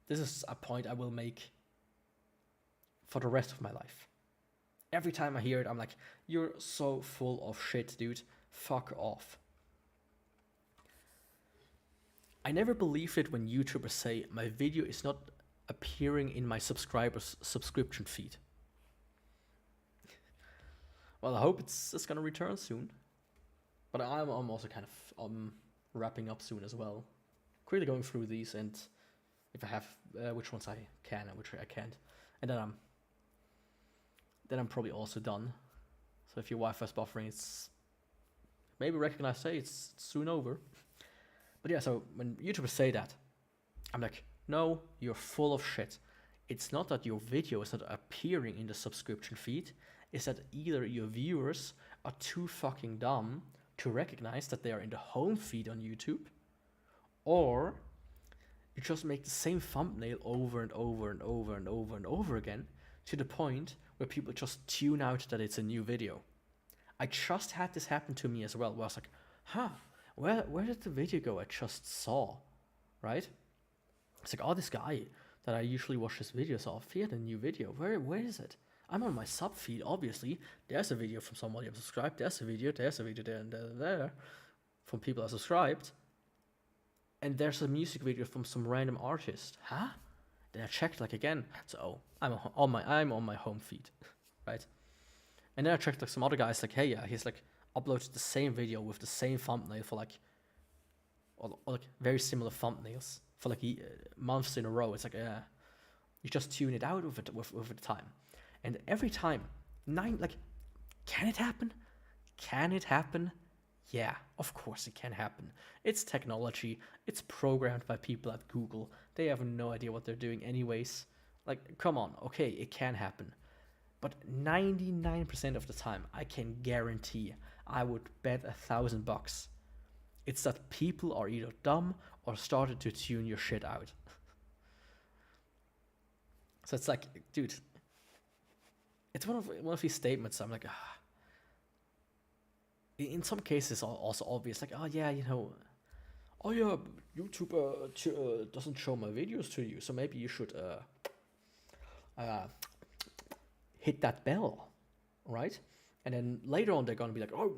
[SPEAKER 1] This is a point I will make for the rest of my life. Every time I hear it, I'm like, you're so full of shit, dude. Fuck off. I never believed it when YouTubers say my video is not appearing in my subscribers' subscription feed. Well, I hope it's gonna return soon. But I'm also kind of wrapping up soon as well. Quickly going through these, and if I have which ones I can and which I can't, and then I'm probably also done. So if your Wi-Fi's buffering, it's maybe recognize, hey, it's soon over. But yeah, so when YouTubers say that, I'm like, no, you're full of shit. It's not that your video is not appearing in the subscription feed. It's that either your viewers are too fucking dumb to recognize that they are in the home feed on YouTube, or you just make the same thumbnail over and over and over and over and over again to the point where people just tune out that it's a new video. I just had this happen to me as well, where I was like, huh, where did the video go I just saw, right? It's like, oh, this guy that I usually watch his videos of, he had a new video. Where is it? I'm on my sub feed, obviously. There's a video from somebody I'm subscribed. There's a video there and there from people I subscribed. And there's a music video from some random artist. Huh? Then I checked like again. So I'm on my home feed, right? And then I checked like some other guys like, hey, yeah, he's like uploaded the same video with the same thumbnail for like, or like very similar thumbnails for like months in a row. It's like, yeah, you just tune it out with the time. And every time, can it happen? Can it happen? Yeah, of course it can happen. It's technology. It's programmed by people at Google. They have no idea what they're doing anyways. Like, come on. Okay, it can happen. But 99% of the time, I can guarantee, I would bet $1,000, it's that people are either dumb or started to tune your shit out. So it's like, dude, it's one of these statements. I'm like, in some cases, also obvious. Like, oh yeah, you know, oh yeah, YouTube doesn't show my videos to you, so maybe you should hit that bell, right? And then later on, they're gonna be like, oh,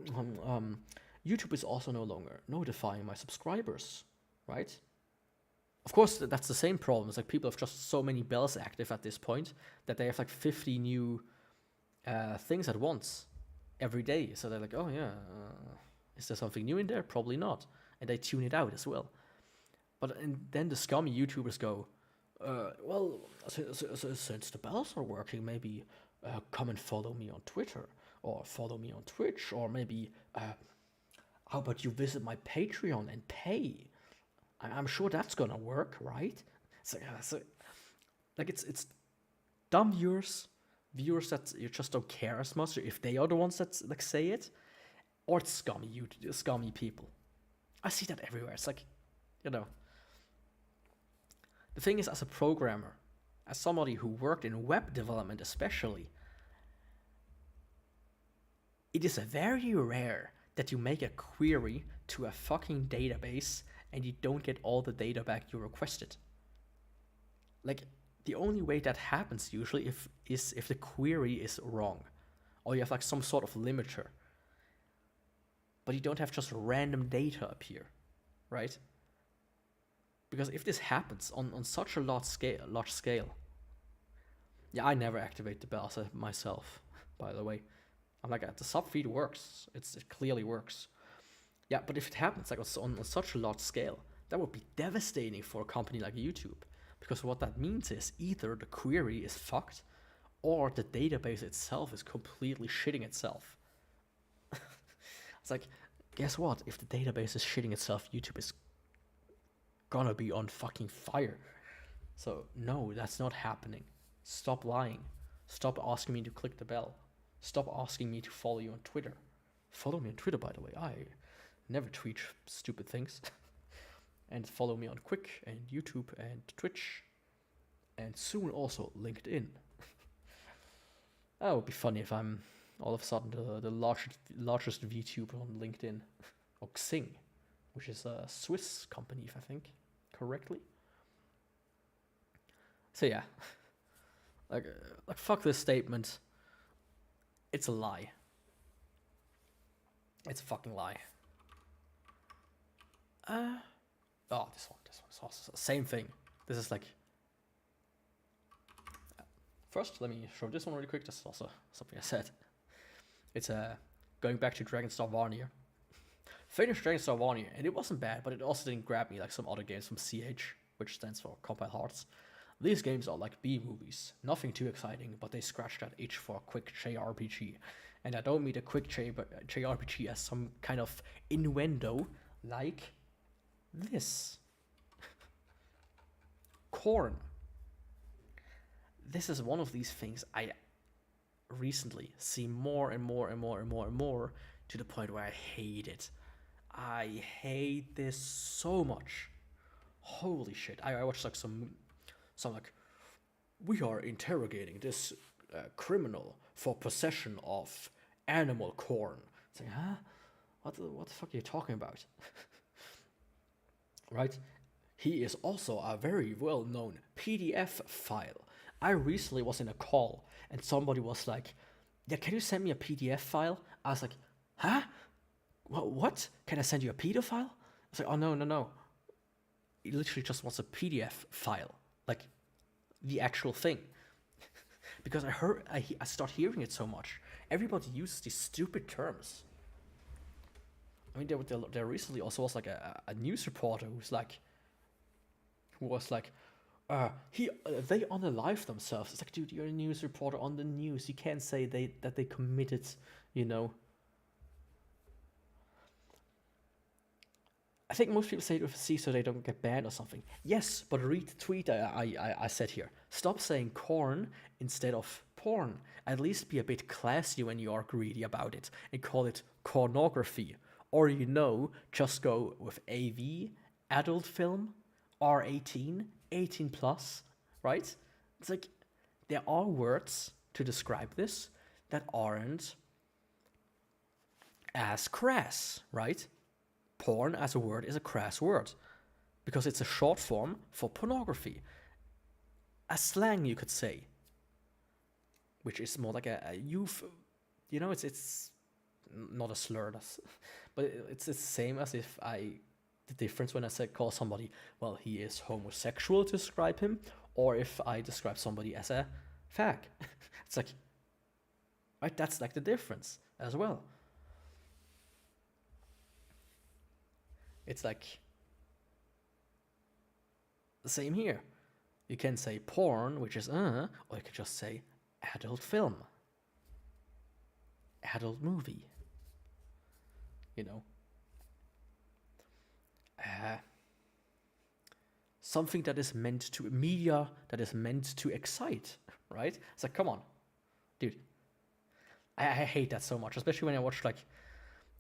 [SPEAKER 1] YouTube is also no longer notifying my subscribers, right? Of course, that's the same problem. It's like people have just so many bells active at this point that they have like 50 new things at once every day. So they're like, oh yeah, is there something new in there? Probably not. And they tune it out as well. And then the scummy YouTubers go, well, since the bells are working, maybe come and follow me on Twitter or follow me on Twitch, or maybe how about you visit my Patreon and pay? I'm sure that's gonna work, right? So it's dumb viewers that you just don't care as much if they are the ones that like say it, or it's scummy people. I see that everywhere. It's like, you know. The thing is, as a programmer, as somebody who worked in web development especially, it is very rare that you make a query to a fucking database and you don't get all the data back you requested. Like, the only way that happens usually is if the query is wrong, or you have like some sort of limiter. But you don't have just random data appear, right? Because if this happens on such a large scale, yeah, I never activate the bells myself, by the way. I'm like, the subfeed works. It clearly works. Yeah, but if it happens like on such a large scale, That would be devastating for a company like YouTube, because what that means is either the query is fucked, or the database itself is completely shitting itself. It's like, guess what? If the database is shitting itself, YouTube is gonna be on fucking fire. So no, that's not happening. Stop lying. Stop asking me to click the bell. Stop asking me to follow you on Twitter. Follow me on Twitter, by the way. I never tweet stupid things. And follow me on Quick and YouTube and Twitch. And soon also LinkedIn. That would be funny if I'm all of a sudden the largest VTuber on LinkedIn. Or Xing, which is a Swiss company, if I think correctly. So yeah. Like fuck this statement. It's a lie. It's a fucking lie. This one's also same thing. This is like. First, let me show this one really quick. This is also something I said. It's going back to Dragonstar Varnier. Finished Dragonstar Varnier, and it wasn't bad, but it also didn't grab me like some other games from CH, which stands for Compile Hearts. These games are like B-movies, nothing too exciting, but they scratch that itch for a quick JRPG. And I don't mean a quick JRPG as some kind of innuendo, like this. Corn. This is one of these things I recently see more and more and more and more and more, to the point where I hate it. I hate this so much. Holy shit. I watched like some like, we are interrogating this criminal for possession of animal corn. It's like, huh? What the fuck are you talking about? Right? He is also a very well-known PDF file. I recently was in a call and somebody was like, yeah, can you send me a PDF file? I was like, huh? What? Can I send you a PDF file? I was like, oh, no. He literally just wants a PDF file. Like, the actual thing. Because I start hearing it so much. Everybody uses these stupid terms. I mean, there recently also was like a news reporter who was like, they unalive themselves. It's like, dude, you're a news reporter on the news. You can't say that they committed, I think most people say it with a C so they don't get banned or something. Yes, but read the tweet I said here. Stop saying corn instead of porn. At least be a bit classy when you are greedy about it and call it cornography. Or, just go with AV, adult film, R18, 18 plus, right? It's like, there are words to describe this that aren't as crass, right? Porn as a word is a crass word because it's a short form for pornography. A slang, you could say, which is more like a youth, it's not a slur, but it's the same as if the difference when I call somebody, well, he is homosexual to describe him, or if I describe somebody as a fag. It's like, right, that's like the difference as well. It's like the same here. You can say porn, which is or you can just say adult film, adult movie. Something that is meant to media that is meant to excite, right? It's like, come on, dude. I hate that so much, especially when I watch like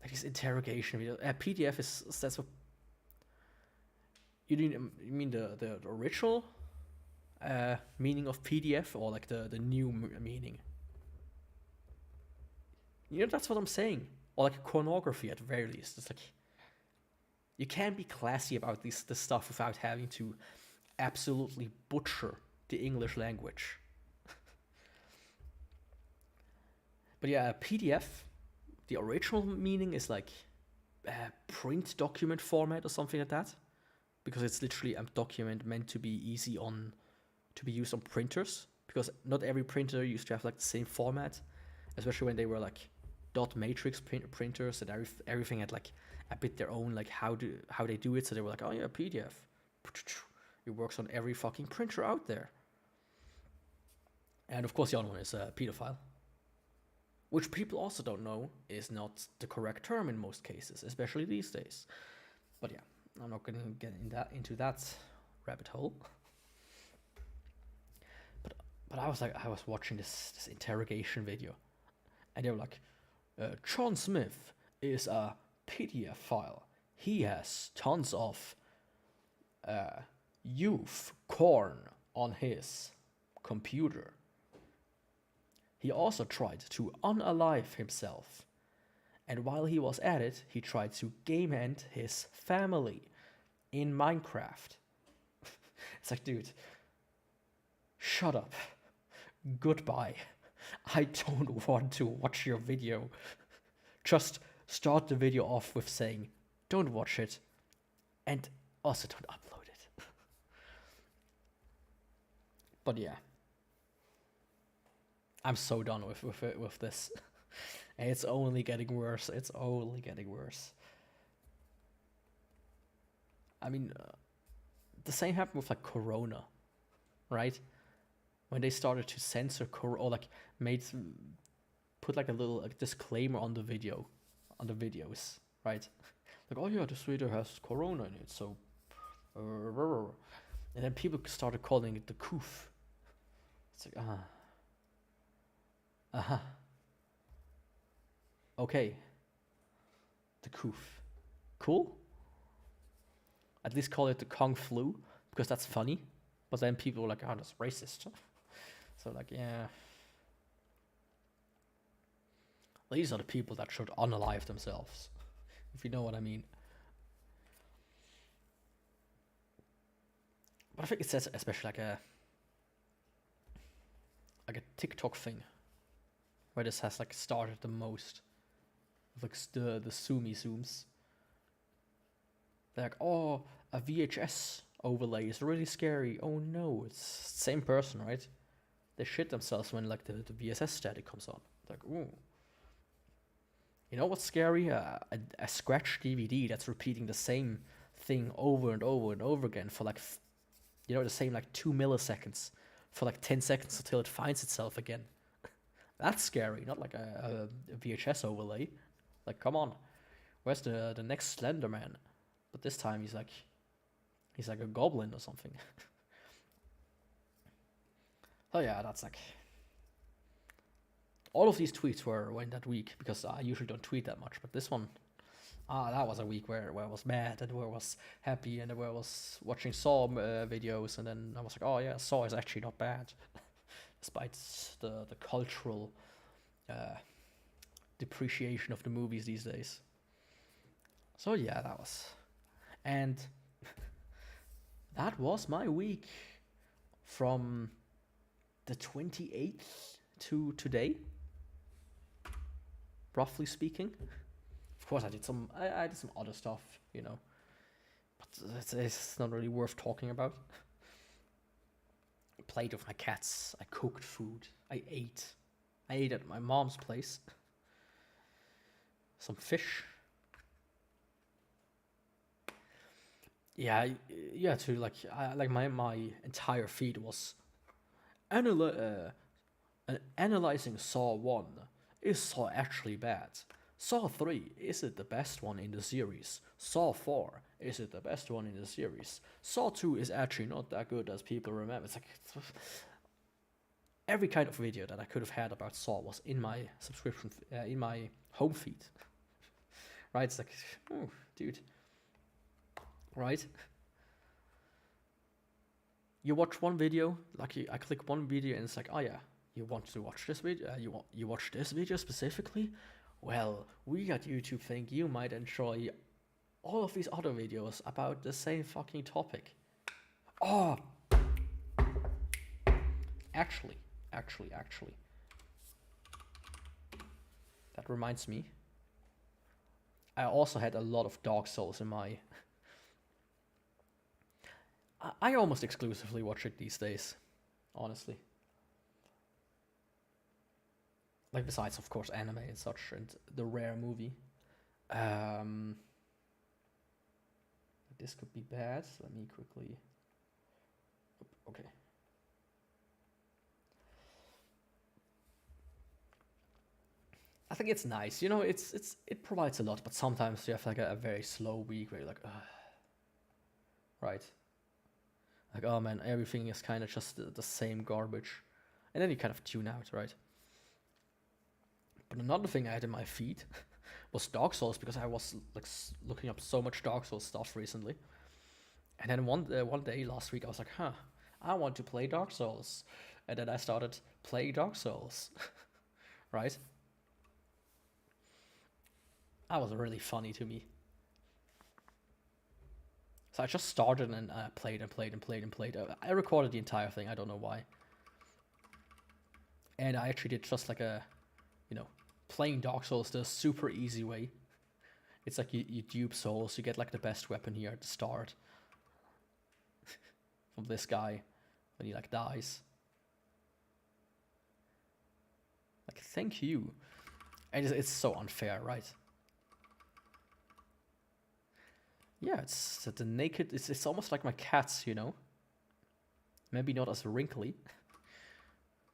[SPEAKER 1] these interrogation videos. PDF stands for. You mean the original meaning of PDF, or like the new meaning? That's what I'm saying. Or like pornography at the very least. It's like, you can't be classy about this stuff without having to absolutely butcher the English language. But yeah, PDF, the original meaning is like print document format or something like that. Because it's literally a document meant to be easy to be used on printers. Because not every printer used to have like the same format, especially when they were like dot matrix printers, and everything had like a bit their own, like how they do it. So they were like, oh yeah, PDF. It works on every fucking printer out there. And of course, the other one is a pedophile, which people also don't know is not the correct term in most cases, especially these days. But yeah, I'm not going to get into that rabbit hole. But I was watching this interrogation video, and they were like, John Smith is a PDF file. He has tons of youth corn on his computer. He also tried to unalive himself, and while he was at it, he tried to game end his family in Minecraft. It's like, dude, shut up. Goodbye. I don't want to watch your video. Just start the video off with saying, don't watch it, and also don't upload it. But yeah, I'm so done with this. And it's only getting worse. It's only getting worse. I mean, the same happened with like Corona, right? When they started to censor or like put like a little disclaimer on the videos, right? Like, oh yeah, this video has Corona in it, so, and then people started calling it the coof. It's like, okay, the coof, cool. At least call it the Kung Flu, because that's funny. But then people were like, oh, that's racist. So like, yeah. These are the people that should unalive themselves, if you know what I mean. But I think it's especially like a TikTok thing, where this has like started the most. Like the zooms. They're like, oh, a VHS overlay is really scary. Oh no, it's the same person, right? They shit themselves when like the VSS static comes on. Like, ooh. You know what's scary? A scratch DVD that's repeating the same thing over and over and over again for like, the same like 2 milliseconds for like 10 seconds until it finds itself again. That's scary, not like a VHS overlay. Like, come on, where's the next Slender Man? But this time he's like a goblin or something. Oh yeah, that's like, all of these tweets were in that week, because I usually don't tweet that much, but this one, that was a week where I was mad, and where I was happy, and where I was watching Saw videos, and then I was like, oh yeah, Saw is actually not bad, despite the cultural depreciation of the movies these days. So yeah, and that was my week from the 28th to today, roughly speaking. Of course, I did some other stuff, but it's not really worth talking about. I played with my cats. I cooked food. I ate at my mom's place. Some fish. Yeah, to like my entire feed was analyzing Saw 1. Is Saw actually bad? Saw 3, is it the best one in the series? Saw 4, is it the best one in the series? Saw 2 is actually not that good as people remember. It's like every kind of video that I could have had about Saw was in my subscription, in my home feed. Right? It's like, oh, dude. Right? You watch one video, I click one video, and it's like, oh yeah, you want to watch this video? You watch this video specifically? Well, we at YouTube think you might enjoy all of these other videos about the same fucking topic. Oh! Actually. That reminds me. I also had a lot of Dark Souls in my... I almost exclusively watch it these days, honestly. Like besides, of course, anime and such, and the rare movie. This could be bad. Let me quickly. Okay. I think it's nice. You know, it provides a lot, but sometimes you have like a very slow week where you're like, ugh. Right. Like, oh man, everything is kind of just the same garbage. And then you kind of tune out, right? But another thing I had in my feed was Dark Souls, because I was like looking up so much Dark Souls stuff recently. And then one day last week I was like, huh, I want to play Dark Souls. And then I started playing Dark Souls. Right? That was really funny to me. So I just started and played and played and played and played. I recorded the entire thing, I don't know why. And I actually did just like a, you know, playing Dark Souls the super easy way. It's like you dupe souls, you get like the best weapon here at the start. From this guy, when he like dies. Like, thank you. And it's so unfair, right? Yeah, it's the naked, it's almost like my cats, you know? Maybe not as wrinkly,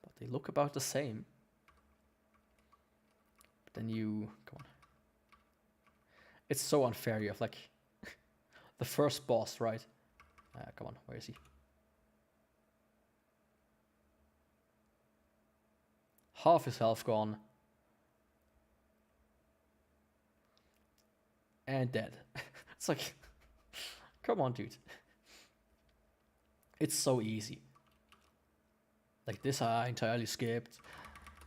[SPEAKER 1] but they look about the same. But then you, come on. It's so unfair, you have like, the first boss, right? Come on, where is he? Half his health gone. And dead. It's like, come on, dude. It's so easy. Like this, I entirely skipped.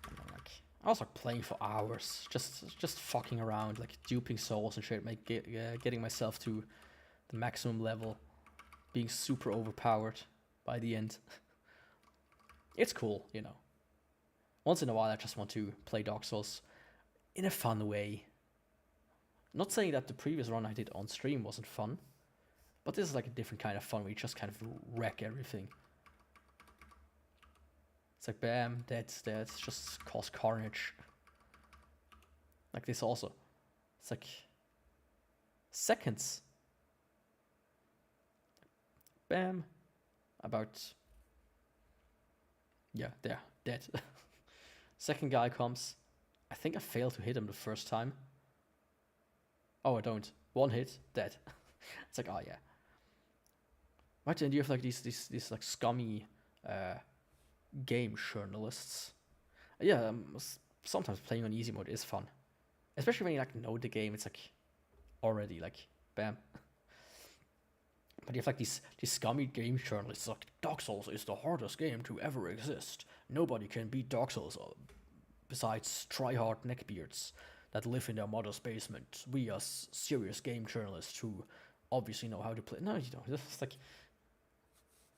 [SPEAKER 1] And then, like, I was like playing for hours, just fucking around, like duping souls and shit, getting myself to the maximum level, being super overpowered by the end. It's cool, you know. Once in a while, I just want to play Dark Souls in a fun way. Not saying that the previous run I did on stream wasn't fun, but this is like a different kind of fun where you just kind of wreck everything. It's like, bam, that's just cause carnage. Like this also. It's like seconds. Bam. About, yeah, there, dead. Second guy comes. I think I failed to hit him the first time. Oh, I don't. One hit, dead. It's like, oh yeah. Right, and you have like these like scummy game journalists. Yeah, sometimes playing on easy mode is fun. Especially when you like know the game, it's like already like bam. But you have like these scummy game journalists like, Dark Souls is the hardest game to ever exist. Nobody can beat Dark Souls besides tryhard neckbeards that live in their mother's basement. We are serious game journalists who obviously know how to play. No, you don't. It's like,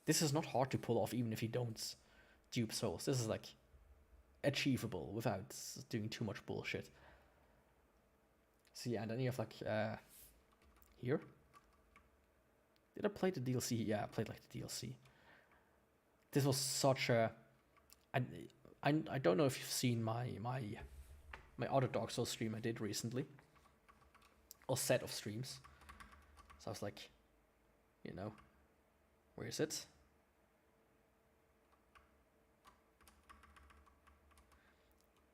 [SPEAKER 1] this is not hard to pull off even if you don't dupe souls. This is like achievable without doing too much bullshit. So yeah, and then you have like here. Did I play the DLC? Yeah, I played like the DLC. This was such a. I don't know if you've seen my other Dark Souls stream I did recently, or set of streams. So I was like, you know, where is it?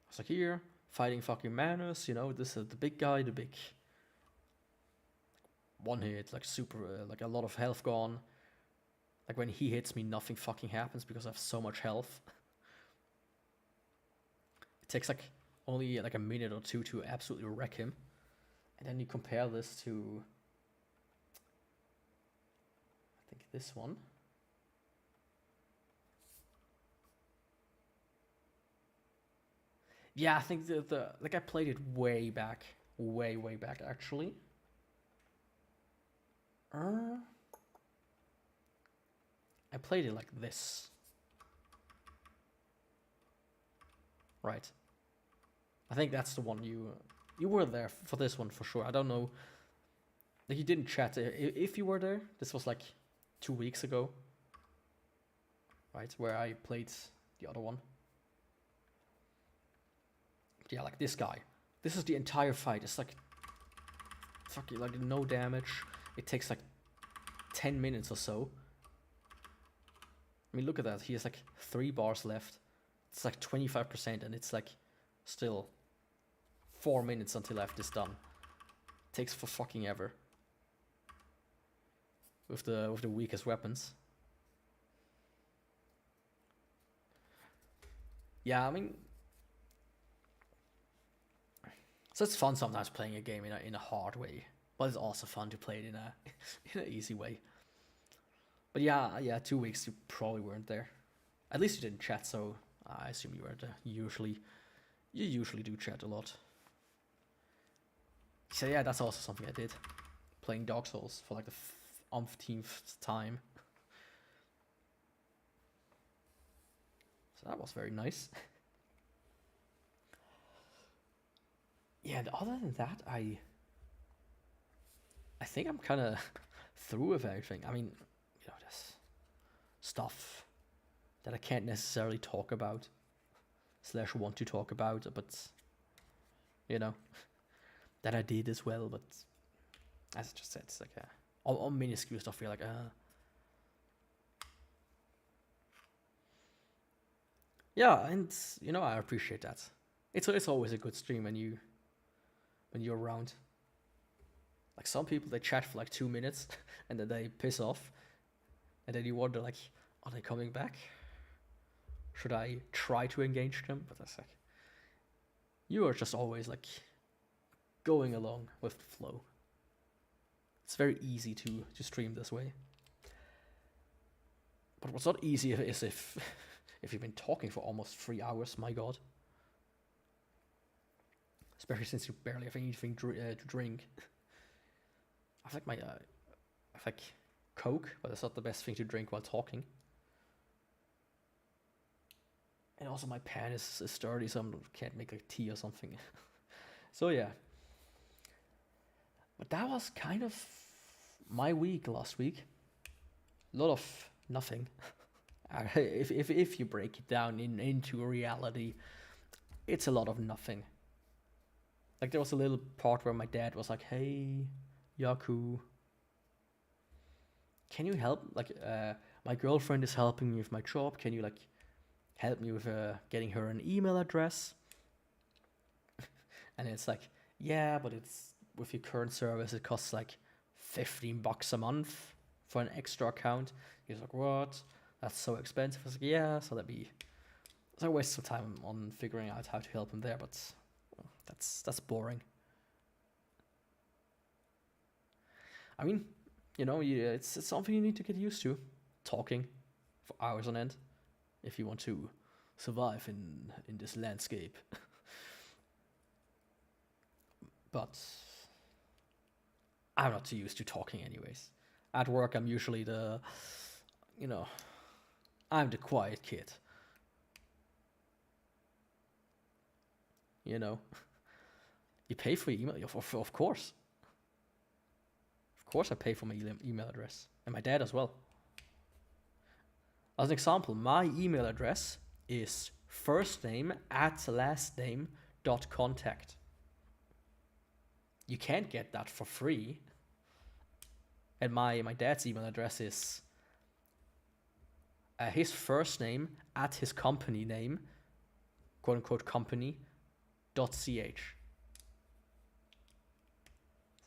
[SPEAKER 1] I was like, here, fighting fucking Manus, you know, this is the big guy, the big one hit, like super, like a lot of health gone. Like when he hits me, nothing fucking happens because I have so much health. It takes like only like a minute or two to absolutely wreck him. And then you compare this to, I think this one. Yeah, I think the like I played it way back actually. I played it like this. Right. I think that's the one you were there for this one for sure. I don't know. Like you didn't chat. If you were there, this was like 2 weeks ago. Right, where I played the other one. But yeah, like this guy. This is the entire fight. It's like fucking like no damage. It takes like 10 minutes or so. I mean, look at that. He has like 3 bars left. It's like 25%, and it's like still 4 minutes until I have this done. Takes for fucking ever. With the weakest weapons. Yeah, I mean, so it's fun sometimes playing a game in a hard way, but it's also fun to play it in a in an easy way. But yeah, 2 weeks you probably weren't there. At least you didn't chat, so I assume you weren't there. You usually do chat a lot. So yeah, that's also something I did, playing Dark Souls for like the umpteenth time. So that was very nice. Yeah, and other than that, I think I'm kind of through with everything. I mean, you know, there's stuff that I can't necessarily talk about, / want to talk about, but, you know, that I did as well, but as I just said, it's like all minuscule stuff you're like, yeah, and, you know, I appreciate that. It's always a good stream when you're around. Like some people, they chat for like 2 minutes and then they piss off, and then you wonder like, are they coming back? Should I try to engage them? But that's like, you are just always like going along with the flow. It's very easy to stream this way. But what's not easy is if you've been talking for almost 3 hours, my god. Especially since you barely have anything to drink. I think I like Coke, but that's not the best thing to drink while talking. And also my pan is sturdy, so I can't make like tea or something. So yeah. But that was kind of my week last week. A lot of nothing. If you break it down into reality, it's a lot of nothing. Like there was a little part where my dad was like, "Hey, Yaku, can you help? Like, my girlfriend is helping me with my job. Can you like help me with getting her an email address?" And it's like, yeah, but it's with your current service, it costs like $15 a month for an extra account. He's like, what? That's so expensive. I was like, yeah, so I waste some time on figuring out how to help him there, but that's boring. I mean, you know, it's something you need to get used to, talking for hours on end, if you want to survive in this landscape. But I'm not too used to talking anyways. At work, I'm usually I'm the quiet kid. You know, you pay for your email, of course. Of course I pay for my email address, and my dad as well. As an example, my email address is firstname@lastname.contact. You can't get that for free. And my dad's email address is his first name at his company name, quote unquote company, .ch.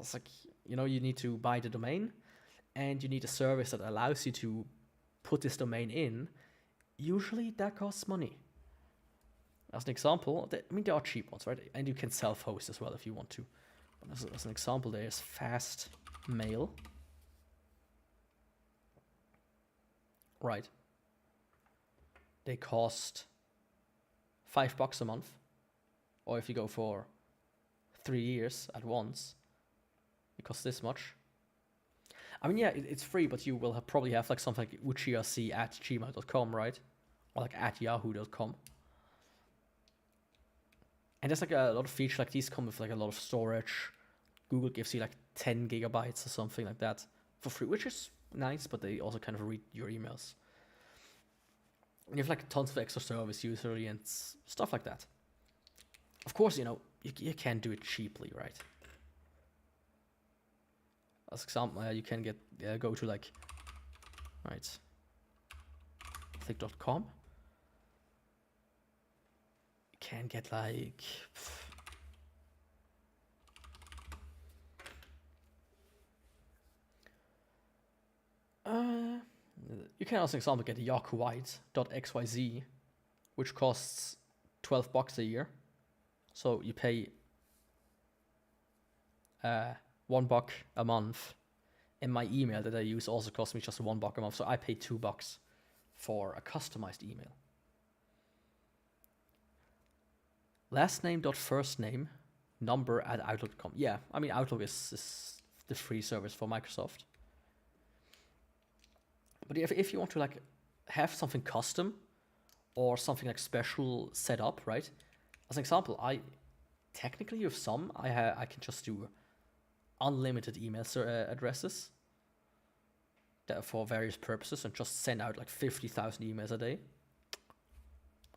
[SPEAKER 1] It's like, you know, you need to buy the domain, and you need a service that allows you to put this domain in. Usually that costs money. As an example, there are cheap ones, right? And you can self-host as well if you want to. But as an example, there's Fast Mail. Right. They cost $5 a month. Or if you go for 3 years at once, it costs this much. I mean, yeah, it's free, but you will probably have like something like uchiac@gmail.com, right? Or like @yahoo.com. And there's like a lot of features like these come with like a lot of storage. Google gives you like 10 gigabytes or something like that for free, which is nice, but they also kind of read your emails. And you have like tons of extra service usually and stuff like that. Of course, you know, you can do it cheaply, right? As example, you can go to like, right, thick.com. You can get like, you can, as an example, get yakuwhite.xyz, which costs $12 a year. So you pay $1 a month, and my email that I use also costs me just $1 a month. So I pay $2 for a customized email. Last name dot first name number at outlook.com. Yeah, I mean Outlook is the free service for Microsoft. But if you want to like have something custom or something like special set up, right? As an example, I technically with some I can just do unlimited email addresses that for various purposes and just send out like 50,000 emails a day.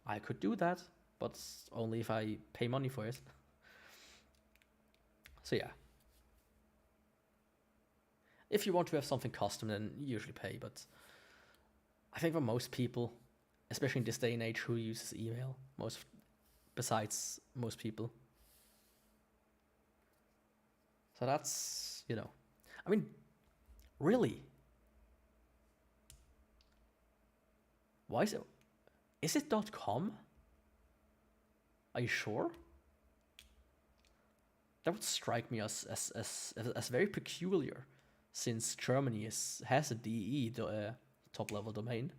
[SPEAKER 1] I could do that, but only if I pay money for it. So yeah. If you want to have something custom, then you usually pay, but I think for most people, especially in this day and age, who uses email besides most people. So that's, you know, I mean, really? Why is it .com? Are you sure? That would strike me as very peculiar, since Germany has a DE, top level domain.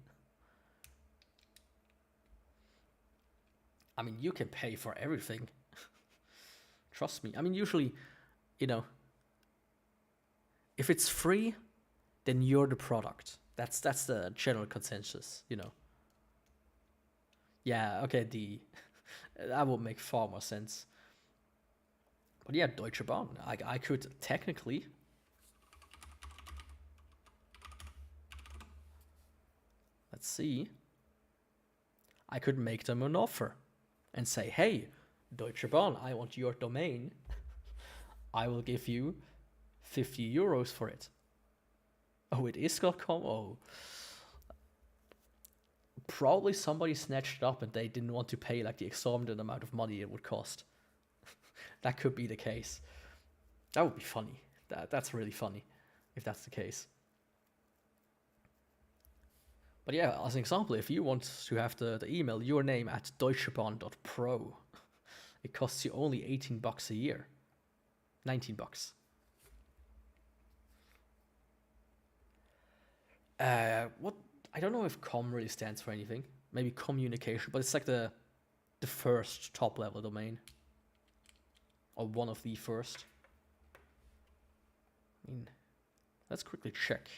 [SPEAKER 1] I mean, you can pay for everything. Trust me. I mean, usually, you know, if it's free, then you're the product. That's the general consensus, you know. Yeah, okay, that would make far more sense. But yeah, Deutsche Bahn. I could technically, let's see, I could make them an offer and say, hey, Deutsche Bahn, I want your domain. I will give you 50 euros for it. Oh, it is .com? Oh. Probably somebody snatched it up and they didn't want to pay like the exorbitant amount of money it would cost. That could be the case. That would be funny. That's really funny if that's the case. But yeah, as an example, if you want to have the email your name at deutschebahn.pro, it costs you only $18 a year. $19. What? I don't know if com really stands for anything. Maybe communication, but it's like the first top level domain. Or one of the first. I mean, let's quickly check.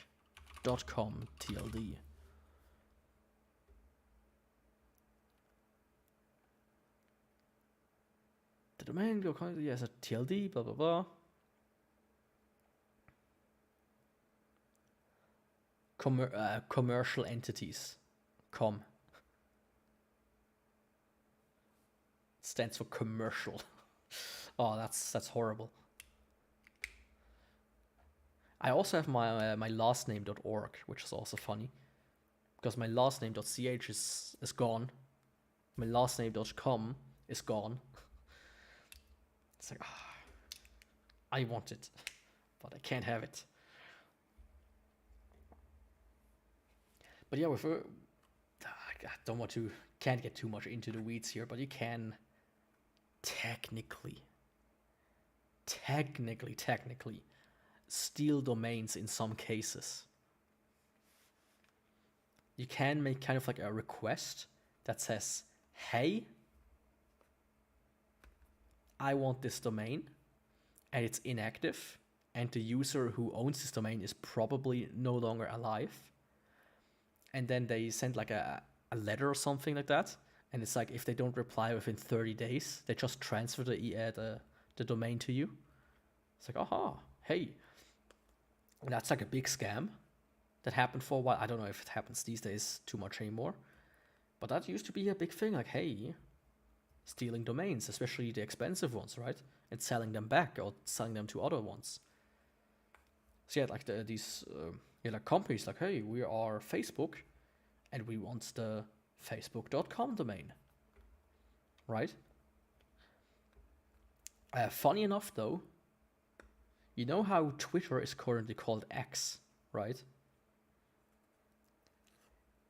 [SPEAKER 1] .com TLD. The domain, yes, a TLD, blah, blah, blah. Commercial entities. Com. It stands for commercial. Oh, that's horrible. I also have my lastname.org, which is also funny, because my lastname.ch is gone. My lastname.com is gone. It's like, I want it, but I can't have it. But yeah, can't get too much into the weeds here, but you can technically steal domains in some cases. You can make kind of like a request that says, hey, I want this domain, and it's inactive, and the user who owns this domain is probably no longer alive. And then they send like a letter or something like that, and it's like if they don't reply within 30 days, they just transfer the domain to you. It's like, aha, hey. And that's like a big scam that happened for a while. I don't know if it happens these days too much anymore, but that used to be a big thing. Like, hey, stealing domains, especially the expensive ones, right? And selling them back or selling them to other ones. So yeah, like these like companies like, hey, we are Facebook and we want the facebook.com domain, right? Funny enough though, you know how Twitter is currently called X, right?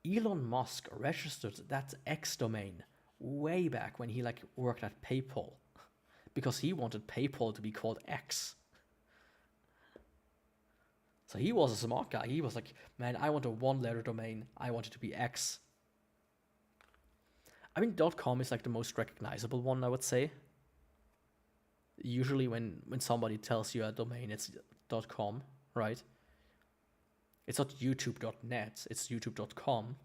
[SPEAKER 1] Elon Musk registered that X domain way back when he like worked at PayPal, because he wanted PayPal to be called X. So he was a smart guy. He was like, man, I want a one-letter domain. I want it to be X. I mean, .com is like the most recognizable one, I would say. Usually when somebody tells you a domain, it's .com, right? It's not youtube.net, it's youtube.com.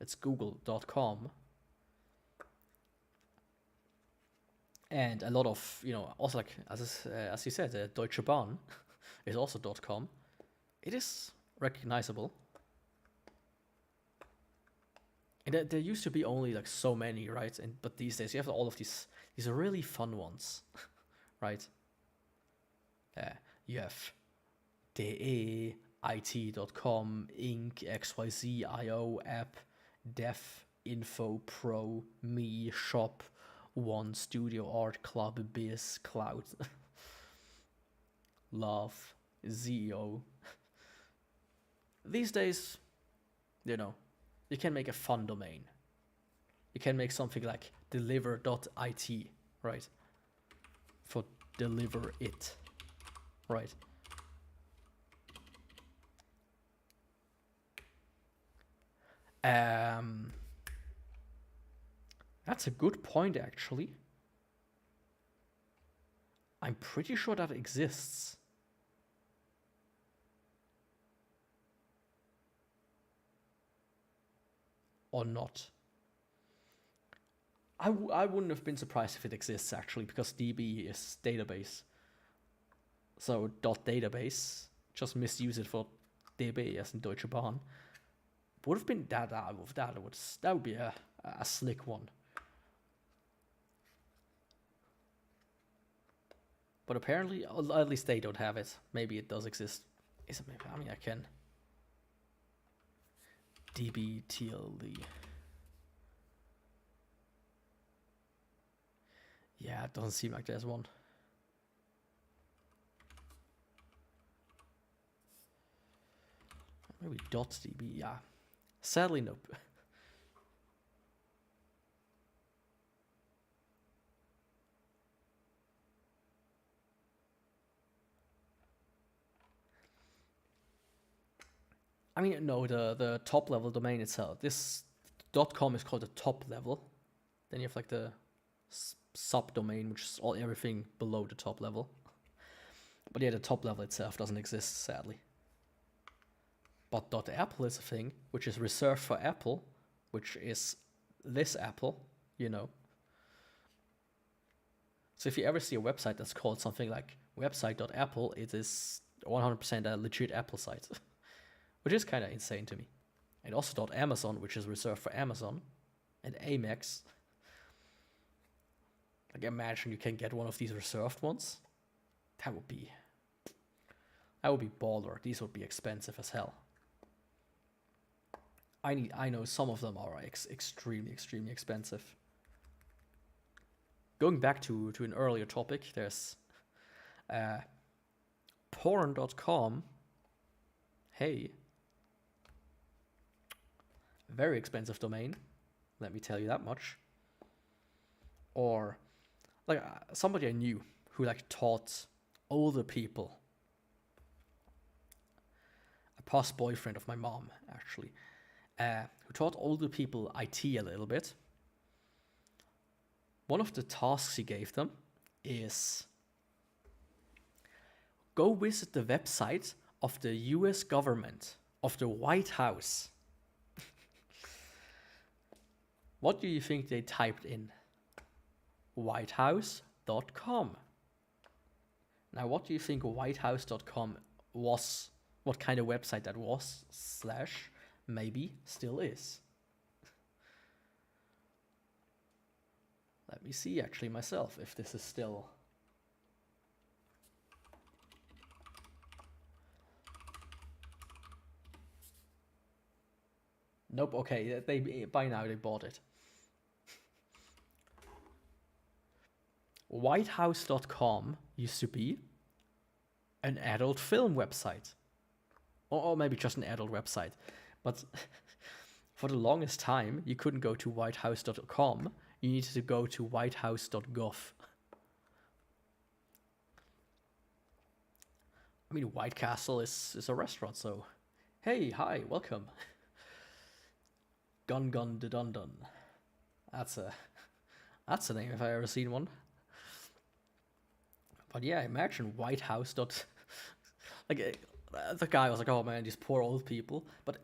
[SPEAKER 1] It's google.com. And a lot of, also like, as you said, Deutsche Bahn is also .com. It is recognizable. And there used to be only like so many, right? But these days you have all of these really fun ones, right? You have de, it.com, Inc., XYZ, IO, app, def, info, pro, me, shop, one, studio, art, club, biz, cloud, love, ZEO. These days, you can make a fun domain. You can make something like deliver.it, right? For deliver it, right? That's a good point, actually. I'm pretty sure that exists. Or not. I wouldn't have been surprised if it exists, actually, because DB is database. So .database, just misuse it for DB as in Deutsche Bahn. Would have been that would be a slick one. But apparently, at least they don't have it. Maybe it does exist. Is it maybe? I mean, I can. DBTLD. Yeah, it doesn't seem like there's one. Maybe .db, yeah. Sadly, nope. I mean, no, the top level domain itself. This .com is called the top level. Then you have like the subdomain, which is everything below the top level. But yeah, the top level itself doesn't exist, sadly. But .apple is a thing, which is reserved for Apple, which is this Apple, So if you ever see a website that's called something like website.apple, it is 100% a legit Apple site. Which is kind of insane to me. And also .amazon, which is reserved for Amazon. And Amex. Like, imagine you can get one of these reserved ones. That would be baller. These would be expensive as hell. I know some of them are extremely, extremely expensive. Going back to an earlier topic, there's porn.com. Hey. Very expensive domain, let me tell you that much. Or like somebody I knew who like taught older people, a past boyfriend of my mom actually, who taught older people IT a little bit. One of the tasks he gave them is go visit the website of the US government, of the White House. What do you think they typed in? whitehouse.com. Now, what do you think whitehouse.com was? What kind of website that was, / maybe still is? Let me see actually myself if this is still. Nope. Okay, they by now they bought it. Whitehouse.com used to be an adult film website, or maybe just an adult website, but for the longest time you couldn't go to whitehouse.com. You needed to go to whitehouse.gov. I mean, White Castle is a restaurant, so hey, hi, welcome. Gun Gun de Dun Dun. That's a name if I ever seen one. But yeah, imagine White House. Like the guy was like, oh man, these poor old people. But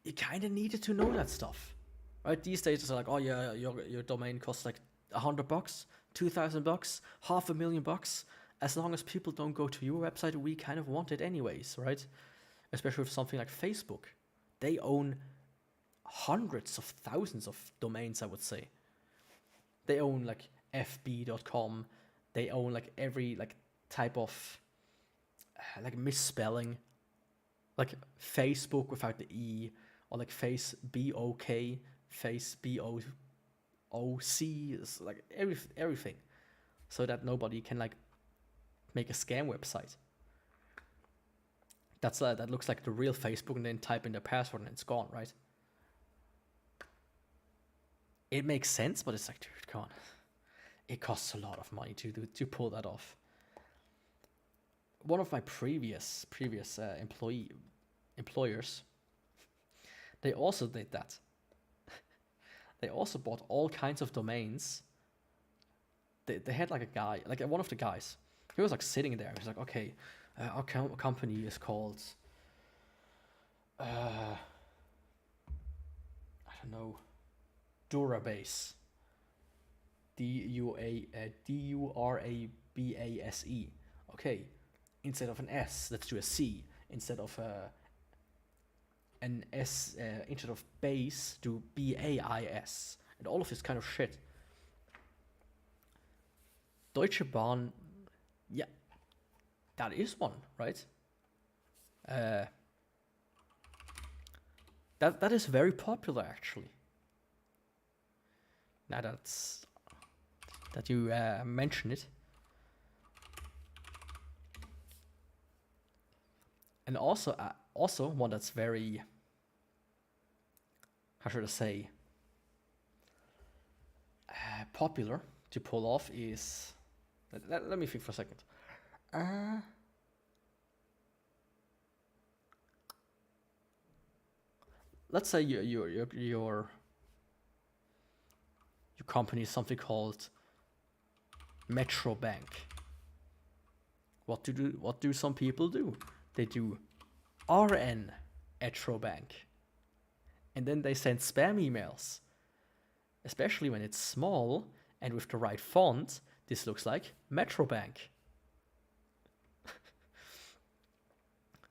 [SPEAKER 1] you kind of needed to know that stuff, right? These days it's like, oh yeah, your domain costs like $100, $2,000, $500,000. As long as people don't go to your website, we kind of want it anyways, right? Especially with something like Facebook, they own hundreds of thousands of domains. I would say they own like fb.com. They own like every like type of like misspelling, like Facebook without the E, or like face B-O-K, face B-O-O-C, is like everything, so that nobody can like make a scam website. That looks like the real Facebook, and then type in their password and it's gone, right? It makes sense, but it's like, dude, come on. It costs a lot of money to pull that off. One of my previous employers, they also did that. They also bought all kinds of domains. They had like a guy, like one of the guys, he was like sitting there. He's like, okay, our company is called, I don't know, Durabase. Durabase. Okay, instead of an S, let's do a C. Instead of an S, instead of base, do BAIS. And all of this kind of shit. Deutsche Bahn, yeah, that is one, right? That is very popular actually. Now that you mention it. And also one that's very, how should I say, popular to pull off is, let me think for a second. Let's say your company is something called Metro Bank. What do some people do? They do RN Metro Bank, and then they send spam emails. Especially when it's small and with the right font, this looks like Metro Bank.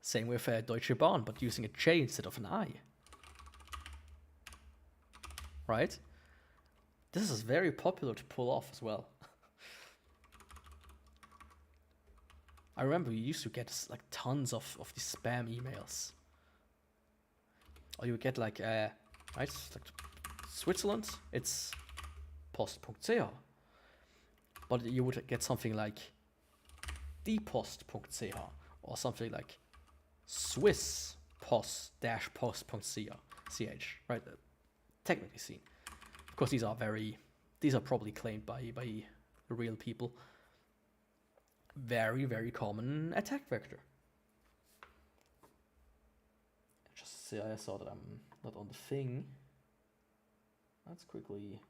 [SPEAKER 1] Same with Deutsche Bahn, but using a J instead of an I. Right? This is very popular to pull off as well. I remember we used to get like tons of these spam emails. Or you would get like, right, like Switzerland, it's post.ch. But you would get something like dpost.ch or something like Swiss post-post.ch, right? Technically seen. Of course, these are probably claimed by the real people. Very, very common attack vector. Just say I saw that I'm not on the thing. Let's quickly.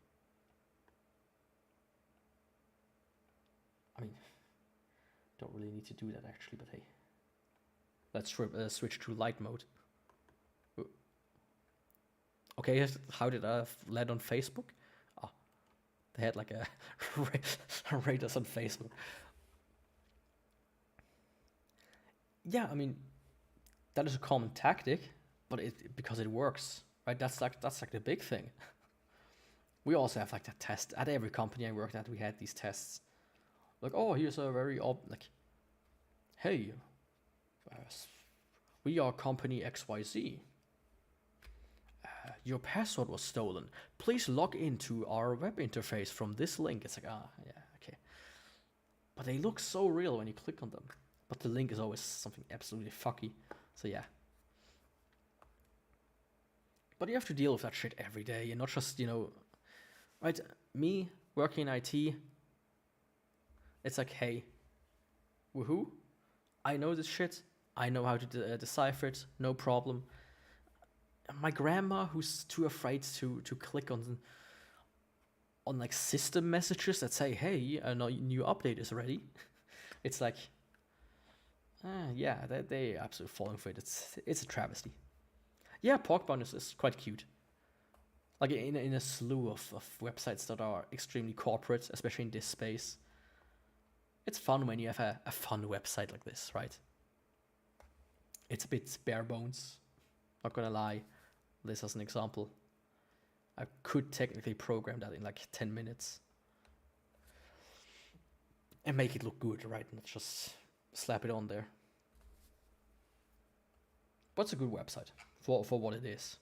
[SPEAKER 1] I mean, don't really need to do that actually, but hey. Let's switch to light mode. Okay, how did I land on Facebook? Oh, they had like a rate us on Facebook. Yeah, I mean, that is a common tactic, but because it works, right? That's like the big thing. We also have like that test at every company I worked at. We had these tests, like, oh, here's a very like, hey, we are company XYZ. Your password was stolen. Please log into our web interface from this link. It's like, ah, yeah, okay. But they look so real when you click on them. But the link is always something absolutely fucky. So yeah. But you have to deal with that shit every day, and not just, you know, right? Me working in IT, it's like, hey, woohoo, I know this shit. I know how to decipher it, no problem. My grandma, who's too afraid to click on like system messages that say, hey, a new update is ready. It's like, yeah, they absolutely falling for it. It's a travesty. Yeah, Pokemon is quite cute. Like in a slew of websites that are extremely corporate, especially in this space. It's fun when you have a fun website like this, right? It's a bit bare bones, not gonna lie. This as an example. I could technically program that in like 10 minutes. And make it look good, right? Not just slap it on there. But it's a good website for what it is.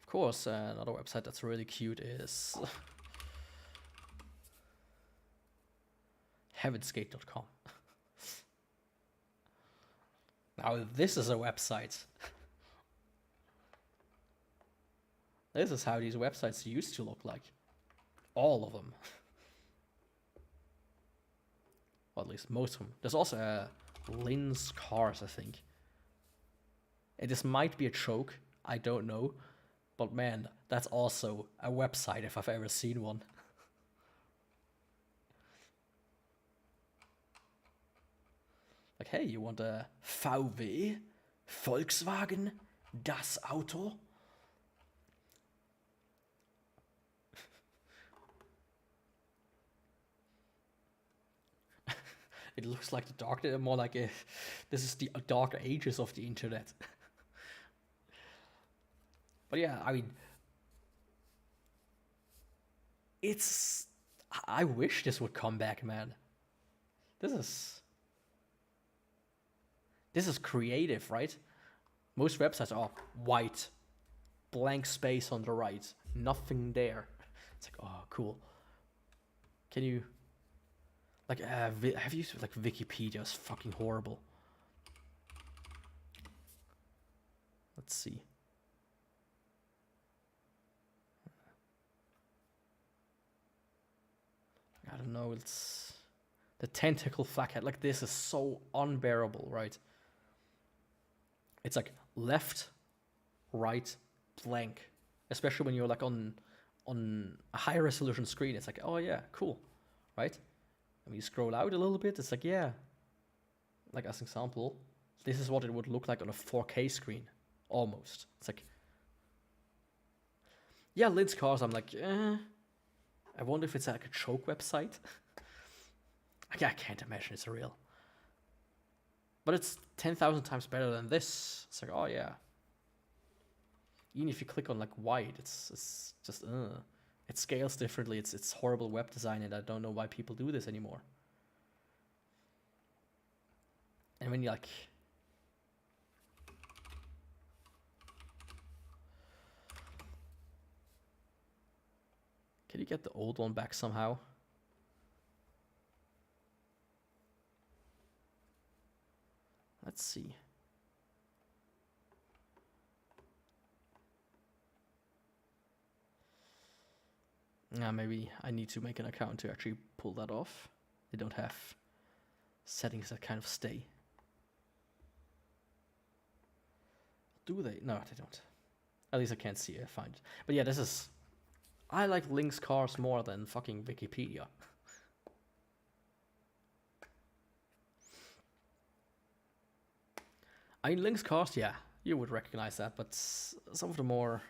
[SPEAKER 1] Of course, another website that's really cute is heavensgate.com. Now this is a website. This is how these websites used to look like. All of them. Or at least most of them. There's also a Lynn's Cars, I think. And this might be a joke, I don't know. But man, that's also a website if I've ever seen one. Like, hey, you want a VW? Volkswagen? Das Auto? It looks like the dark, more like this is the dark ages of the internet. But yeah, I mean, I wish this would come back, man. This is creative, right? Most websites are white, blank space on the right, nothing there. It's like, oh, cool. Can you, like, have you, like, Wikipedia is fucking horrible. Let's see. I don't know, it's the tentacle flathead. Like, this is so unbearable, right? It's like left, right, blank. Especially when you're like on a high resolution screen. It's like, oh yeah, cool, right? And when you scroll out a little bit, it's like, yeah. Like as an example, this is what it would look like on a 4K screen, almost. It's like, yeah, Lynn's Cars, I'm like, I wonder if it's like a joke website. I can't imagine it's real. But it's 10,000 times better than this. It's like, oh yeah. Even if you click on like white, it's just, it scales differently. It's horrible web design, and I don't know why people do this anymore. And when you like, can you get the old one back somehow? Let's see. Maybe I need to make an account to actually pull that off. They don't have settings that kind of stay. Do they? No, they don't. At least I can't see it, find it. But yeah, this is... I like Lynn's Cars more than fucking Wikipedia. I mean, Lynn's Cars, yeah, you would recognize that, but some of the more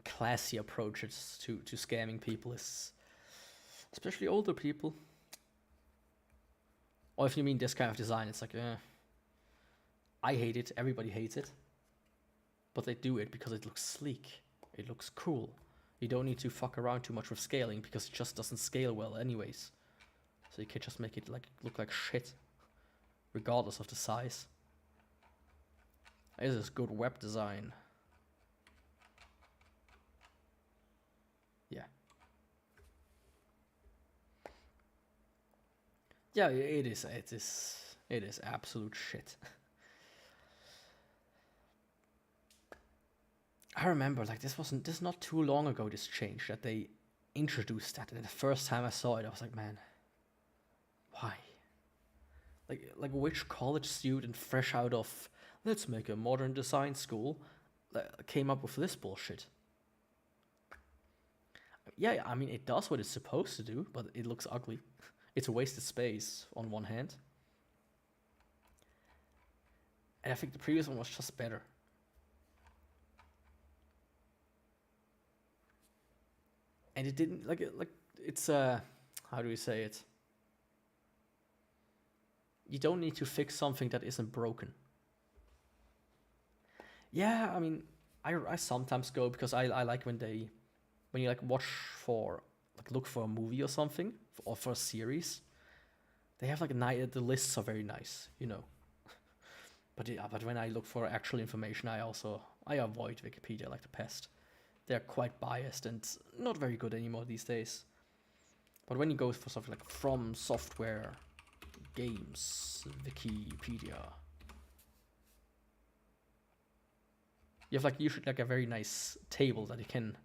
[SPEAKER 1] classy approaches to scamming people is, especially older people. Or if you mean this kind of design, it's like, I hate it, everybody hates it. But they do it because it looks sleek. it looks cool. You don't need to fuck around too much with scaling because it just doesn't scale well anyways. So you can just make it like look like shit, regardless of the size. This is good web design. Yeah. Yeah, it is absolute shit. I remember like this not too long ago, this change that they introduced that, and the first time I saw it I was like, man, why? Like which college student fresh out of let's make a modern design school came up with this bullshit? Yeah, I mean it does what it's supposed to do, but it looks ugly. It's a wasted space on one hand. And I think the previous one was just better. And it didn't like it's how do we say it? You don't need to fix something that isn't broken. Yeah, I mean I sometimes go because I like when you like watch for like look for a movie or something or for a series. They have like the lists are very nice, you know. But yeah, but when I look for actual information, I avoid Wikipedia like the pest. They're quite biased and not very good anymore these days. But when you go for something like From Software, Games, Wikipedia, you have like usually like a very nice table that you can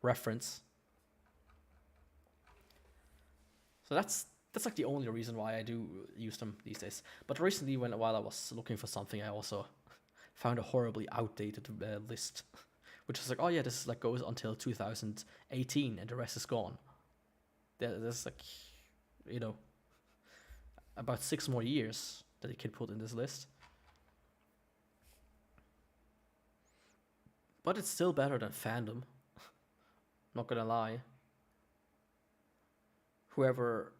[SPEAKER 1] reference. So that's like the only reason why I do use them these days. But recently, while I was looking for something, I also found a horribly outdated list, which is like, oh yeah, this is like goes until 2018, and the rest is gone. There's like, you know, about 6 more years that you can put in this list. But it's still better than fandom. Not gonna lie. Whoever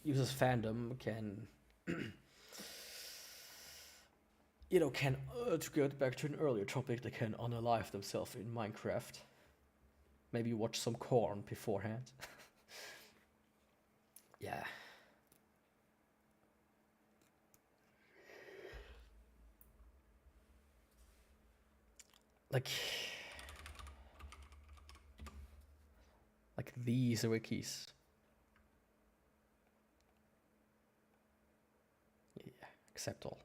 [SPEAKER 1] uses fandom can, you know, to get back to an earlier topic, they can unalive themselves in Minecraft. Maybe watch some corn beforehand. Yeah. Like these wikis. Yeah, accept all.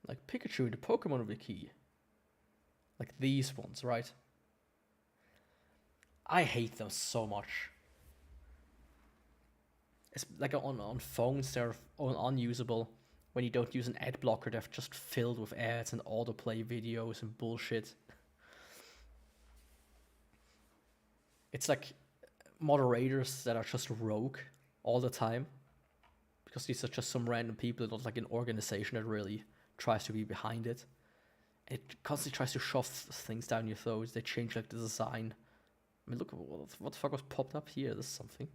[SPEAKER 1] Like Pikachu in the Pokemon wiki. Like these ones, right? I hate them so much. It's like on phones, they're unusable. When you don't use an ad blocker, they're just filled with ads and autoplay videos and bullshit. It's like moderators that are just rogue all the time. Because these are just some random people, not like an organization that really tries to be behind it. It constantly tries to shove things down your throats. They change like the design. I mean, look, what the fuck was popped up here? This is something.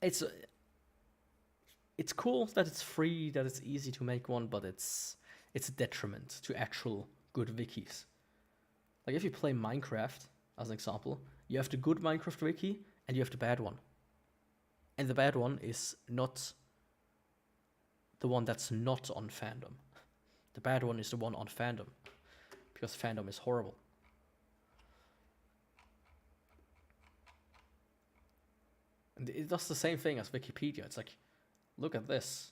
[SPEAKER 1] It's cool that it's free, that it's easy to make one, but it's a detriment to actual good wikis. Like if you play Minecraft, as an example, you have the good Minecraft wiki and you have the bad one. And the bad one is not the one that's not on fandom. The bad one is the one on fandom, because fandom is horrible. And it does the same thing as Wikipedia. It's like, look at this.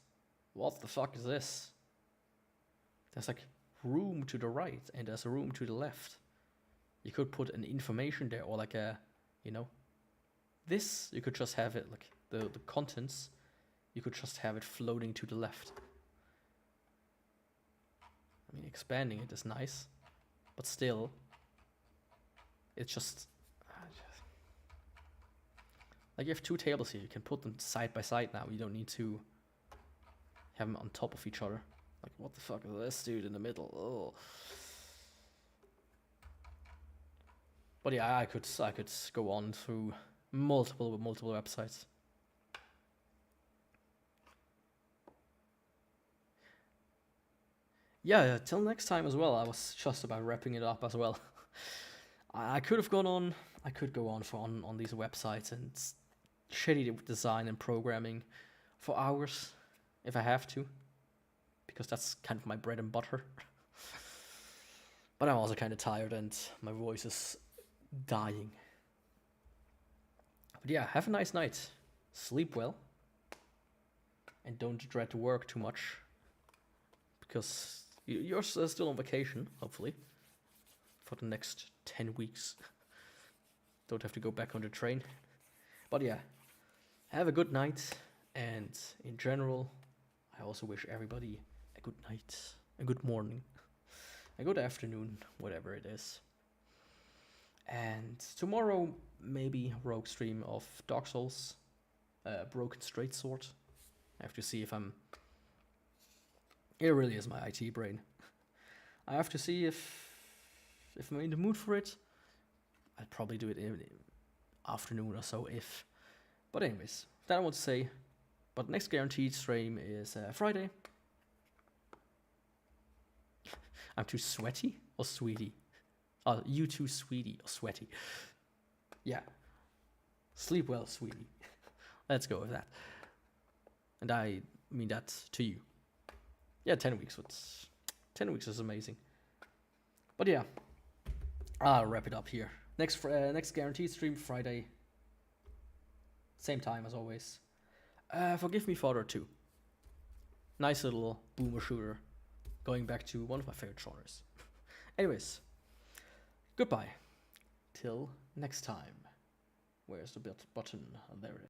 [SPEAKER 1] What the fuck is this? There's like room to the right and there's a room to the left. You could put an information there, or like a, you know, this, you could just have it like the contents, you could just have it floating to the left. I mean, expanding it is nice, but still, it's just like you have 2 tables here, you can put them side by side now. You don't need to have them on top of each other. Like, what the fuck is this dude in the middle? Oh. But yeah, I could go on through multiple websites. yeah, till next time as well. I was just about wrapping it up as well. I could have gone on. I could go on on these websites and shitty design and programming for hours if I have to, because that's kind of my bread and butter. But I'm also kind of tired and my voice is dying. But yeah, have a nice night. Sleep well. And don't dread work too much. Because you're still on vacation, hopefully. For the next 10 weeks. Don't have to go back on the train. But yeah, have a good night. And in general, I also wish everybody a good night, a good morning, a good afternoon, whatever it is. And tomorrow, maybe rogue stream of Dark Souls, Broken Straight Sword. I have to see if I'm... It really is my IT brain. I have to see if I'm in the mood for it. I'd probably do it in the afternoon or so if... But anyways, that I want to say. But next guaranteed stream is Friday. I'm too sweaty or sweetie? Oh, you too sweetie or sweaty. Yeah. Sleep well, sweetie. Let's go with that. And I mean that to you. Yeah, 10 weeks. 10 weeks is amazing. But yeah, I'll wrap it up here. Next guaranteed stream Friday. Same time as always. Forgive Me Father 2. Nice little boomer shooter. Going back to one of my favorite genres. Anyways, goodbye. Till next time. Where's the button? Oh, there it is.